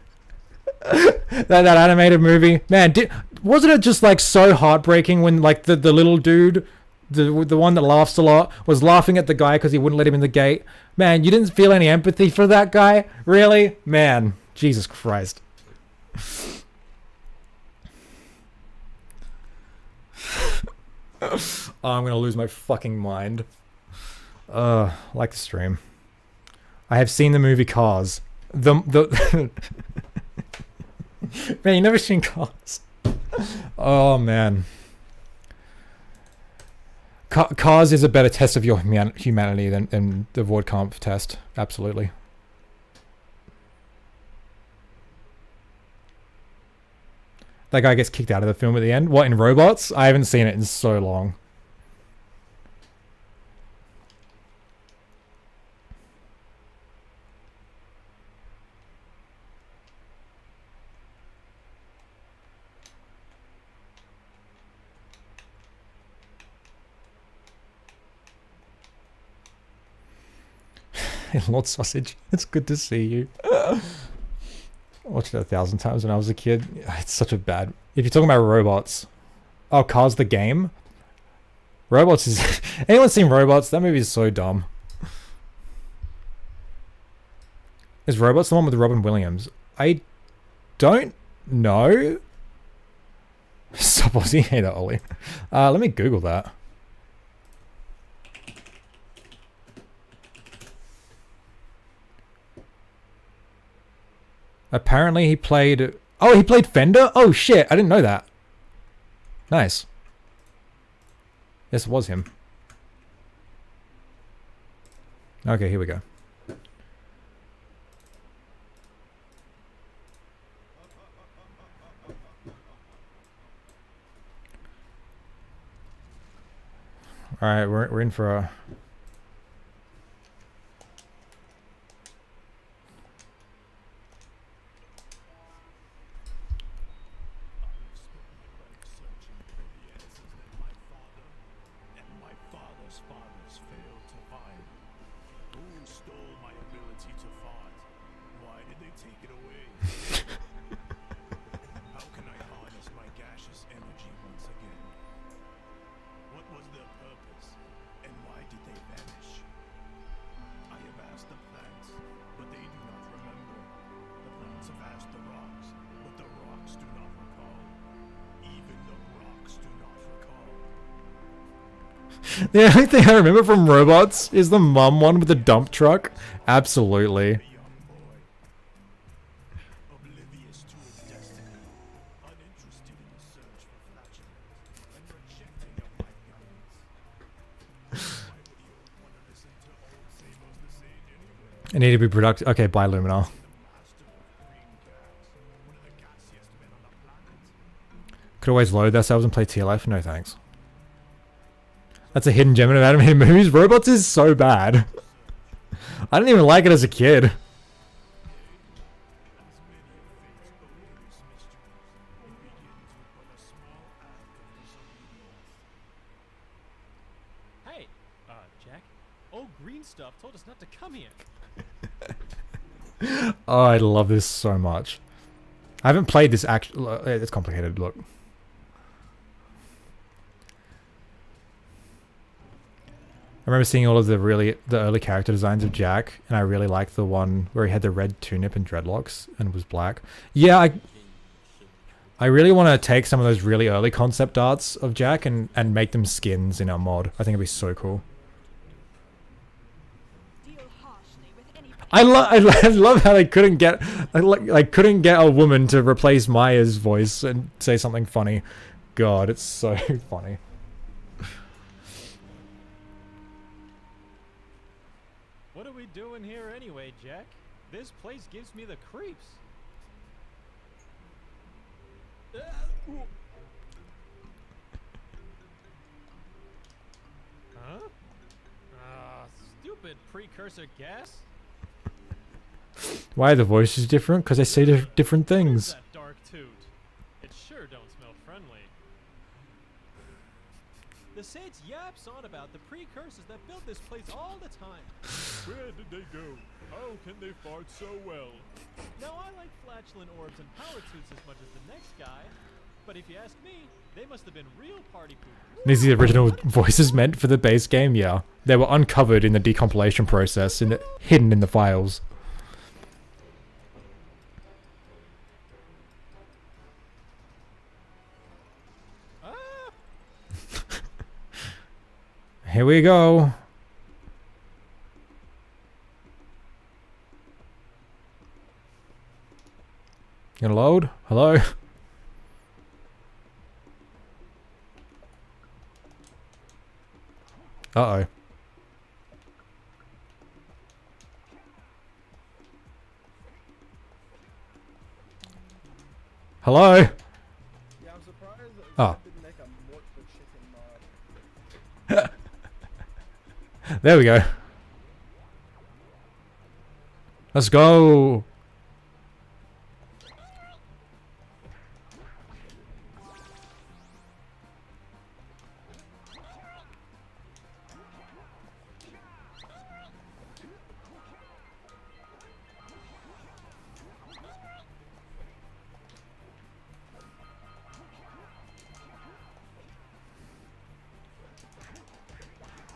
that animated movie, man. Wasn't it just like so heartbreaking when like the little dude, the one that laughs a lot, was laughing at the guy because he wouldn't let him in the gate? Man, you didn't feel any empathy for that guy? Really? Man, Jesus Christ. Oh, I'm gonna lose my fucking mind. Like the stream. I have seen the movie Cars. The Man, you never seen Cars? Oh man. Cars is a better test of your humanity than the Voidkampf test. Absolutely. That guy gets kicked out of the film at the end. What, in Robots? I haven't seen it in so long. Lord Sausage, it's good to see you. I watched it 1,000 times when I was a kid. It's such a bad... If you're talking about Robots... Oh, Cars the game? Robots is... Anyone seen Robots? That movie is so dumb. Is Robots the one with Robin Williams? I don't know. Stop Aussie hater, Ollie. Let me Google that. Apparently he played... Oh, he played Fender? Oh shit, I didn't know that. Nice. Yes, it was him. Okay, here we go. Alright, we're in for a... The only thing I remember from Robots is the mum one with the dump truck. Absolutely. I need to be productive. Okay, bye, Luminar. Could always load ourselves and play TLF. No thanks. That's a hidden gem in animated movies. Robots is so bad. I didn't even like it as a kid. Hey, Jack. Old green stuff told us not to come here. Oh, I love this so much. I haven't played this actually. It's complicated. Look. I remember seeing all of the early character designs of Jack, and I really liked the one where he had the red tunic and dreadlocks and was black. Yeah, I really want to take some of those really early concept arts of Jack and make them skins in our mod. I think it'd be so cool. I love how they couldn't get couldn't get a woman to replace Maya's voice and say something funny. God, it's so funny. What are we doing here anyway, Jack? This place gives me the creeps. Huh? Stupid precursor gas? Why are the voices different? Because they say different things. That dark toot. It sure don't smell friendly. The Saints yaps on about the precursors that built this place all the time. Where did they go? How can they fart so well? Now I like flatulent orbs and power toots as much as the next guy, but if you ask me, they must have been real party poopers. These are the original voices meant for the base game, yeah. They were uncovered in the decompilation process and hidden in the files. Here we go. Gonna load? Hello? Uh-oh. Hello? Yeah, I'm surprised that Oh. didn't make a mort for chicken mod. There we go. Let's go.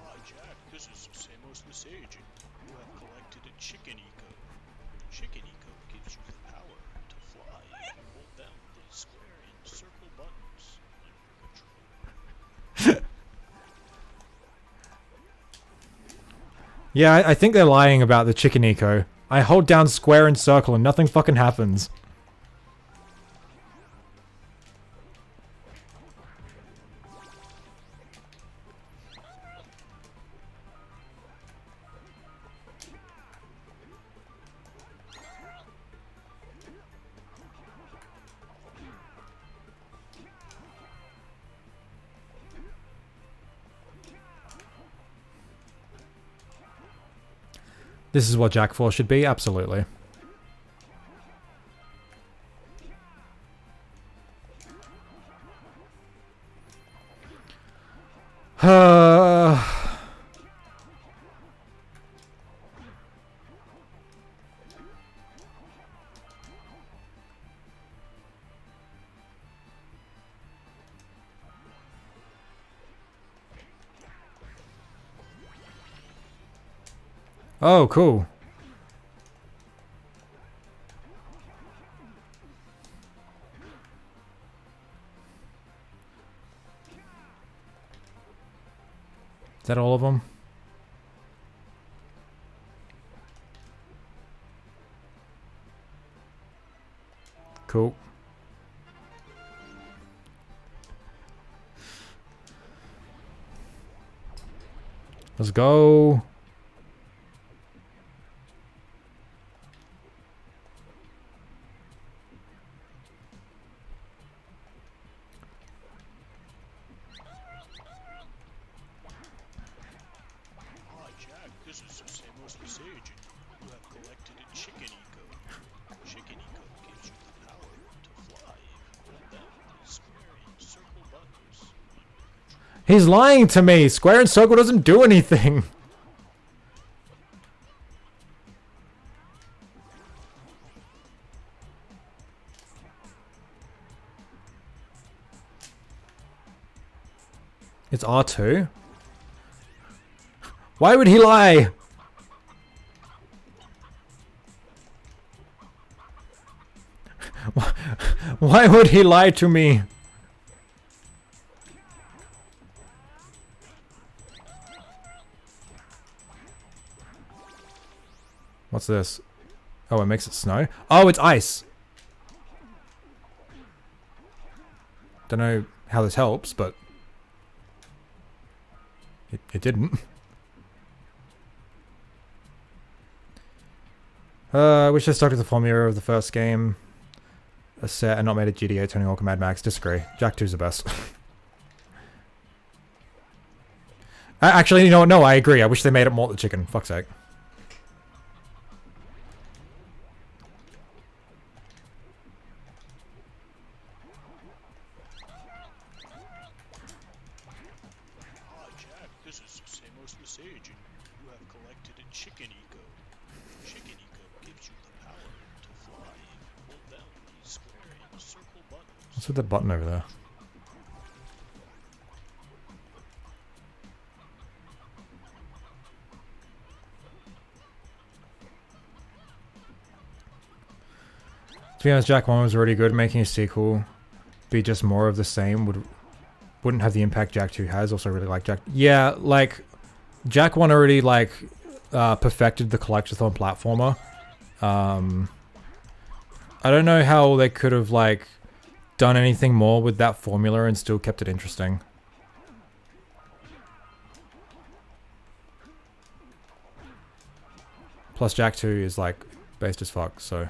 Hi Jack, this is Samos the Sage. You have collected a chicken eco. Chicken eco gives you the power to fly. Hold down the square and circle buttons on your controller. Yeah, I think they're lying about the chicken eco. I hold down square and circle and nothing fucking happens. This is what Jack 4 should be, absolutely. Oh, cool. Is that all of them? Cool. Let's go. Ah, Jack, this is Samos the Sage, and you have collected a chicken eco. Chicken eco gives you the power to fly if you hold down the square and circle buttons on your control. He's lying to me. Square and circle doesn't do anything. It's R2. Why would he lie? Why would he lie to me? What's this? Oh, it makes it snow? Oh, it's ice! Don't know how this helps, but... It didn't. I wish I stuck to the formula of the first game. A set and not made a GTA Tony Hawk and Mad Max. Disagree. Jak 2's the best. Actually, you know what? No, I agree. I wish they made it Malt the Chicken. Fuck's sake. Ah, Jack, this is Samos the Sage, and you have collected a chicken eco. Chicken eco gives you the power to fly if you hold down the square and circle buttons. What's with the button over there? To be honest, Jak 1 was already good. Making a sequel be just more of the same wouldn't have the impact Jak 2 has. Also really like Jak. Yeah, like Jak 1 already like perfected the collectathon platformer. I don't know how they could have like done anything more with that formula and still kept it interesting. Plus Jak 2 is like based as fuck, so...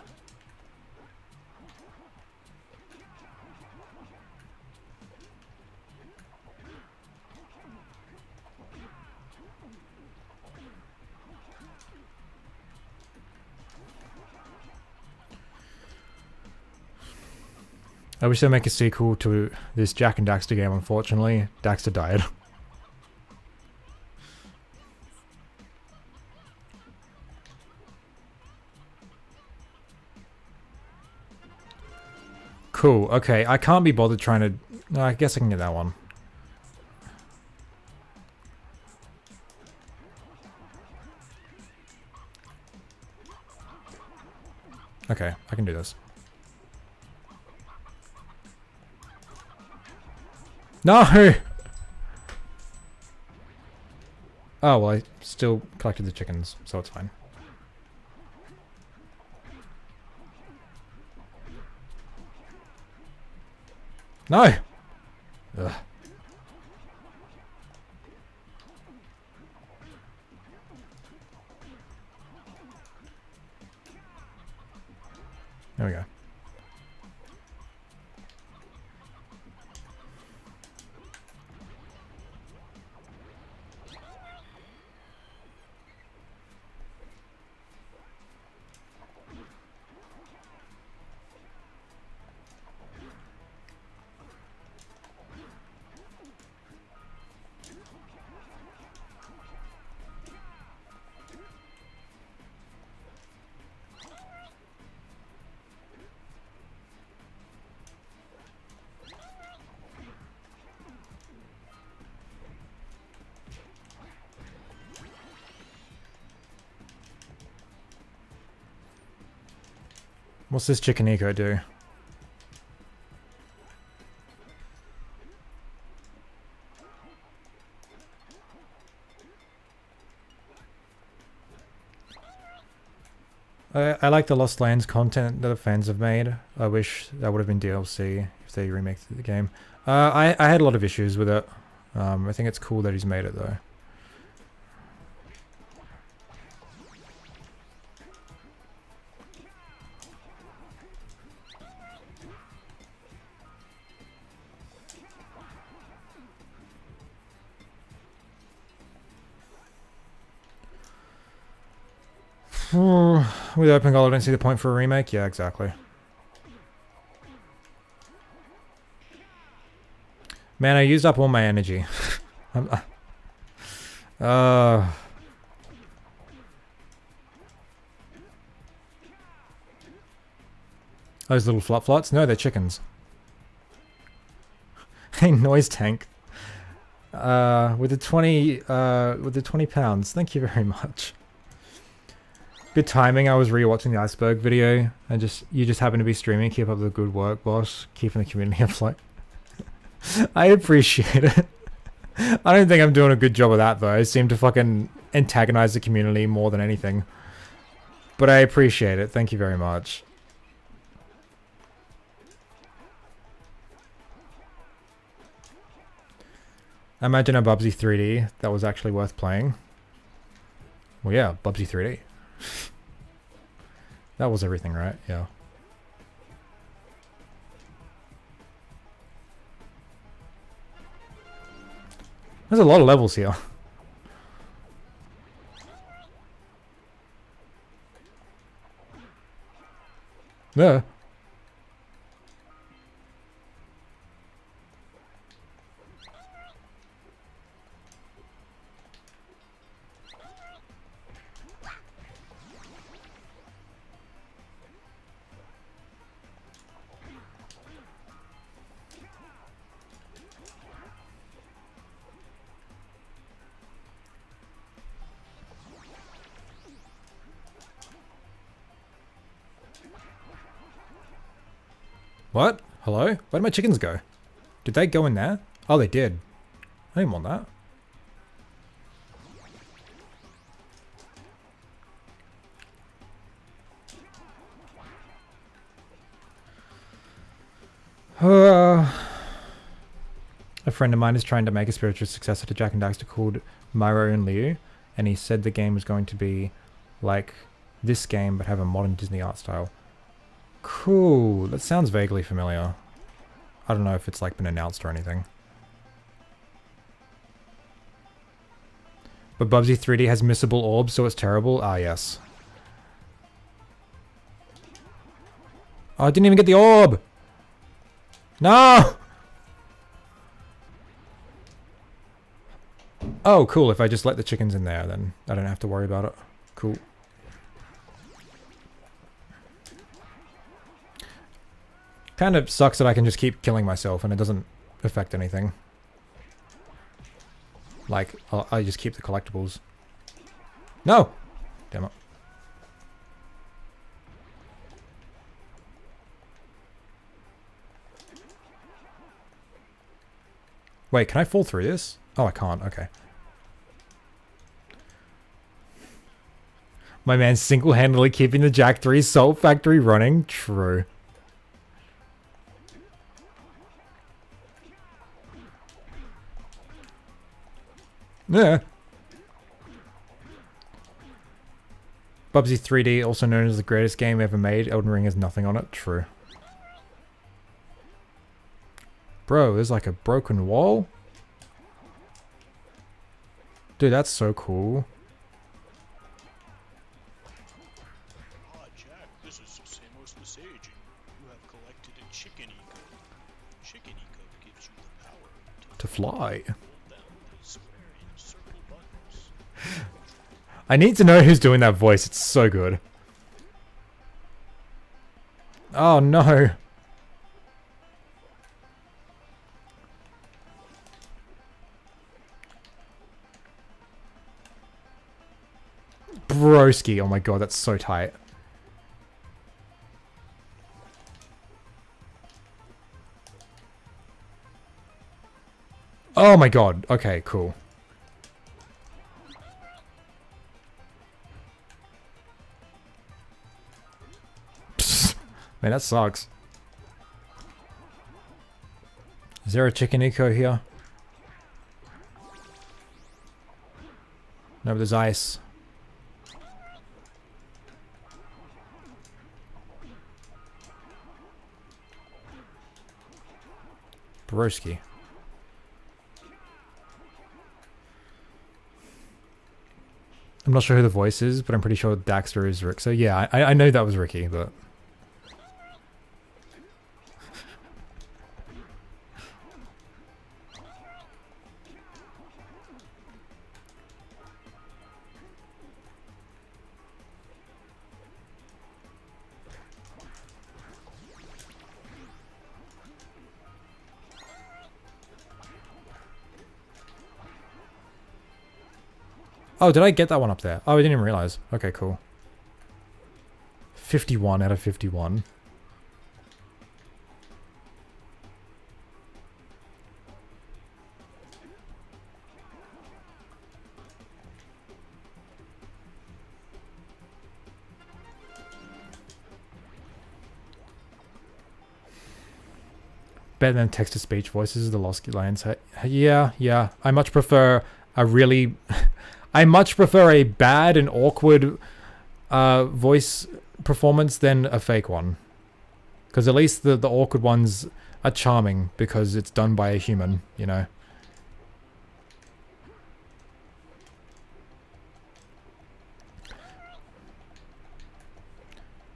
I wish they'd make a sequel to this Jak and Daxter game, unfortunately. Daxter died. Cool, okay, I can't be bothered trying to... No, I guess I can get that one. Okay, I can do this. No! Oh, well, I still collected the chickens, so it's fine. No! Ugh. There we go. What's this chicken eco do? I like the Lost Lands content that the fans have made. I wish that would have been DLC if they remake the game. I had a lot of issues with it. I think it's cool that he's made it though. With open goal, I don't see the point for a remake. Yeah, exactly. Man, I used up all my energy. Those little flop flots? No, they're chickens. Hey, noise tank. With the 20 pounds. Thank you very much. Good timing. I was rewatching the iceberg video, and you just happen to be streaming. Keep up the good work, boss. Keeping the community afloat. I appreciate it. I don't think I'm doing a good job of that though. I seem to fucking antagonize the community more than anything. But I appreciate it. Thank you very much. Imagine a Bubsy 3D that was actually worth playing. Well, yeah, Bubsy 3D. That was everything, right? Yeah. There's a lot of levels here. Yeah. What? Hello? Where did my chickens go? Did they go in there? Oh, they did. I didn't want that. A friend of mine is trying to make a spiritual successor to Jak and Daxter called Myro and Liu, and he said the game was going to be like this game but have a modern Disney art style. Cool. That sounds vaguely familiar. I don't know if it's like been announced or anything. But Bubsy 3D has missable orbs, so it's terrible. Ah, yes. Oh, I didn't even get the orb! No! Oh, cool. If I just let the chickens in there, then I don't have to worry about it. Cool. Kind of sucks that I can just keep killing myself and it doesn't affect anything. Like, I just keep the collectibles. No! Damn it. Wait, can I fall through this? Oh, I can't. Okay. My man's single-handedly keeping the Jak 3 Salt Factory running. True. Yeah. Bubsy 3D, also known as the greatest game ever made. Elden Ring has nothing on it. True. Bro, there's like a broken wall? Dude, that's so cool. Ah, Jak, this is Samos the Sage. You have collected a chicken eco. Chicken eco gives you the power To fly. hold down the square and circle buttons. I need to know who's doing that voice. It's so good. Oh no. Broski. Oh my god, that's so tight. Oh my god. Okay, cool. Psst. Man, that sucks. Is there a chicken eco here? No, but there's ice. Broski. I'm not sure who the voice is, but I'm pretty sure Daxter is Rick. So yeah, I know that was Ricky, but... Oh, did I get that one up there? Oh, I didn't even realize. Okay, cool. 51 out of 51. Better than text-to-speech voices, the Lost Lions. Yeah. I much prefer a really... I much prefer a bad and awkward voice performance than a fake one. Because at least the awkward ones are charming because it's done by a human, you know.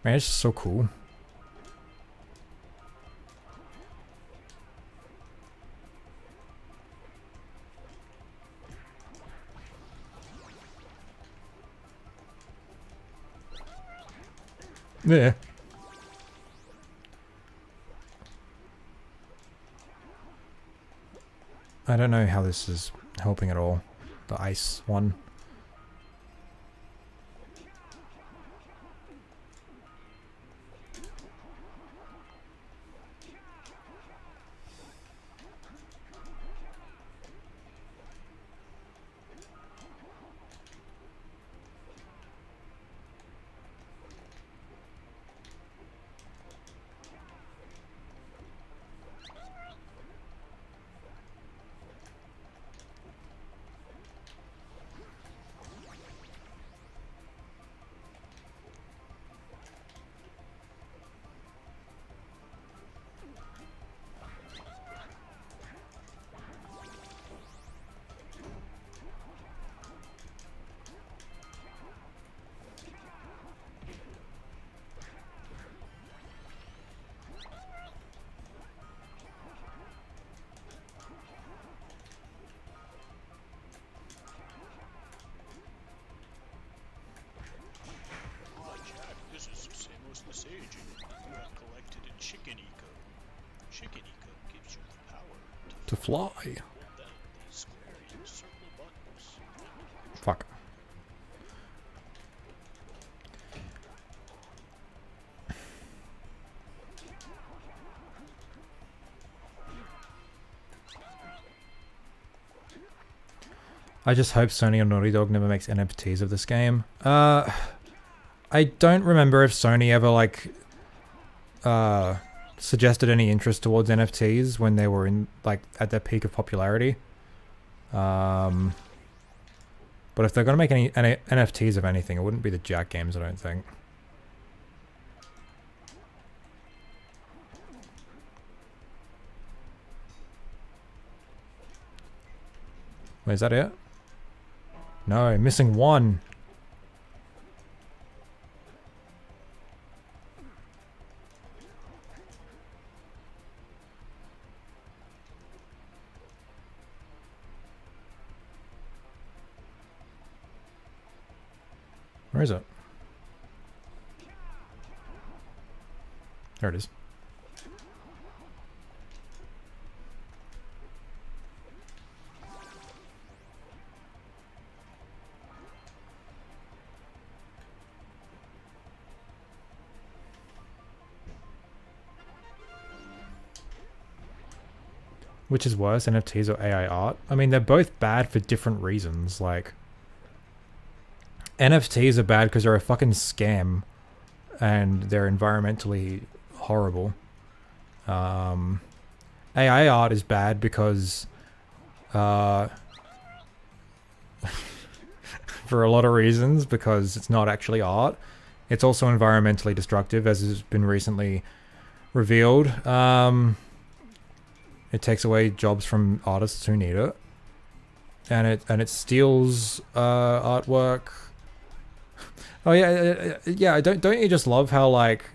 Man, it's just so cool. Yeah. I don't know how this is helping at all. The ice one. The sage. You have collected a chicken eco. Chicken eco gives you the power To fly. hold down the square and circle buttons. Fuck. I just hope Sony or Naughty Dog never makes NFTs of this game. I don't remember if Sony ever, like, suggested any interest towards NFTs when they were in, like, at their peak of popularity. But if they're gonna make any NFTs of anything, it wouldn't be the Jack games, I don't think. Wait, is that it? No, missing one. Where is it? There it is. which is worse, NFTs or AI art? I mean, they're both bad for different reasons. Like, NFTs are bad because they're a fucking scam and they're environmentally horrible. AI art is bad because for a lot of reasons, because it's not actually art. It's also environmentally destructive, as has been recently revealed. It takes away jobs from artists who need it, and it steals artwork. Oh yeah. Don't you just love how, like,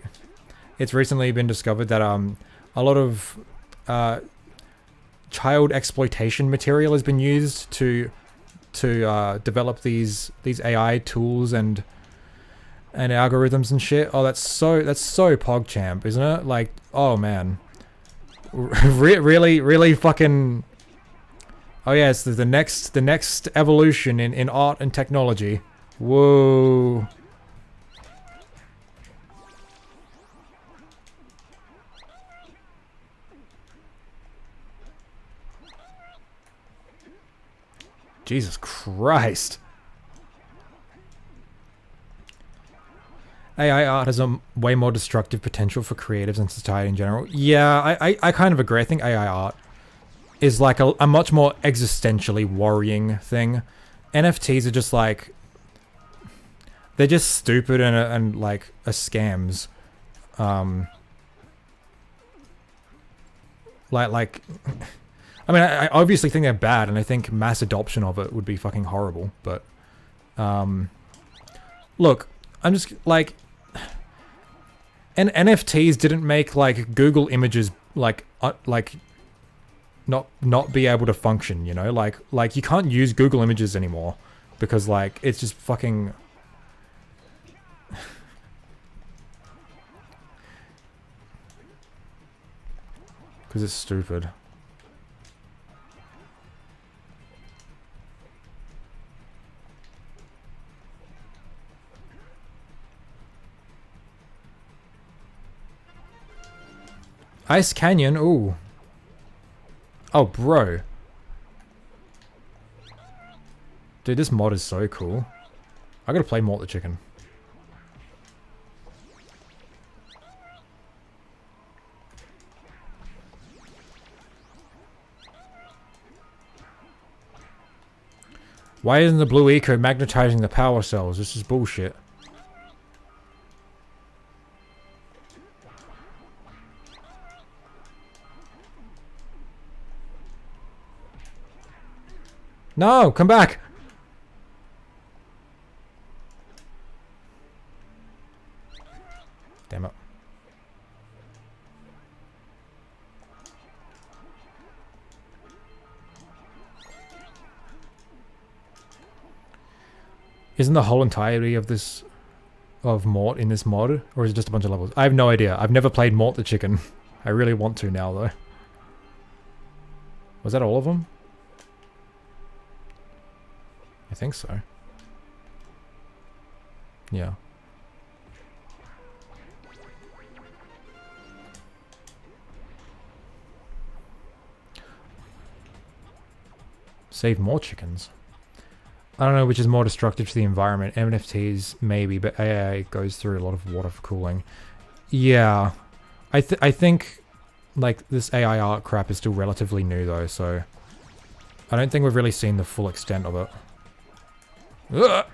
it's recently been discovered that a lot of child exploitation material has been used to develop these AI tools and algorithms and shit. Oh, that's so PogChamp, isn't it? Like, oh man, really fucking. Oh yeah, it's the next evolution in art and technology. Whoa. Jesus Christ. AI art has a way more destructive potential for creatives and society in general. Yeah, I kind of agree. I think AI art is like a much more existentially worrying thing. NFTs are just like, they're just stupid and like scams. Like I mean, I obviously think they're bad, and I think mass adoption of it would be fucking horrible, but look, I'm just like, and NFTs didn't make like Google images like not be able to function, you know? Like you can't use Google images anymore because like it's just fucking because it's stupid. Ice Canyon, ooh. Oh, bro. Dude, this mod is so cool. I gotta play Mort the Chicken. Why isn't the blue eco magnetizing the power cells? This is bullshit. No, come back. Damn it. Isn't the whole entirety of this Mort in this mod, or is it just a bunch of levels? I have no idea. I've never played Mort the Chicken. I really want to now though. Was that all of them? I think so. Yeah. Save more chickens. I don't know which is more destructive to the environment. NFTs maybe, but AI goes through a lot of water for cooling. Yeah. I think like this AI art crap is still relatively new though, so I don't think we've really seen the full extent of it. Ugh.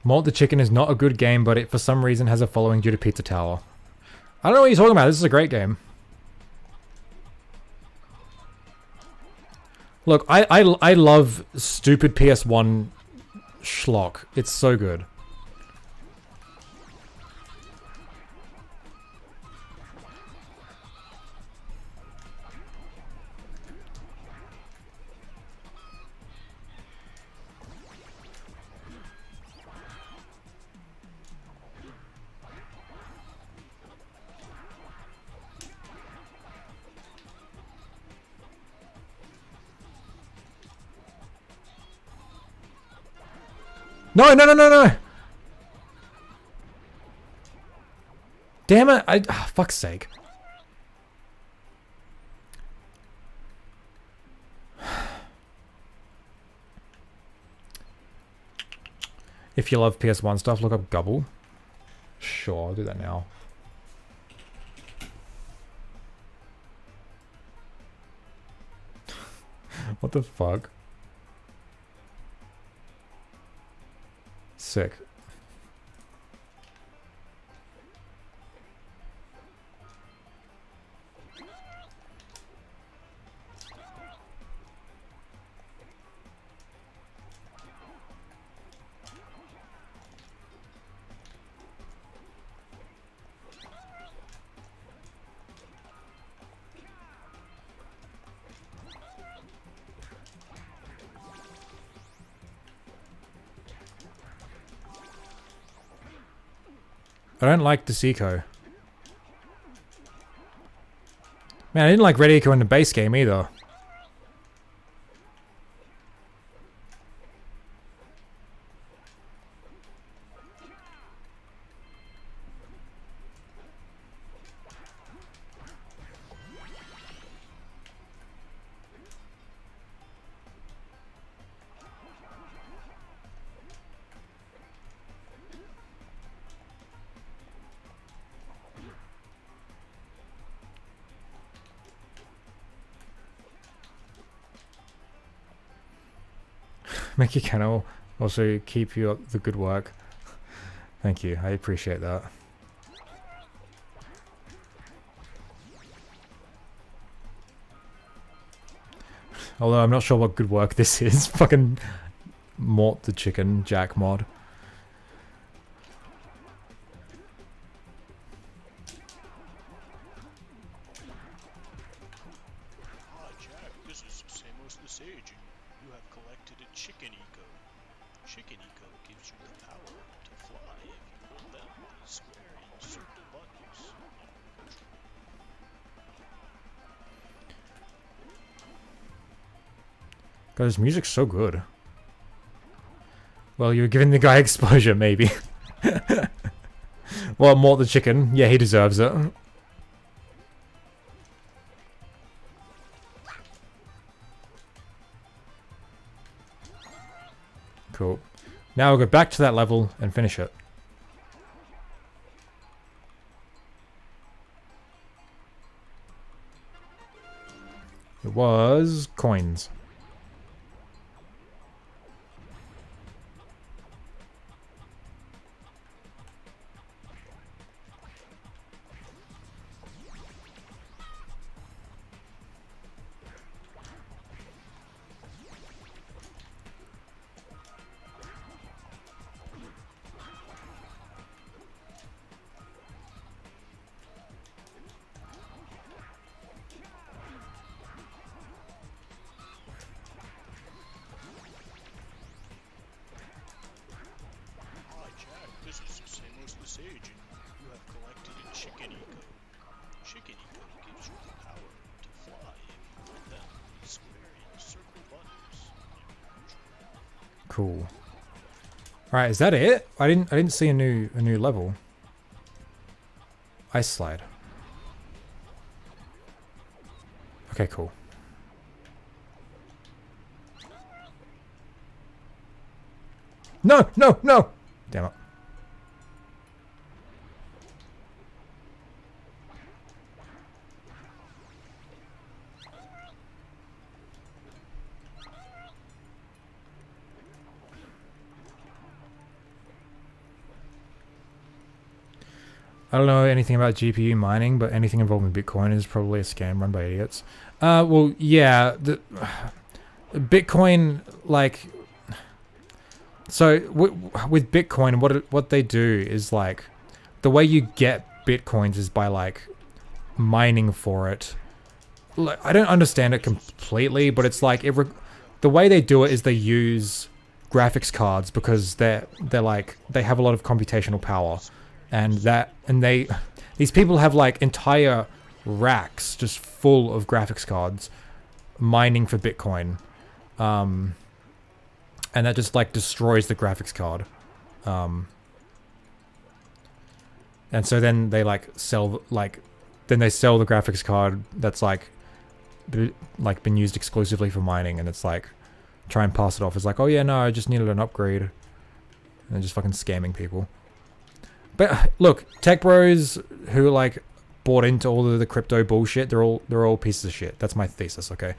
Mort the Chicken is not a good game, but it for some reason has a following due to Pizza Tower. I don't know what you're talking about. This is a great game. Look, I love stupid PS1 schlock. It's so good. No, no, no, no, no! Damn it! Fuck's sake. If you love PS1 stuff, look up Gubble. Sure, I'll do that now. What the fuck? Sick. I don't like this eco. Man, I didn't like red eco in the base game either. Make your channel. Also, keep you up the good work. Thank you. I appreciate that. Although I'm not sure what good work this is. Fucking Mort the Chicken, Jack mod. Ah, Jack, this is Samos the Sage. You have collected a chicken eco. Chicken eco gives you the power to fly if you hold down the square and circle buttons. God, this music's so good. Well, you're giving the guy exposure, maybe. Well, Mort the Chicken. Yeah, he deserves it. Cool. Now we'll go back to that level and finish it. It was coins. Ah, Jack, this is Samos the Sage. You have collected a chicken eco. Chicken eco gives you the power to fly if you hold down the square and circle buttons. Cool. Alright, is that it? I didn't see a new level. Ice slide. Okay, cool. No, no, no! Damn it. I don't know anything about GPU mining, but anything involving Bitcoin is probably a scam run by idiots. Well, yeah, the Bitcoin, like, so with Bitcoin, what they do is like, the way you get Bitcoins is by like mining for it. Like, I don't understand it completely, but it's like the way they do it is they use graphics cards because they're like they have a lot of computational power. And these people have like entire racks just full of graphics cards mining for Bitcoin. And and that just like destroys the graphics card. And so then they like sell then they sell the graphics card that's like been used exclusively for mining, and it's like try and pass it off as like, oh yeah, no, I just needed an upgrade, and they're just fucking scamming people. But look, tech bros who like bought into all of the crypto bullshit, they're all pieces of shit. That's my thesis, okay?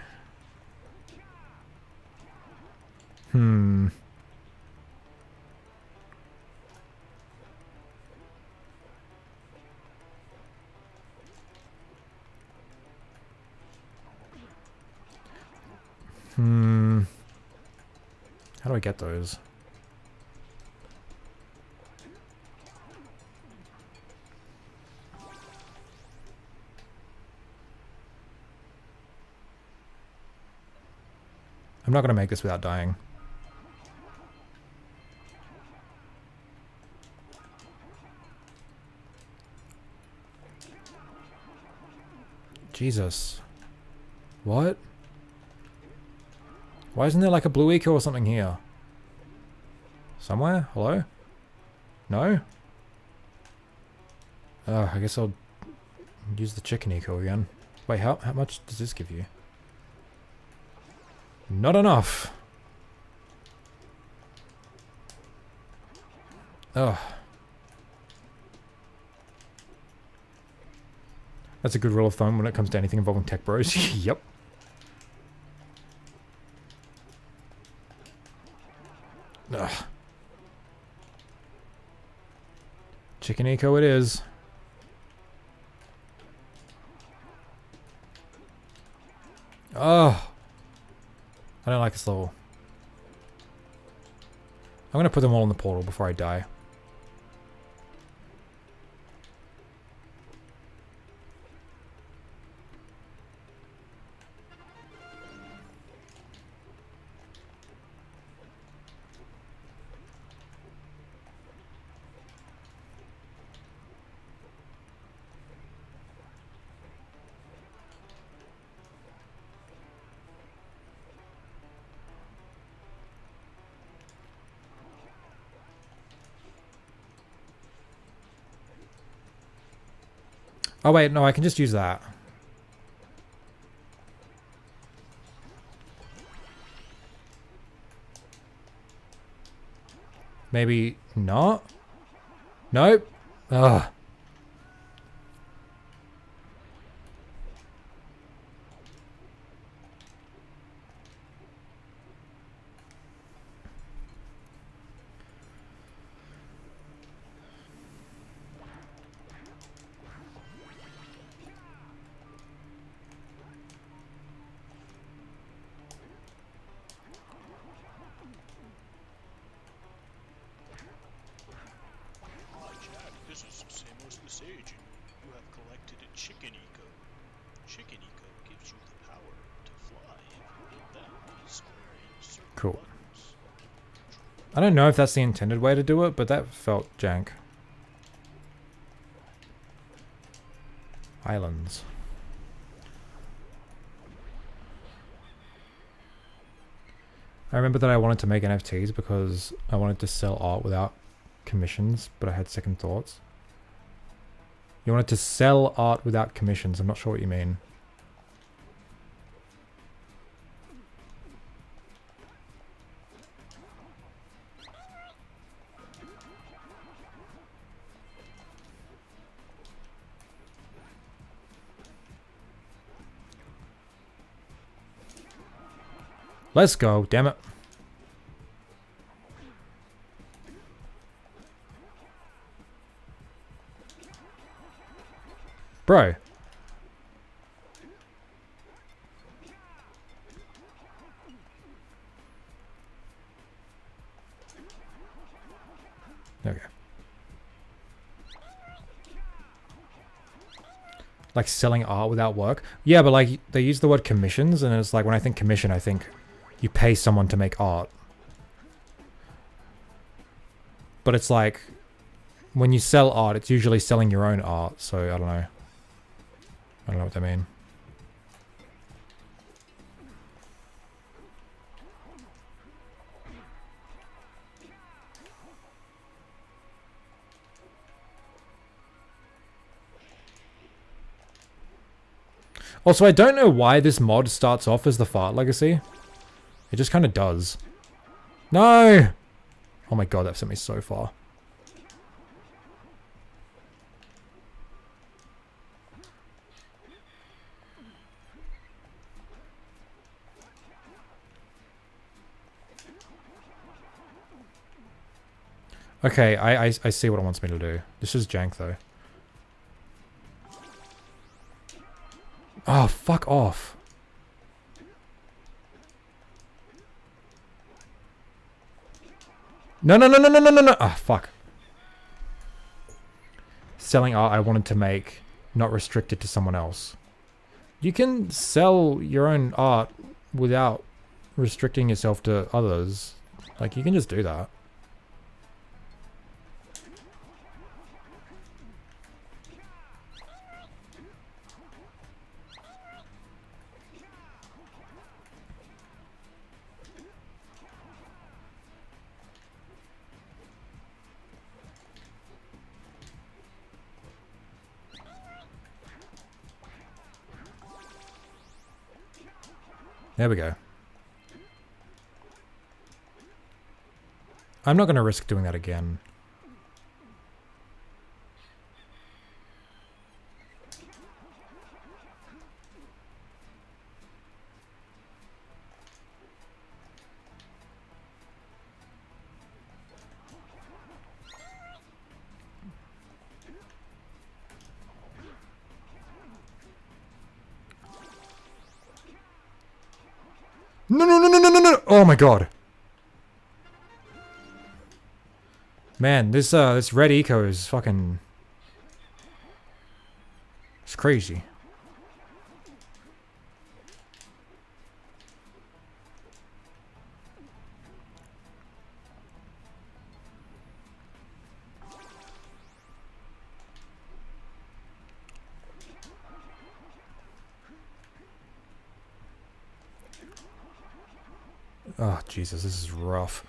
How do I get those? I'm not gonna make this without dying. Jesus. What? Why isn't there like a blue eco or something here? Somewhere? Hello? No? I guess I'll use the chicken eco again. Wait, how much does this give you? Not enough! Ugh. That's a good rule of thumb when it comes to anything involving tech bros. Yep. Ugh. Chicken eco it is. Oh, I don't like this level. I'm gonna put them all in the portal before I die. Oh wait, no, I can just use that. Maybe not? Nope. Ugh. Hi Jack, this is Samos the Sage. You have collected a chicken eco. Chicken eco gives you the power to fly and hold down the square and circle Cool. buttons. I don't know if that's the intended way to do it, but that felt jank. Islands. I remember that I wanted to make NFTs because I wanted to sell art without commissions, but I had second thoughts. You wanted to sell art without commissions. I'm not sure what you mean. Let's go, damn it. Bro. Okay. Like selling art without work? Yeah, but like they use the word commissions, and it's like when I think commission, I think you pay someone to make art. But it's like when you sell art, it's usually selling your own art, so I don't know. I don't know what they mean. Also, I don't know why this mod starts off as the fart legacy. It just kind of does. No! Oh my god, that sent me so far. Okay, I see what it wants me to do. This is jank though. Oh, fuck off. No, no, no, no, no, no, no, no. Ah, fuck. Selling art I wanted to make, not restricted to someone else. You can sell your own art without restricting yourself to others. Like, you can just do that. There we go. I'm not going to risk doing that again. No, no, no, no, no, no, no! Oh my god. Man, this red eco is fucking... It's crazy. Oh, Jesus, this is rough.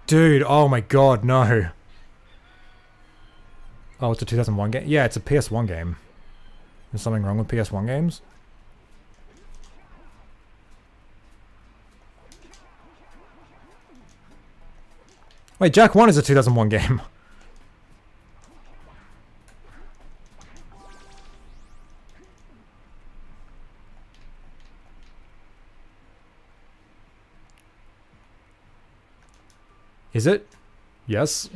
Dude, oh my god, no. Oh, it's a 2001 game? Yeah, it's a PS1 game. There's something wrong with PS1 games? Wait, Jack 1 is a 2001 game. Is it? Yes.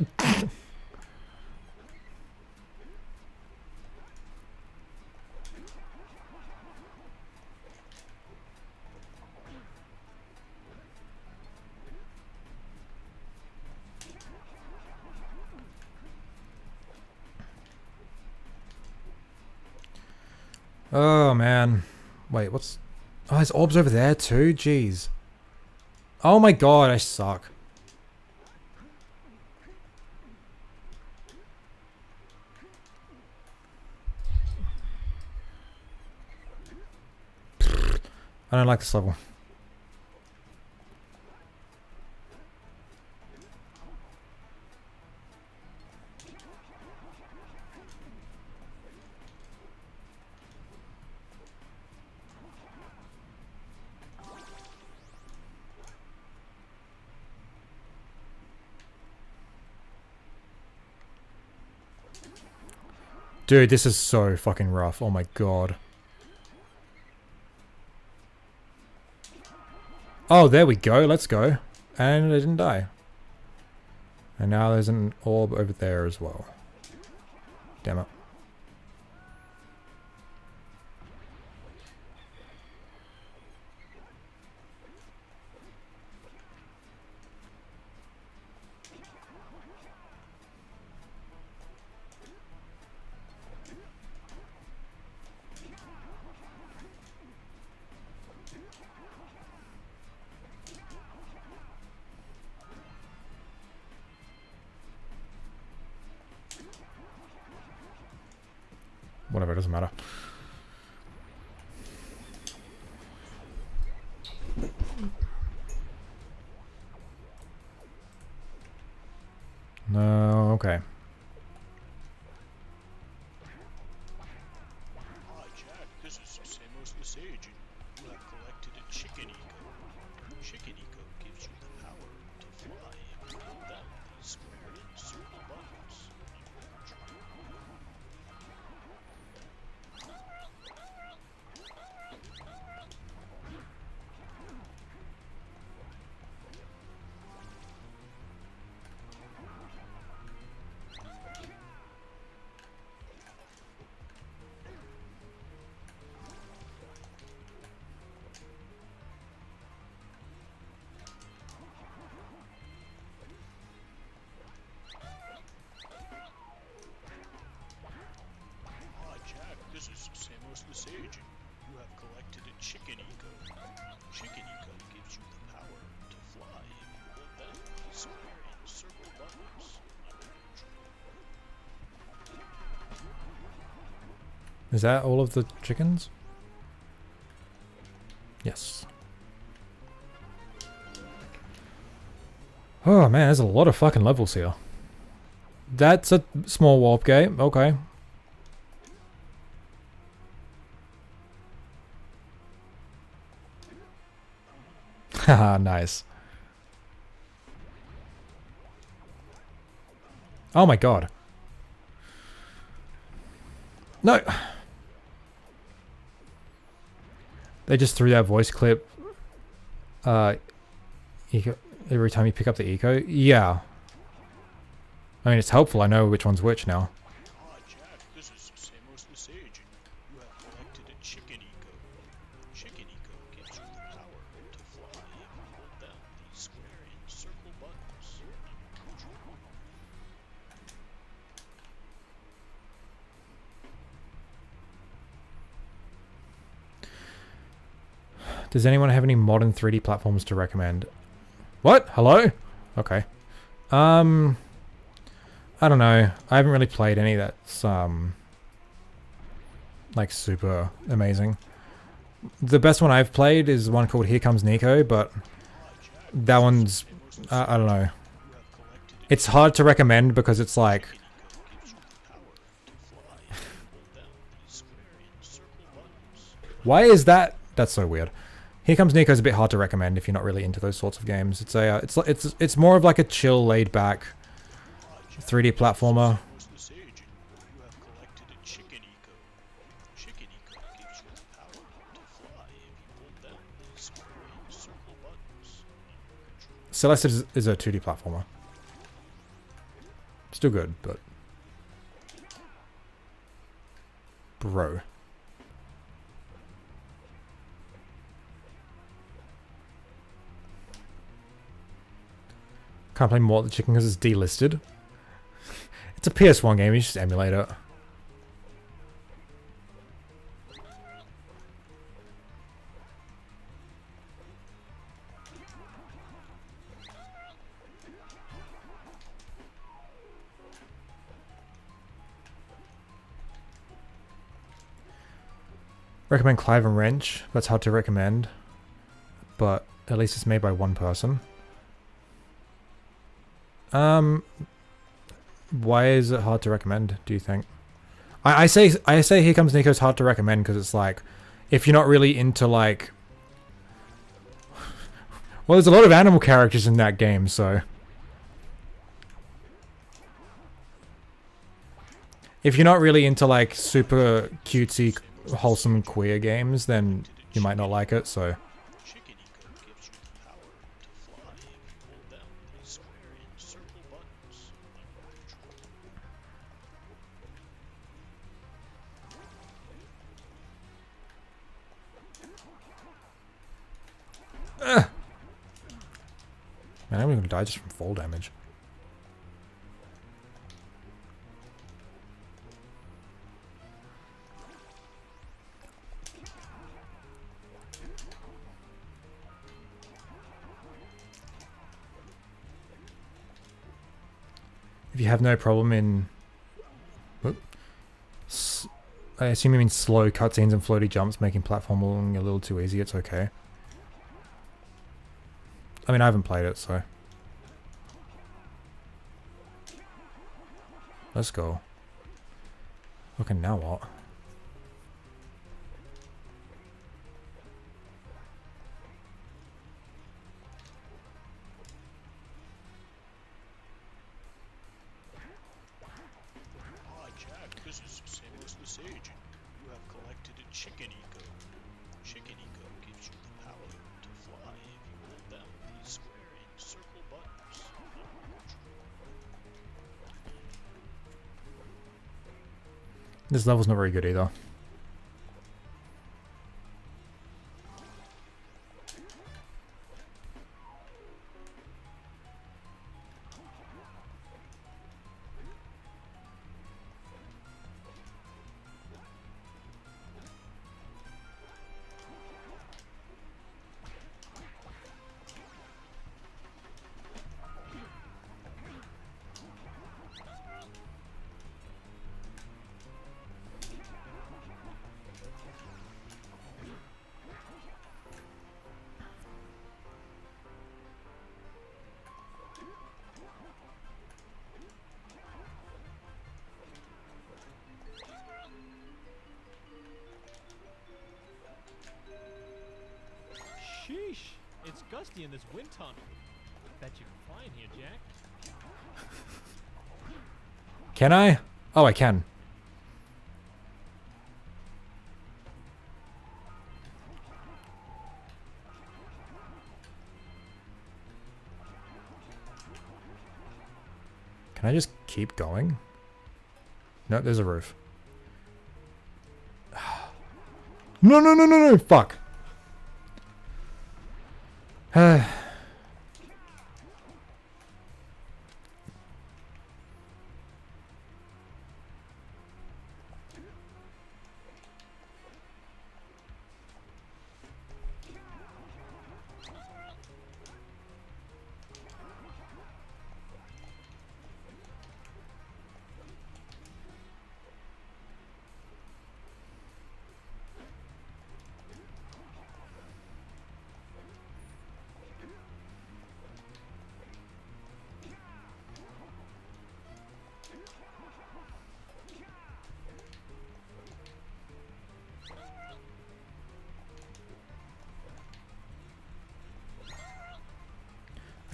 Oh, man. Wait, what's... Oh, there's orbs over there too? Jeez. Oh my god, I suck. I don't like this level. Dude, this is so fucking rough. Oh my god. Oh, there we go. Let's go. And I didn't die. And now there's an orb over there as well. Damn it. Whatever, it doesn't matter. No, okay. Hi, Jack. This is Samos the Sage, and you have collected a chicken eco. Chicken eco gives you the power to fly and hold down the square and circle buttons. Hi, Jack. This is Samos the Sage, and you have collected a chicken eco. Chicken eco gives you the power to fly and hold down the square and circle buttons. Is that all of the chickens? Yes. Oh man, there's a lot of fucking levels here. That's a small warp gate. Okay. Haha, nice. Oh my god. No! They just threw that voice clip. Every time you pick up the eco? Yeah. I mean, it's helpful. I know which one's which now. Hi, Jack. This is Samos the Sage, and you have collected a chicken eco. Chicken eco gives you the power to fly and hold down the square and circle buttons. Does anyone have any modern 3D platforms to recommend? What? Hello? Okay. I don't know. I haven't really played any that's like super amazing. The best one I've played is one called Here Comes Nico, but that one's I don't know. It's hard to recommend because it's like why is that? That's so weird. Here Comes Nico's a bit hard to recommend if you're not really into those sorts of games. It's a it's more of like a chill, laid back 3D platformer. Celeste is a 2D platformer. Still good, but bro. Can't play more of the chicken because it's delisted. It's a PS1 game, you just emulate it. Recommend Clive and Wrench. That's hard to recommend. But at least it's made by one person. Why is it hard to recommend, do you think? I say Here Comes Nico's hard to recommend because it's like, if you're not really into like... Well, there's a lot of animal characters in that game, so... If you're not really into like super cutesy, wholesome queer games, then you might not like it, so... Man, I'm gonna die just from fall damage. If you have no problem in I assume you mean slow cutscenes and floaty jumps, making platforming a little too easy. It's okay. I mean, I haven't played it, so. Let's go. Okay, now what? Ah, Jack, this is same as the sage. You have collected a chicken eco. Chicken eco gives you the power to fly if you hold down the square and circle buttons. This level's not very good either. Sheesh! It's gusty in this wind tunnel. Bet you can fly in here, Jack. Can I? Oh, I can. Can I just keep going? No, there's a roof. No, no, no, no, no, fuck.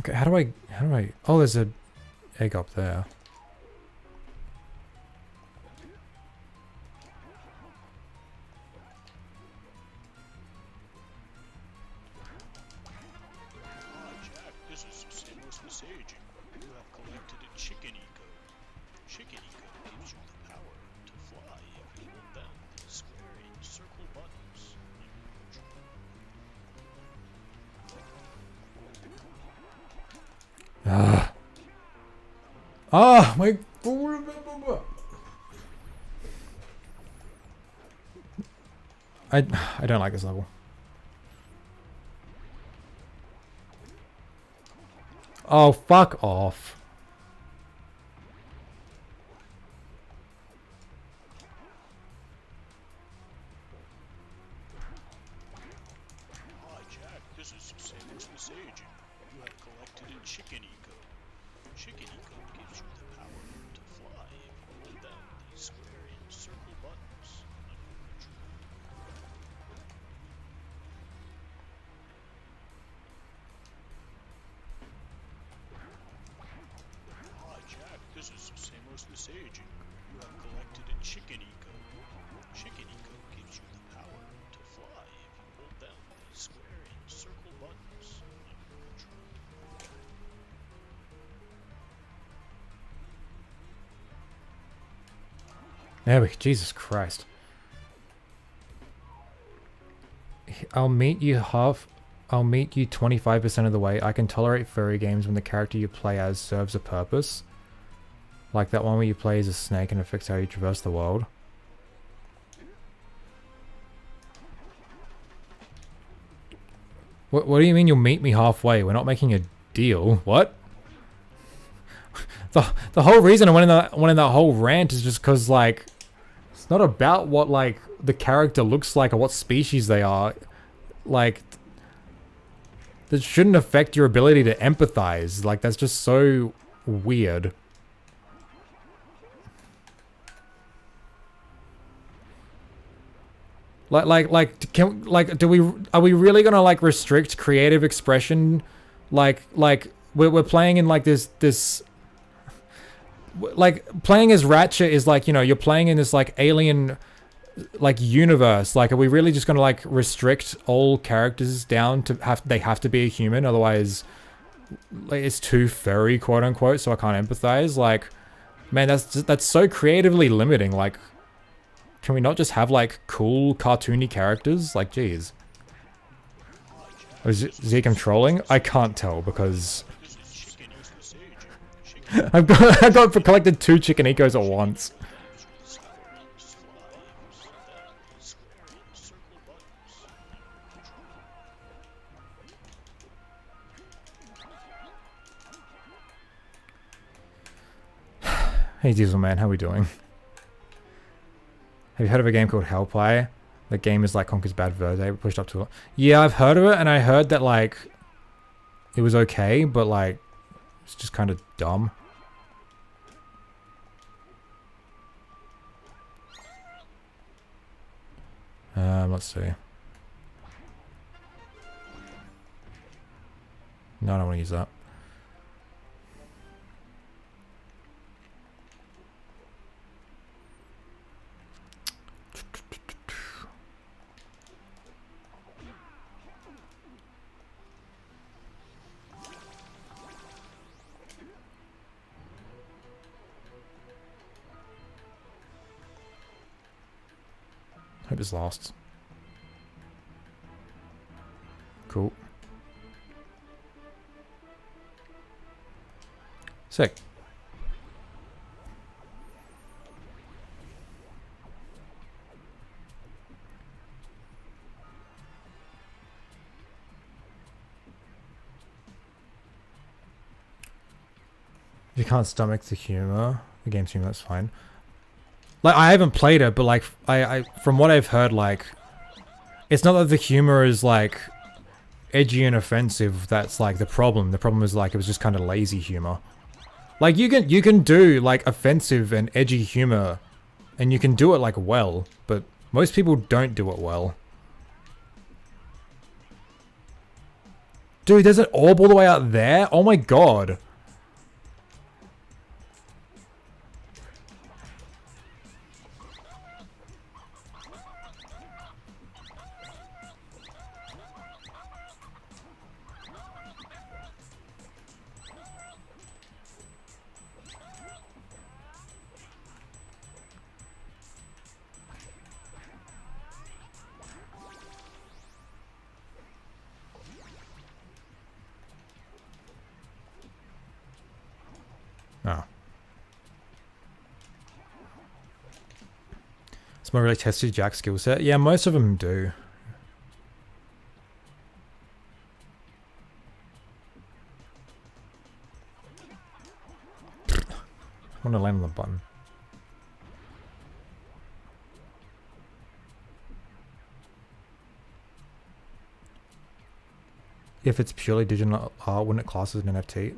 Okay, how do I, oh, there's a egg up there. Ah, Jack, this is same as the sage. You have collected a chicken eco. Chicken eco gives you the power to fly if you hold down the square and circle buttons. Ah. Ah, my. I don't like this level. Oh, fuck off. Ah, Jack, this is same as the sage. You have collected a chicken eco. Chicken eco gives you the power to fly if you hold down the square and circle buttons. Ah, Jack, this is same as the sage. You have collected a chicken eco. Chicken eco gives you the power to fly if you hold down the square and circle buttons. There we go. Jesus Christ. I'll meet you 25% of the way. I can tolerate furry games when the character you play as serves a purpose. Like that one where you play as a snake and affects how you traverse the world. What do you mean you'll meet me halfway? We're not making a deal. What? The whole reason I went in that whole rant is just because, like, It's not about what like the character looks like or what species they are. Like that shouldn't affect your ability to empathize. Like that's just so weird. Do we are we really gonna like restrict creative expression? Like we're playing in like this like playing as Ratchet is like, you know, you're playing in this like alien like universe. Like, are we really just gonna like restrict all characters down to have to be a human? Otherwise, like, it's too furry, quote unquote. So I can't empathize. Like, man, that's so creatively limiting. Like, can we not just have like cool cartoony characters? Like, geez. Is Zeke trolling? I can't tell because I've got collected 2 chicken ecos at once. Hey Diesel Man, how we doing? Have you heard of a game called Hellplay? The game is like Conker's Bad Verde, pushed up to it. Yeah, I've heard of it, and I heard that like it was okay, but like it's just kind of dumb. Let's see. No, I don't want to use that. Hope this lasts. Cool. Sick. If you can't stomach the humor, the game's humor, that's fine. Like, I haven't played it, but like, I from what I've heard, like, it's not that the humor is like edgy and offensive. That's like the problem. The problem is like it was just kind of lazy humor. Like you can do like offensive and edgy humor, and you can do it like well, but most people don't do it well. Dude, there's an orb all the way out there. Oh my god. Oh. Someone really tested Jack's skill set? Yeah, most of them do. I want to land on the button. If it's purely digital art, wouldn't it class as an NFT?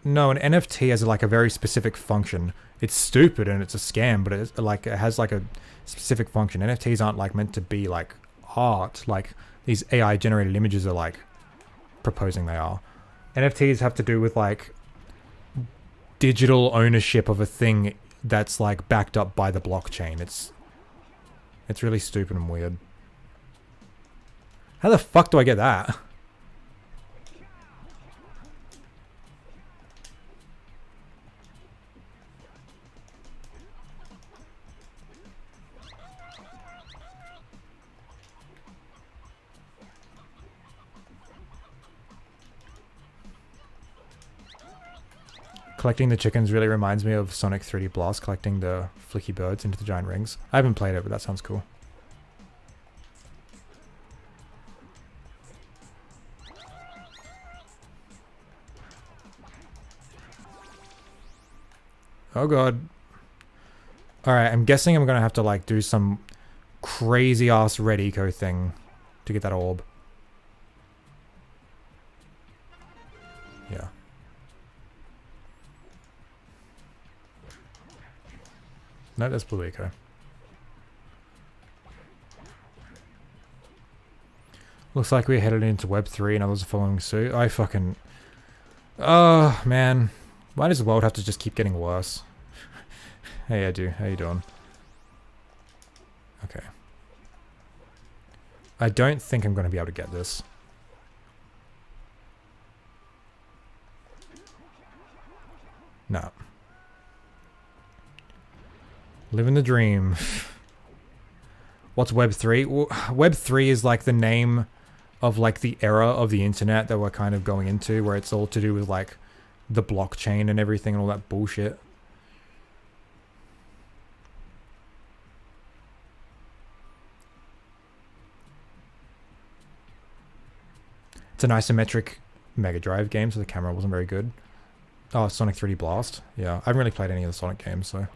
No, an NFT has like a very specific function. It's stupid and it's a scam, but it's like it has like a specific function. NFTs aren't like meant to be like art, like these AI generated images are like proposing they are. NFTs have to do with like digital ownership of a thing that's like backed up by the blockchain. It's really stupid and weird. How the fuck do I get that? Collecting the chickens really reminds me of Sonic 3D Blast, collecting the flicky birds into the giant rings. I haven't played it, but that sounds cool. Oh god. Alright, I'm guessing I'm gonna have to like do some crazy ass red eco thing to get that orb. Yeah. No, that's blue eco. Looks like we're headed into Web 3 and others are following suit. I fucking... Oh, man. Why does the world have to just keep getting worse? Hey, Edu. How you doing? Okay. I don't think I'm going to be able to get this. No. Living the dream. What's Web 3? Well, Web 3 is like the name of like the era of the internet that we're kind of going into, where it's all to do with like the blockchain and everything and all that bullshit. It's an isometric Mega Drive game, so the camera wasn't very good. Oh, Sonic 3D Blast. Yeah, I haven't really played any of the Sonic games, so...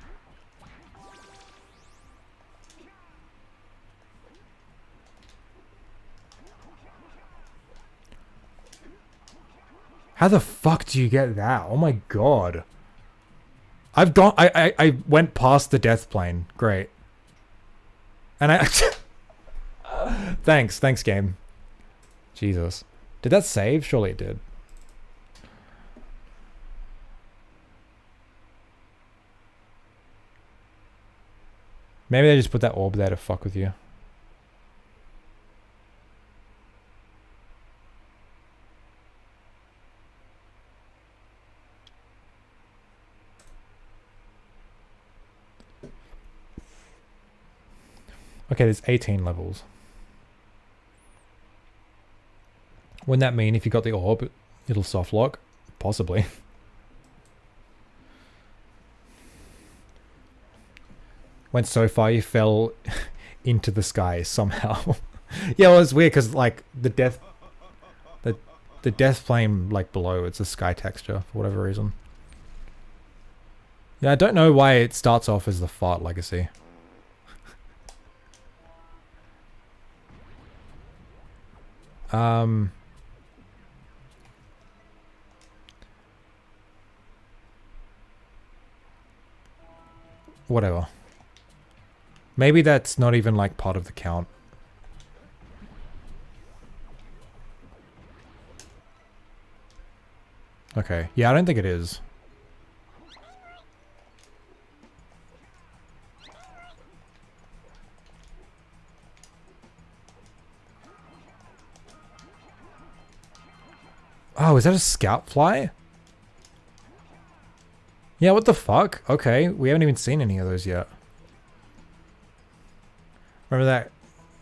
How the fuck do you get that? Oh my god. I've gone... I went past the death plane. Great. And I... Thanks, game. Jesus. Did that save? Surely it did. Maybe they just put that orb there to fuck with you. Okay, there's 18 levels. Wouldn't that mean if you got the orb, it'll soft lock? Possibly. Went so far you fell into the sky somehow. Yeah, well, it's weird because like the death plane like below, it's a sky texture for whatever reason. Yeah, I don't know why it starts off as the Fart Legacy. Whatever. Maybe that's not even like part of the count. Okay. Yeah, I don't think it is. Oh, is that a scout fly? Yeah, what the fuck? Okay, we haven't even seen any of those yet. Remember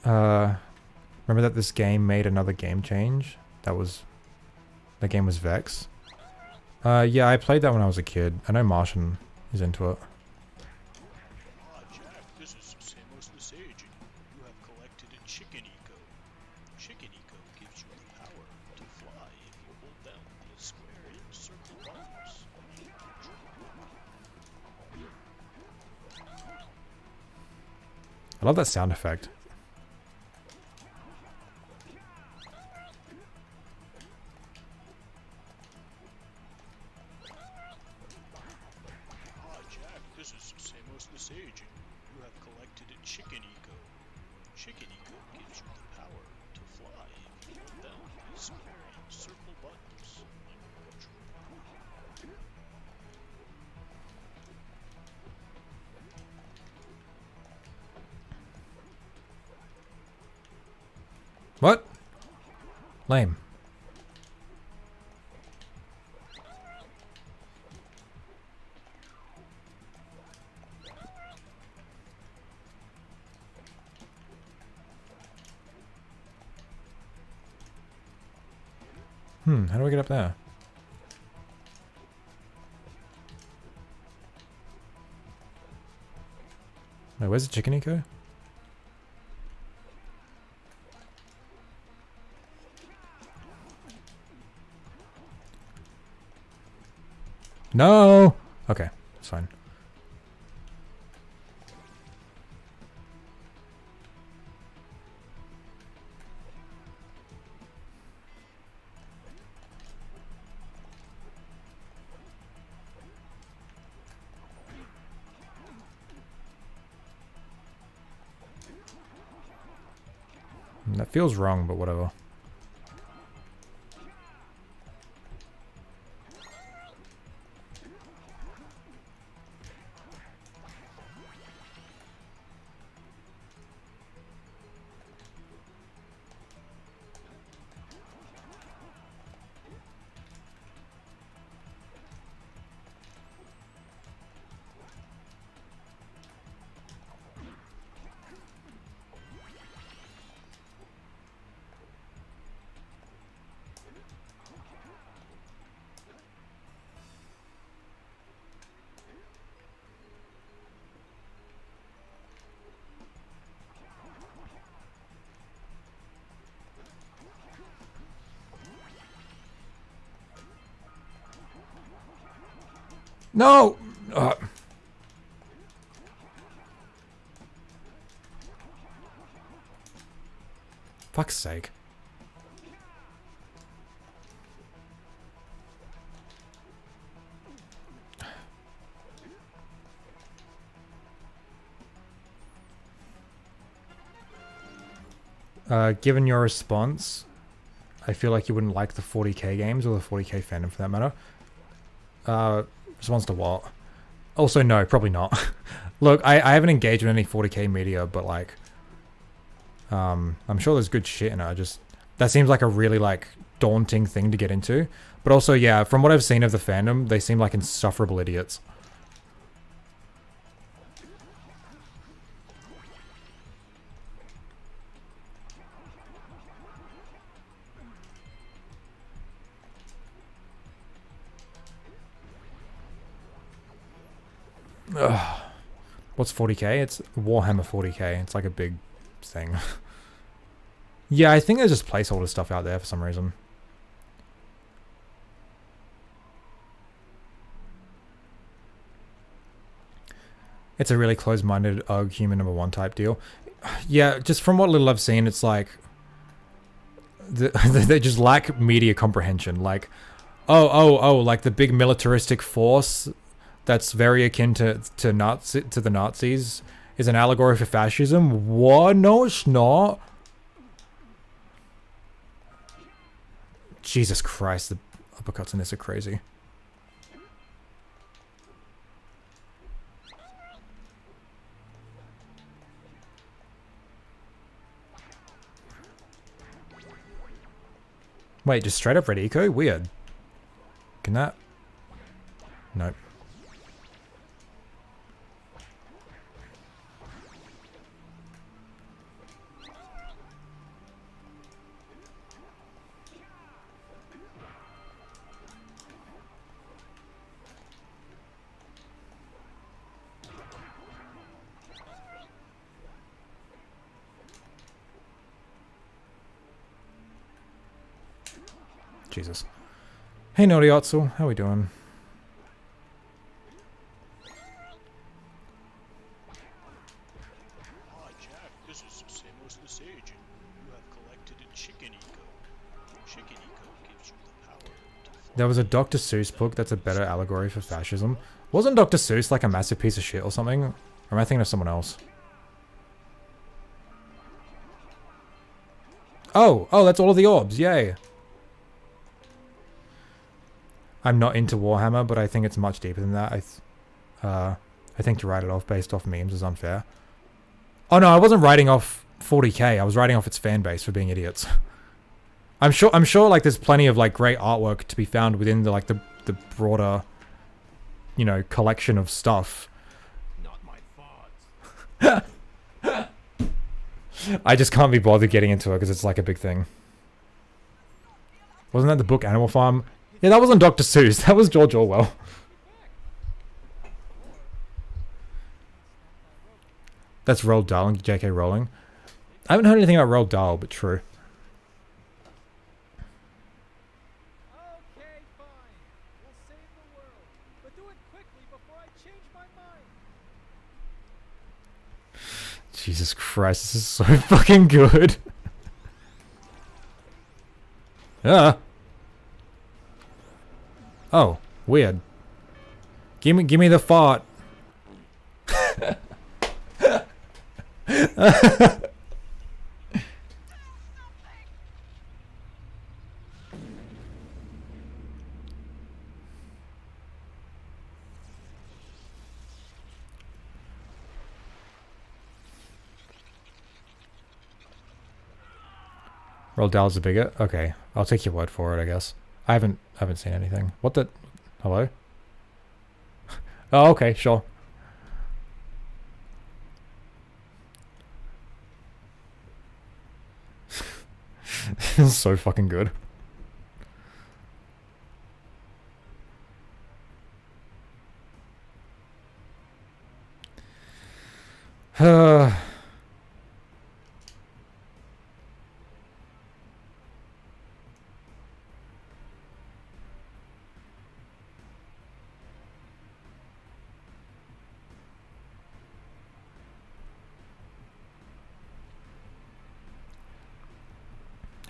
that this game made another game change? That game was Vex. Yeah, I played that when I was a kid. I know Martian is into it. Ah, Jack, this is Samos the Sage. You have collected a chicken eco. Chicken eco gives you the power to fly if you hold down the square and circle buttons. I love that sound effect. Ah, Jack, this is Samos the Sage. You have collected a chicken eco. Chicken eco gives you the power to fly if you hold down the square and circle buttons. What? Lame. How do I get up there? Wait, where's the chicken eco? No! Okay, it's fine. That feels wrong, but whatever. No! Fuck's sake. Given your response, I feel like you wouldn't like the 40k games or the 40k fandom for that matter. Response to what? Also, no, probably not. Look, I haven't engaged with any 40k media, but like, I'm sure there's good shit in it. That seems like a really like daunting thing to get into. But also, yeah, from what I've seen of the fandom, they seem like insufferable idiots. Ugh. What's 40k? It's Warhammer 40k. It's like a big thing. Yeah, I think there's just placeholder stuff out there for some reason. It's a really closed-minded human number one type deal. Yeah, just from what little I've seen, it's like they just lack media comprehension. Like, like the big militaristic force that's very akin to the Nazis is an allegory for fascism. What? No, it's not. Jesus Christ, the uppercuts in this are crazy. Wait, just straight up red eco? Weird. Can that? Nope. Jesus. Hey Naughty Otzel, how we doing? Hi Jack, this is Samos the Sage, and you have collected a chicken eco. Chicken eco gives you the power to fly. There was a Dr. Seuss book that's a better allegory for fascism. Wasn't Dr. Seuss like a massive piece of shit or something? Or am I thinking of someone else? Oh, that's all of the orbs, yay! I'm not into Warhammer, but I think it's much deeper than that. I think to write it off based off memes is unfair. Oh no, I wasn't writing off 40k. I was writing off its fan base for being idiots. I'm sure like there's plenty of like great artwork to be found within the like the broader, you know, collection of stuff. Not my fault. I just can't be bothered getting into it because it's like a big thing. Wasn't that the book Animal Farm? Yeah, that wasn't Dr. Seuss. That was George Orwell. That's Roald Dahl and J.K. Rowling. I haven't heard anything about Roald Dahl, but true. Okay, fine. We'll save the world, but do it quickly before I change my mind. Jesus Christ, this is so fucking good. Yeah. Oh, weird. Give me the fart. Roald Dahl's a bigot? Okay, I'll take your word for it, I guess. I haven't seen anything. What the... Hello? Oh, okay, sure. This is so fucking good.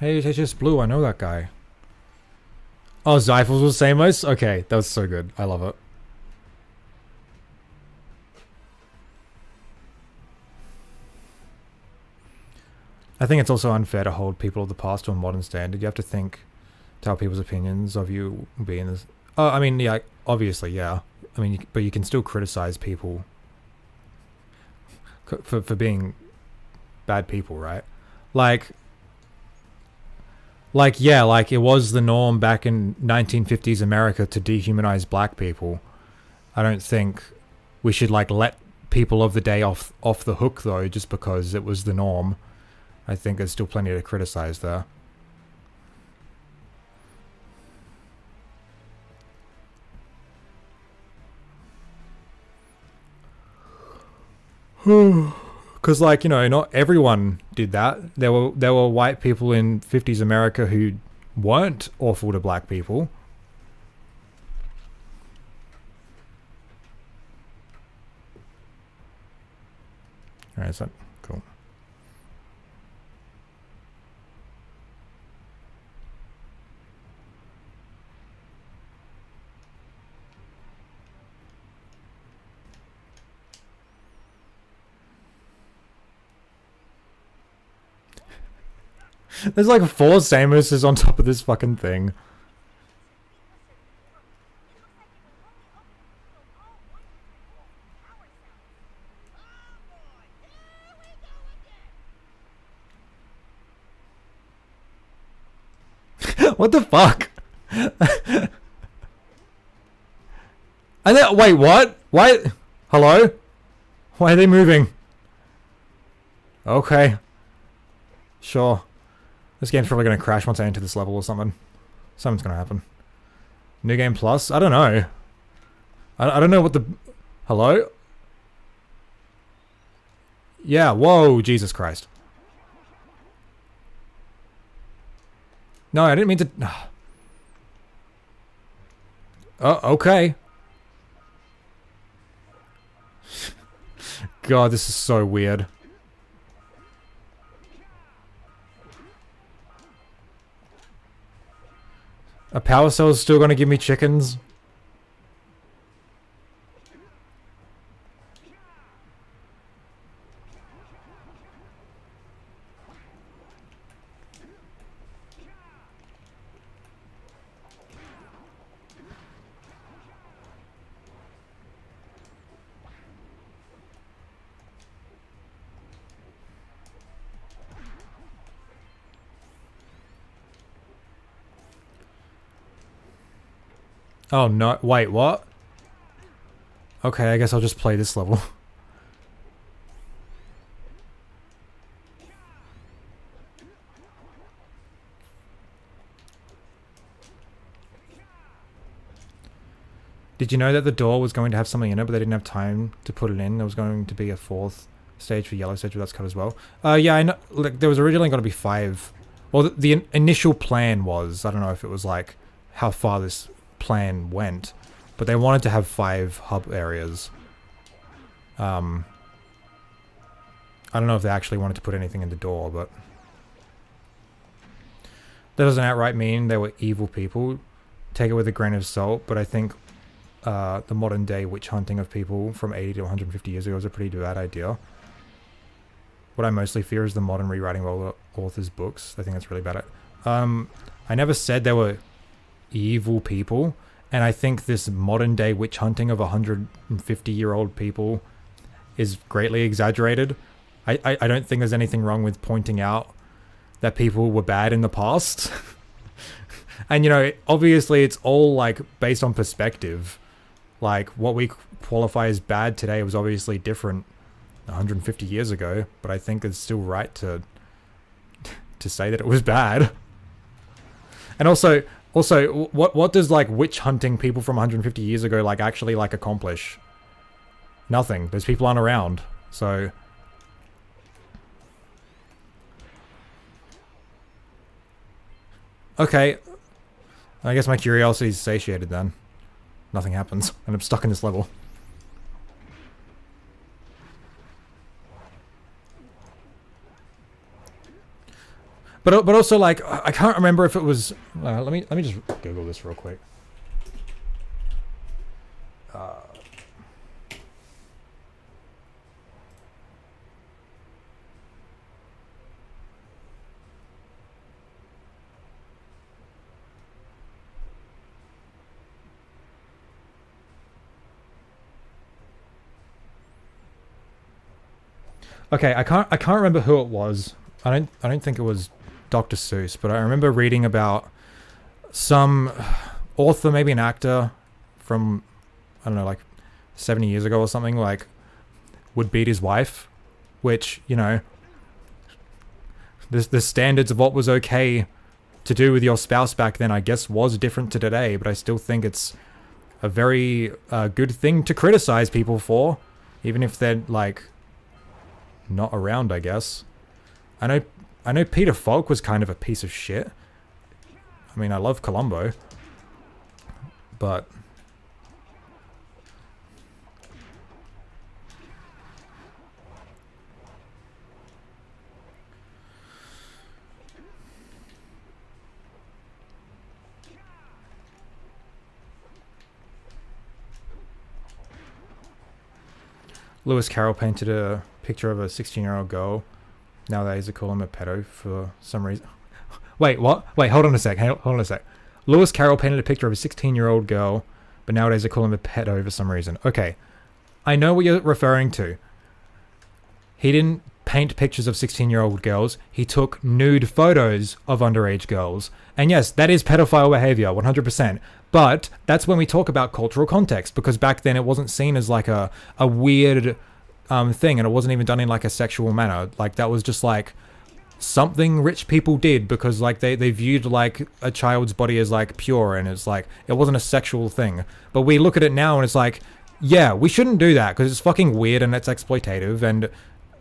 Hey, it's just Blue, I know that guy. Oh, Zyphels was Samos? Okay, that was so good. I love it. I think it's also unfair to hold people of the past to a modern standard. You have to think to how people's opinions of you will be in this. Oh, I mean, yeah, obviously, yeah. I mean, but you can still criticize people for being bad people, right? Like, yeah, like it was the norm back in 1950s America to dehumanize black people. I don't think we should like let people of the day off the hook though, just because it was the norm. I think there's still plenty to criticize there. Because, like, you know, not everyone did that. There were white people in 50s America who weren't awful to black people. Alright, is that cool? There's like 4 Samoses on top of this fucking thing. What the fuck? And then, wait, what? Why? Hello? Why are they moving? Okay. Sure. This game's probably going to crash once I enter this level or something. Something's going to happen. New Game Plus? I don't know. I don't know what the... Hello? Yeah, whoa, Jesus Christ. No, I didn't mean to... Oh, okay. God, this is so weird. A Powercell is still going to give me chickens? Oh no, wait, what? Okay, I guess I'll just play this level. Did you know that the door was going to have something in it, but they didn't have time to put it in? There was going to be a 4th stage for Yellow Stage, but that's cut as well. Yeah, I know. Like, there was originally going to be 5. Well, the initial plan was, I don't know if it was like how far this plan went, but they wanted to have 5 hub areas. I don't know if they actually wanted to put anything in the door, but that doesn't outright mean they were evil people. Take it with a grain of salt, but I think the modern day witch hunting of people from 80 to 150 years ago is a pretty bad idea. What I mostly fear is the modern rewriting of authors' books. I think that's really bad. I never said they were evil people, and I think this modern day witch hunting of 150-year-old people is greatly exaggerated. I don't think there's anything wrong with pointing out that people were bad in the past. And, you know, obviously it's all, like, based on perspective. Like, what we qualify as bad today was obviously different 150 years ago, but I think it's still right to say that it was bad. And also, what does, like, witch hunting people from 150 years ago, like, actually, like, accomplish? Nothing. Those people aren't around, so... Okay. I guess my curiosity is satiated then. Nothing happens, and I'm stuck in this level. But also, like, I can't remember if it was... let me just Google this real quick. Okay, I can't remember who it was. I don't think it was Dr. Seuss, but I remember reading about some author, maybe an actor from, I don't know, like 70 years ago or something, like, would beat his wife, which, you know, the standards of what was okay to do with your spouse back then, I guess, was different to today, but I still think it's a very good thing to criticize people for, even if they're, like, not around, I guess. I know Peter Falk was kind of a piece of shit. I mean, I love Columbo, but... Lewis Carroll painted a picture of a 16-year-old girl. Nowadays they call him a pedo for some reason. Wait, what? Wait, hold on a sec. Hold on a sec. Lewis Carroll painted a picture of a 16-year-old girl, but nowadays they call him a pedo for some reason. Okay. I know what you're referring to. He didn't paint pictures of 16-year-old girls. He took nude photos of underage girls. And yes, that is pedophile behavior, 100%. But that's when we talk about cultural context, because back then it wasn't seen as like a weird thing, and it wasn't even done in like a sexual manner. Like, that was just like something rich people did because like they viewed like a child's body as like pure, and it's like it wasn't a sexual thing. But we look at it now and it's like, yeah, we shouldn't do that because it's fucking weird and it's exploitative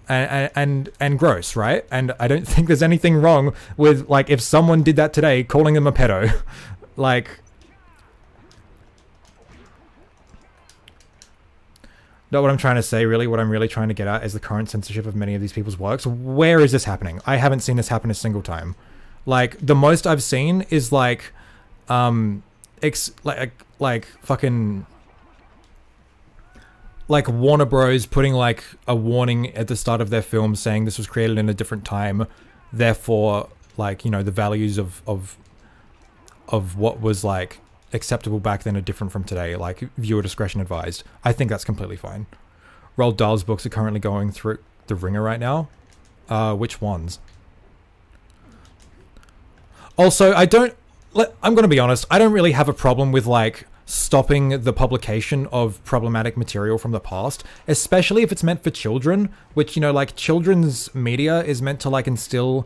and gross, right? And I don't think there's anything wrong with like if someone did that today, calling them a pedo. Like, not what I'm trying to say, really. What I'm really trying to get at is the current censorship of many of these people's works. Where is this happening? I haven't seen this happen a single time. Like, the most I've seen is like, like fucking, like Warner Bros. Putting like a warning at the start of their film saying this was created in a different time, therefore, like, you know, the values of what was like acceptable back then are different from today, like viewer discretion advised. I think that's completely fine. Roald Dahl's books are currently going through the ringer right now. Which ones? Also, I'm gonna be honest, I don't really have a problem with like stopping the publication of problematic material from the past, especially if it's meant for children, which, you know, like children's media is meant to like instill,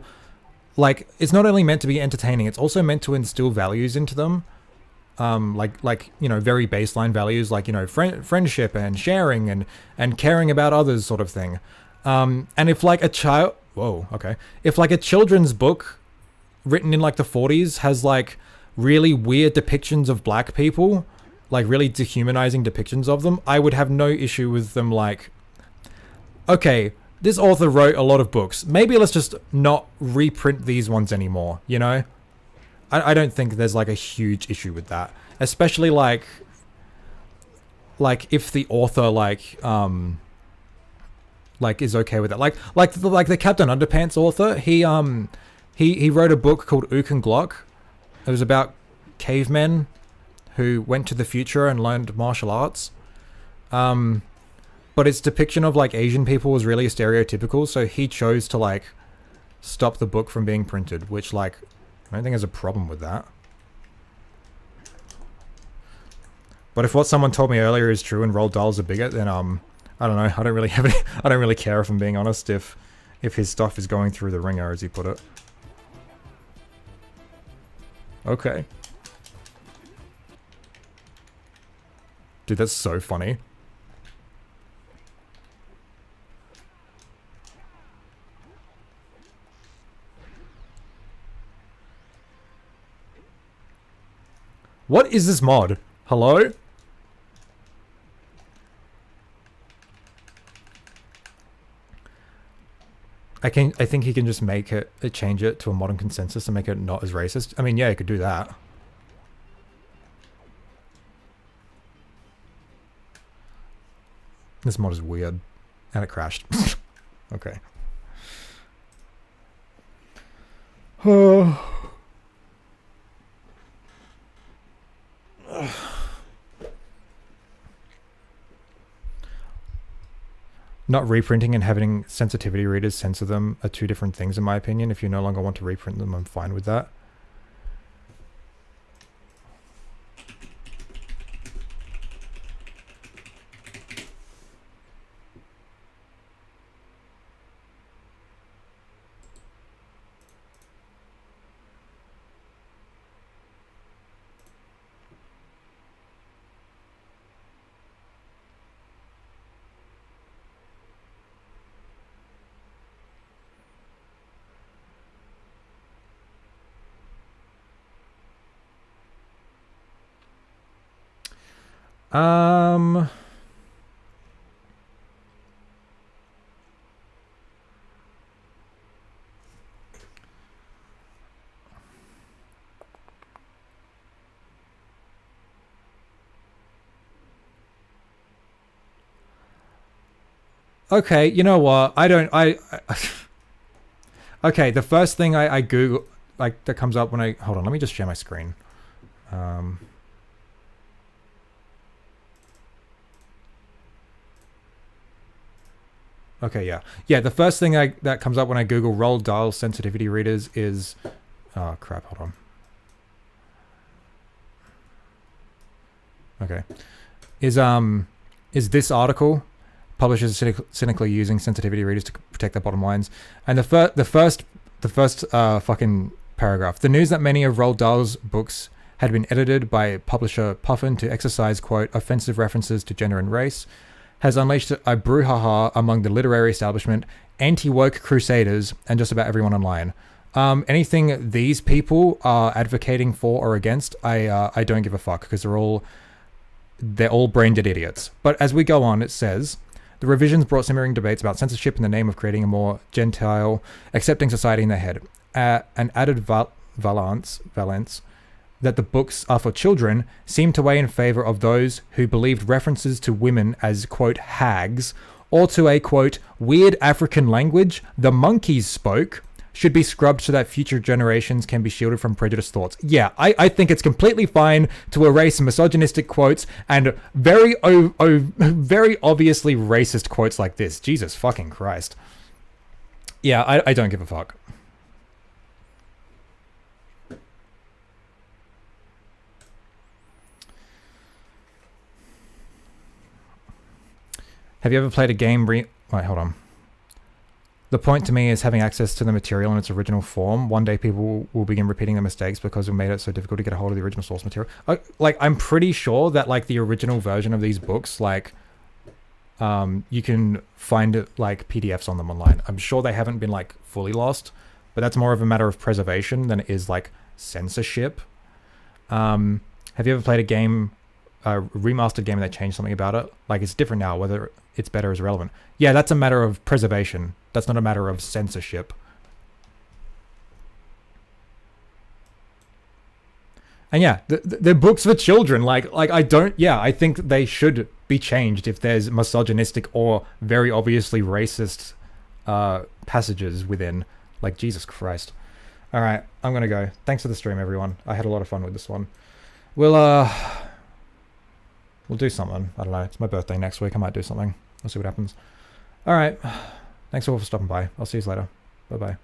like, it's not only meant to be entertaining, it's also meant to instill values into them. Like, you know, very baseline values, like, you know, friendship and sharing and caring about others sort of thing. And if like a child, if like a children's book written in like the 40s has like really weird depictions of black people, like really dehumanizing depictions of them, I would have no issue with them like, okay, this author wrote a lot of books, maybe let's just not reprint these ones anymore, you know? I don't think there's like a huge issue with that, especially like if the author like is okay with it. Like the Captain Underpants author, he wrote a book called Ook and Glock. It was about cavemen who went to the future and learned martial arts. But its depiction of like Asian people was really stereotypical, so he chose to like stop the book from being printed, which, like, I don't think there's a problem with that. But if what someone told me earlier is true and Roald Dahl's a bigot, then I don't know. I don't really have any. I don't really care, if I'm being honest. If his stuff is going through the ringer, as he put it. Okay. Dude, that's so funny. What is this mod? Hello? I think he can just make it, change it to a modern consensus and make it not as racist. I mean, yeah, he could do that. This mod is weird. And it crashed. Okay. Not reprinting and having sensitivity readers censor them are two different things, in my opinion. If you no longer want to reprint them, I'm fine with that. Okay, you know what? Okay, the first thing I Google, like, that comes up when I... Hold on, let me just share my screen. Okay, yeah. Yeah, the first thing that comes up when I Google Roald Dahl sensitivity readers is... Oh, crap, hold on. Okay. Is this article... Publishers cynically using sensitivity readers to protect their bottom lines. And the first fucking paragraph. The news that many of Roald Dahl's books had been edited by publisher Puffin to exercise, quote, offensive references to gender and race, has unleashed a brouhaha among the literary establishment, anti-woke crusaders, and just about everyone online. Anything these people are advocating for or against, I don't give a fuck, because they're all brain dead idiots. But as we go on, it says... The revisions brought simmering debates about censorship in the name of creating a more gentile, accepting society in their head. An added valence that the books are for children seemed to weigh in favor of those who believed references to women as, quote, hags, or to a, quote, weird African language the monkeys spoke, should be scrubbed so that future generations can be shielded from prejudiced thoughts. Yeah, I think it's completely fine to erase misogynistic quotes and very obviously racist quotes like this. Jesus fucking Christ. Yeah, I don't give a fuck. Have you ever played a game Wait, hold on. The point to me is having access to the material in its original form. One day people will begin repeating their mistakes because we made it so difficult to get a hold of the original source material. Like, I'm pretty sure that, like, the original version of these books, like, you can find, like, PDFs on them online. I'm sure they haven't been, like, fully lost, but that's more of a matter of preservation than it is, like, censorship. Have you ever played a game, a remastered game, and they changed something about it? Like, it's different now, whether it's better is relevant. Yeah, that's a matter of preservation. That's not a matter of censorship. And yeah, they're books for children. Like I think they should be changed if there's misogynistic or very obviously racist passages within. Like, Jesus Christ. All right, I'm gonna go. Thanks for the stream, everyone. I had a lot of fun with this one. We'll do something. I don't know. It's my birthday next week. I might do something. We'll see what happens. All right. Thanks all for stopping by. I'll see you later. Bye-bye.